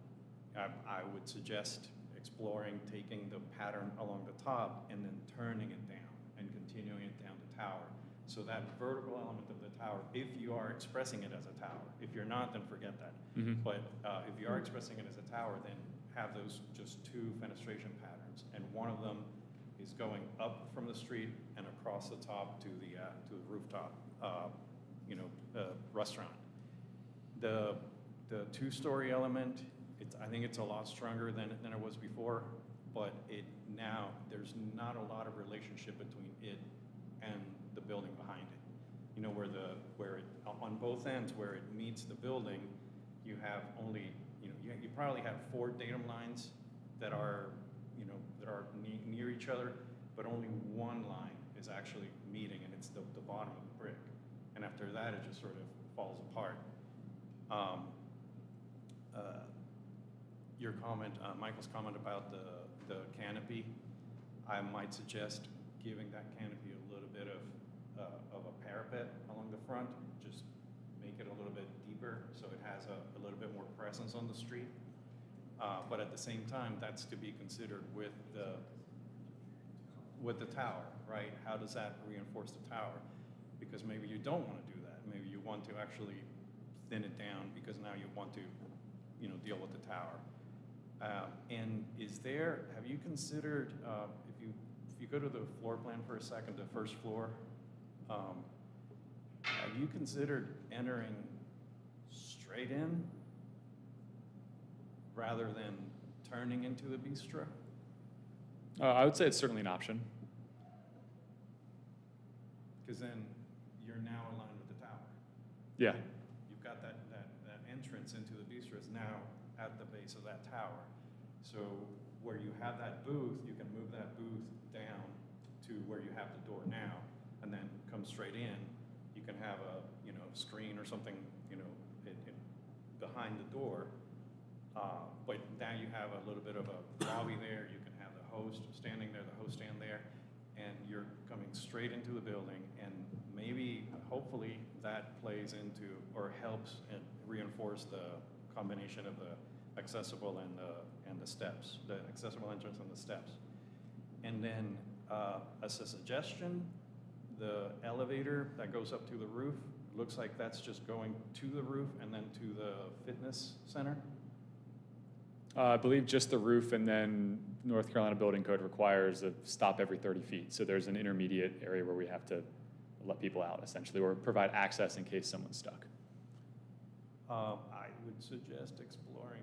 I would suggest exploring taking the pattern along the top and then turning it down and continuing it down the tower. So that vertical element of the tower, if you are expressing it as a tower, if you're not, then forget that. But if you are expressing it as a tower, then have those just two fenestration patterns, and one of them is going up from the street and across the top to the rooftop, restaurant. The two-story element, I think it's a lot stronger than it was before, but now there's not a lot of relationship between it and the building behind it. Where it on both ends where it meets the building, you have only you probably have 4 datum lines that are near each other, but only one line is actually meeting, and it's the bottom of the brick. And after that, it just sort of falls apart. Your comment, Michael's comment about the canopy, I might suggest giving that canopy a little bit of a parapet along the front, just make it a little bit deeper so it has a little bit more presence on the street. But at the same time, that's to be considered with the tower, right? How does that reinforce the tower? Because maybe you don't want to do that. Maybe you want to actually thin it down because now you want to, deal with the tower. And have you considered, if you go to the floor plan for a second, the first floor, have you considered entering straight in rather than turning into the bistro? I would say it's certainly an option. Because then you're now aligned with the tower. Yeah. You've got that entrance into the bistro is now at the base of that tower. So where you have that booth, you can move that booth down to where you have the door now, and then come straight in. You can have a screen or something behind the door, but now you have a little bit of a lobby there. You can have the host standing there, the host stand there, and you're coming straight into the building, and maybe hopefully that plays into or helps and reinforce the combination of the accessible and the steps, the accessible entrance and the steps. And then as a suggestion, the elevator that goes up to the roof, looks like that's just going to the roof and then to the fitness center. I believe just the roof, and then North Carolina Building Code requires a stop every 30 feet. So there's an intermediate area where we have to let people out, essentially, or provide access in case someone's stuck. I would suggest exploring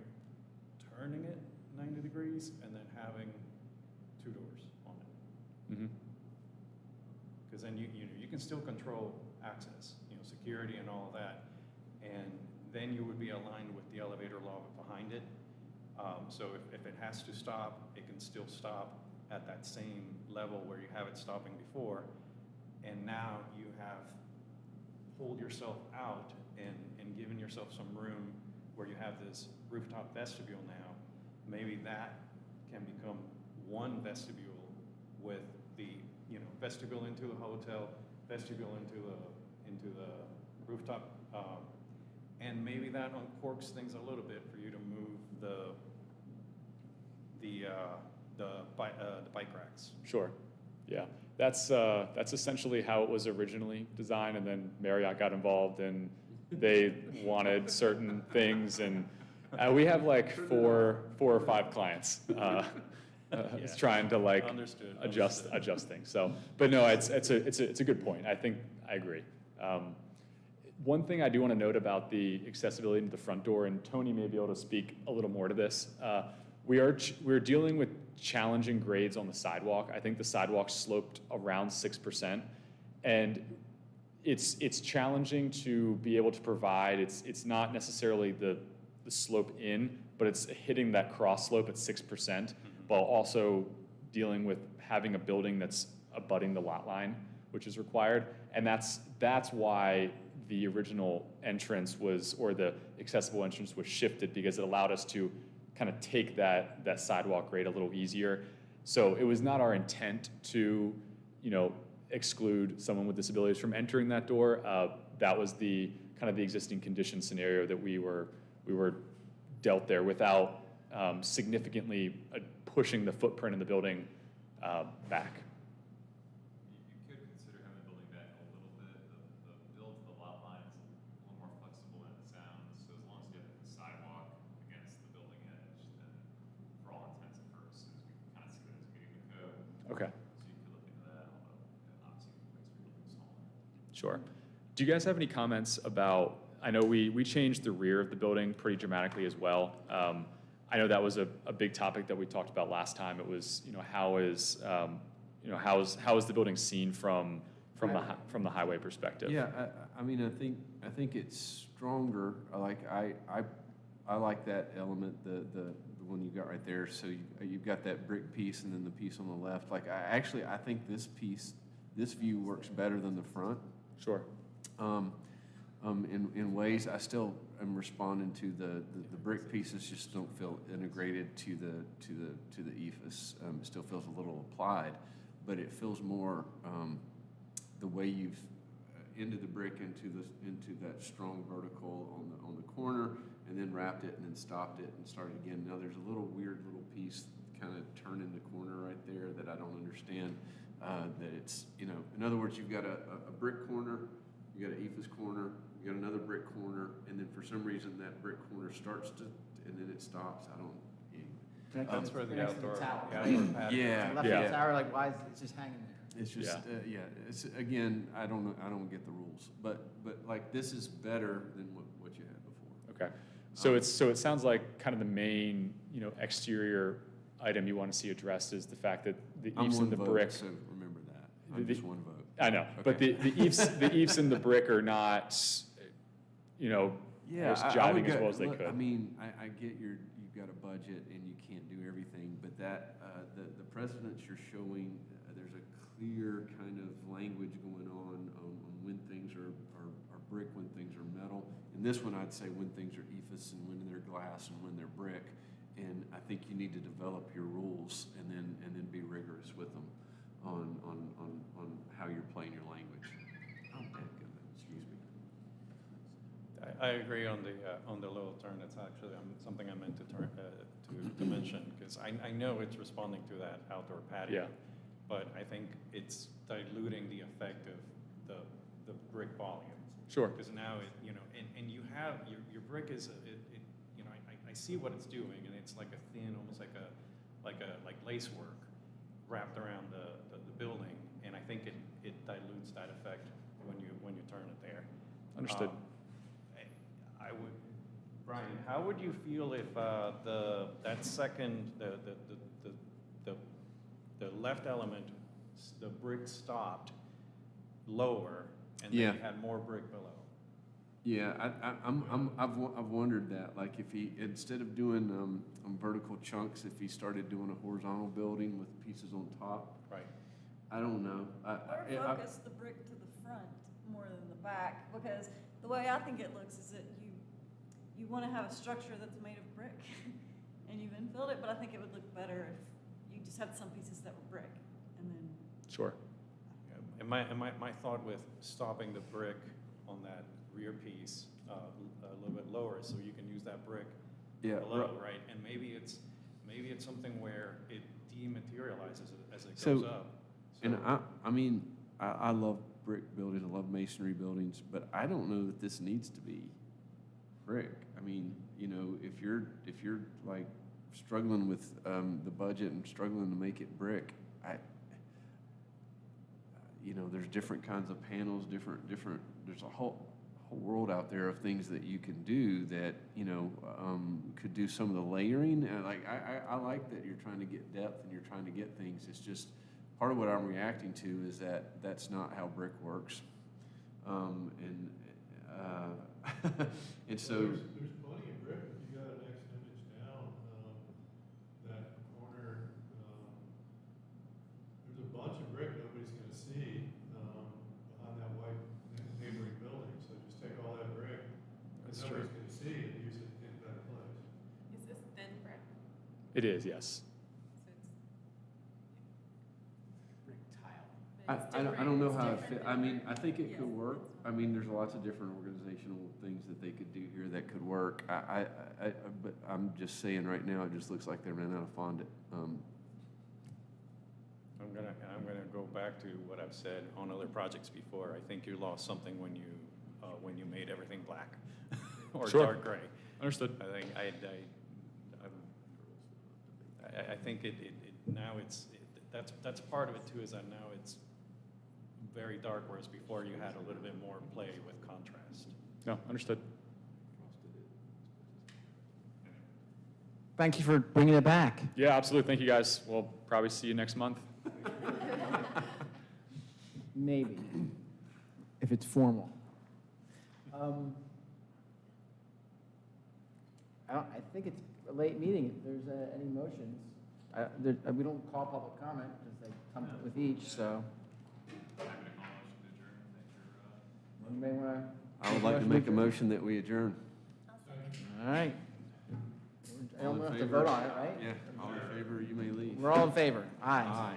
turning it 90 degrees and then having 2 doors on it. Mm-hmm. Because then you can still control access, security and all of that, and then you would be aligned with the elevator law behind it. So if it has to stop, it can still stop at that same level where you have it stopping before, and now you have pulled yourself out and given yourself some room where you have this rooftop vestibule now. Maybe that can become one vestibule with the vestibule into the hotel, vestibule into the rooftop, and maybe that uncorks things a little bit for you to move the bike racks. Sure. Yeah. That's essentially how it was originally designed, and then Marriott got involved and they wanted certain things, and we have like four or five clients. It's trying to like adjust things. So, but no, it's a good point. I think I agree. One thing I do want to note about the accessibility to the front door, and Tony may be able to speak a little more to this. We're dealing with challenging grades on the sidewalk. I think the sidewalk sloped around 6%, and it's challenging to be able to provide. It's not necessarily the slope in, but it's hitting that cross slope at 6%, while also dealing with having a building that's abutting the lot line, which is required. And that's why the original entrance or the accessible entrance was shifted, because it allowed us to kind of take that sidewalk grade a little easier. So it was not our intent to, exclude someone with disabilities from entering that door. That was the kind of the existing condition scenario that we were dealt there without significantly pushing the footprint in the building back. You could consider having the building back a little bit. The build to the lot line is a little more flexible than it sounds. So as long as you have the sidewalk against the building edge, then for all intents and purposes, we kind of see that as meeting the code. Okay. So you could look into that, although obviously it makes it a little smaller. Sure. Do you guys have any comments about, I know we changed the rear of the building pretty dramatically as well. I know that was a big topic that we talked about last time. It was, how is the building seen from the highway perspective? Yeah, I mean, I think it's stronger. I like that element, the one you got right there. So you've got that brick piece and then the piece on the left. Like I think this view works better than the front. Sure. In ways, I still am responding to the brick pieces just don't feel integrated to the ephes. It still feels a little applied, but it feels more the way you've ended the brick into that strong vertical on the corner, and then wrapped it and then stopped it and started again. Now there's a weird little piece kind of turning the corner right there that I don't understand. That it's in other words, you've got a brick corner. You got an ephes corner, you got another brick corner, and then for some reason that brick corner starts to, and then it stops. I don't. That's where the outdoor patio. Yeah. Left of the tower, like why is it just hanging there? It's just It's again, I don't get the rules, but like this is better than what you had before. Okay. So it sounds like kind of the main exterior item you want to see addressed is the fact that the eaves and the brick. So remember that. I'm just one vote. I know, okay. But the eaves and the brick are not, as jiving as well as they could. I mean, I get you've got a budget and you can't do everything, but that the precedents you're showing, there's a clear kind of language going on when things are brick, when things are metal. In this one, I'd say when things are ephes and when they're glass and when they're brick. And I think you need to develop your rules and then be rigorous with them on how you're playing your language. Oh, I agree on the little turn. It's actually something I meant to mention, because I know it's responding to that outdoor patio. Yeah. But I think it's diluting the effect of the brick volume. Sure. Because now and you have, your brick is, I see what it's doing, and it's like a thin, almost like lace work wrapped around the building, and I think it dilutes that effect when you turn it there. Understood. I would, Brian, how would you feel if that second, the left element, the brick stopped lower, and then Yeah. you had more brick below? Yeah, I've wondered that, like if he, instead of doing vertical chunks, if he started doing a horizontal building with pieces on top. Right. I don't know. Or focus the brick to the front more than the back, because the way I think it looks is that you want to have a structure that's made of brick, and you've infilled it, but I think it would look better if you just had some pieces that were brick, and then. Sure. And my thought with stopping the brick on that rear piece a little bit lower, so you can use that brick below, right? And maybe it's something where it dematerializes as it goes up. And I love brick buildings, I love masonry buildings, but I don't know that this needs to be brick. I mean, if you're like struggling with the budget and struggling to make it brick, there's different kinds of panels, there's a whole world out there of things that you can do that, could do some of the layering. And I like that you're trying to get depth and you're trying to get things. It's just, part of what I'm reacting to is that that's not how brick works. And so. There's plenty of brick. If you got a next image down, that corner, there's a bunch of brick nobody's gonna see, behind that white neighboring building. So just take all that brick that nobody's gonna see and use it in a better place. Is this thin brick? It is, yes. So it's Brick tile. I don't know how it fit. I mean, I think it could work. I mean, there's lots of different organizational things that they could do here that could work. But I'm just saying right now, it just looks like they ran out of fondant. I'm gonna go back to what I've said on other projects before. I think you lost something when you made everything black or Sure. dark gray. Understood. I think I think now that's part of it too, is that now it's very dark, whereas before you had a little bit more play with contrast. No, understood. Thank you for bringing it back. Yeah, absolutely. Thank you, guys. We'll probably see you next month. Maybe, if it's formal. I think it's a late meeting. If there's any motions, we don't call public comment because they come with each, so. Anybody want to? I would like to make a motion that we adjourn. All right. I don't have to vote on it, right? Yeah, all in favor, you may leave. We're all in favor. Aye.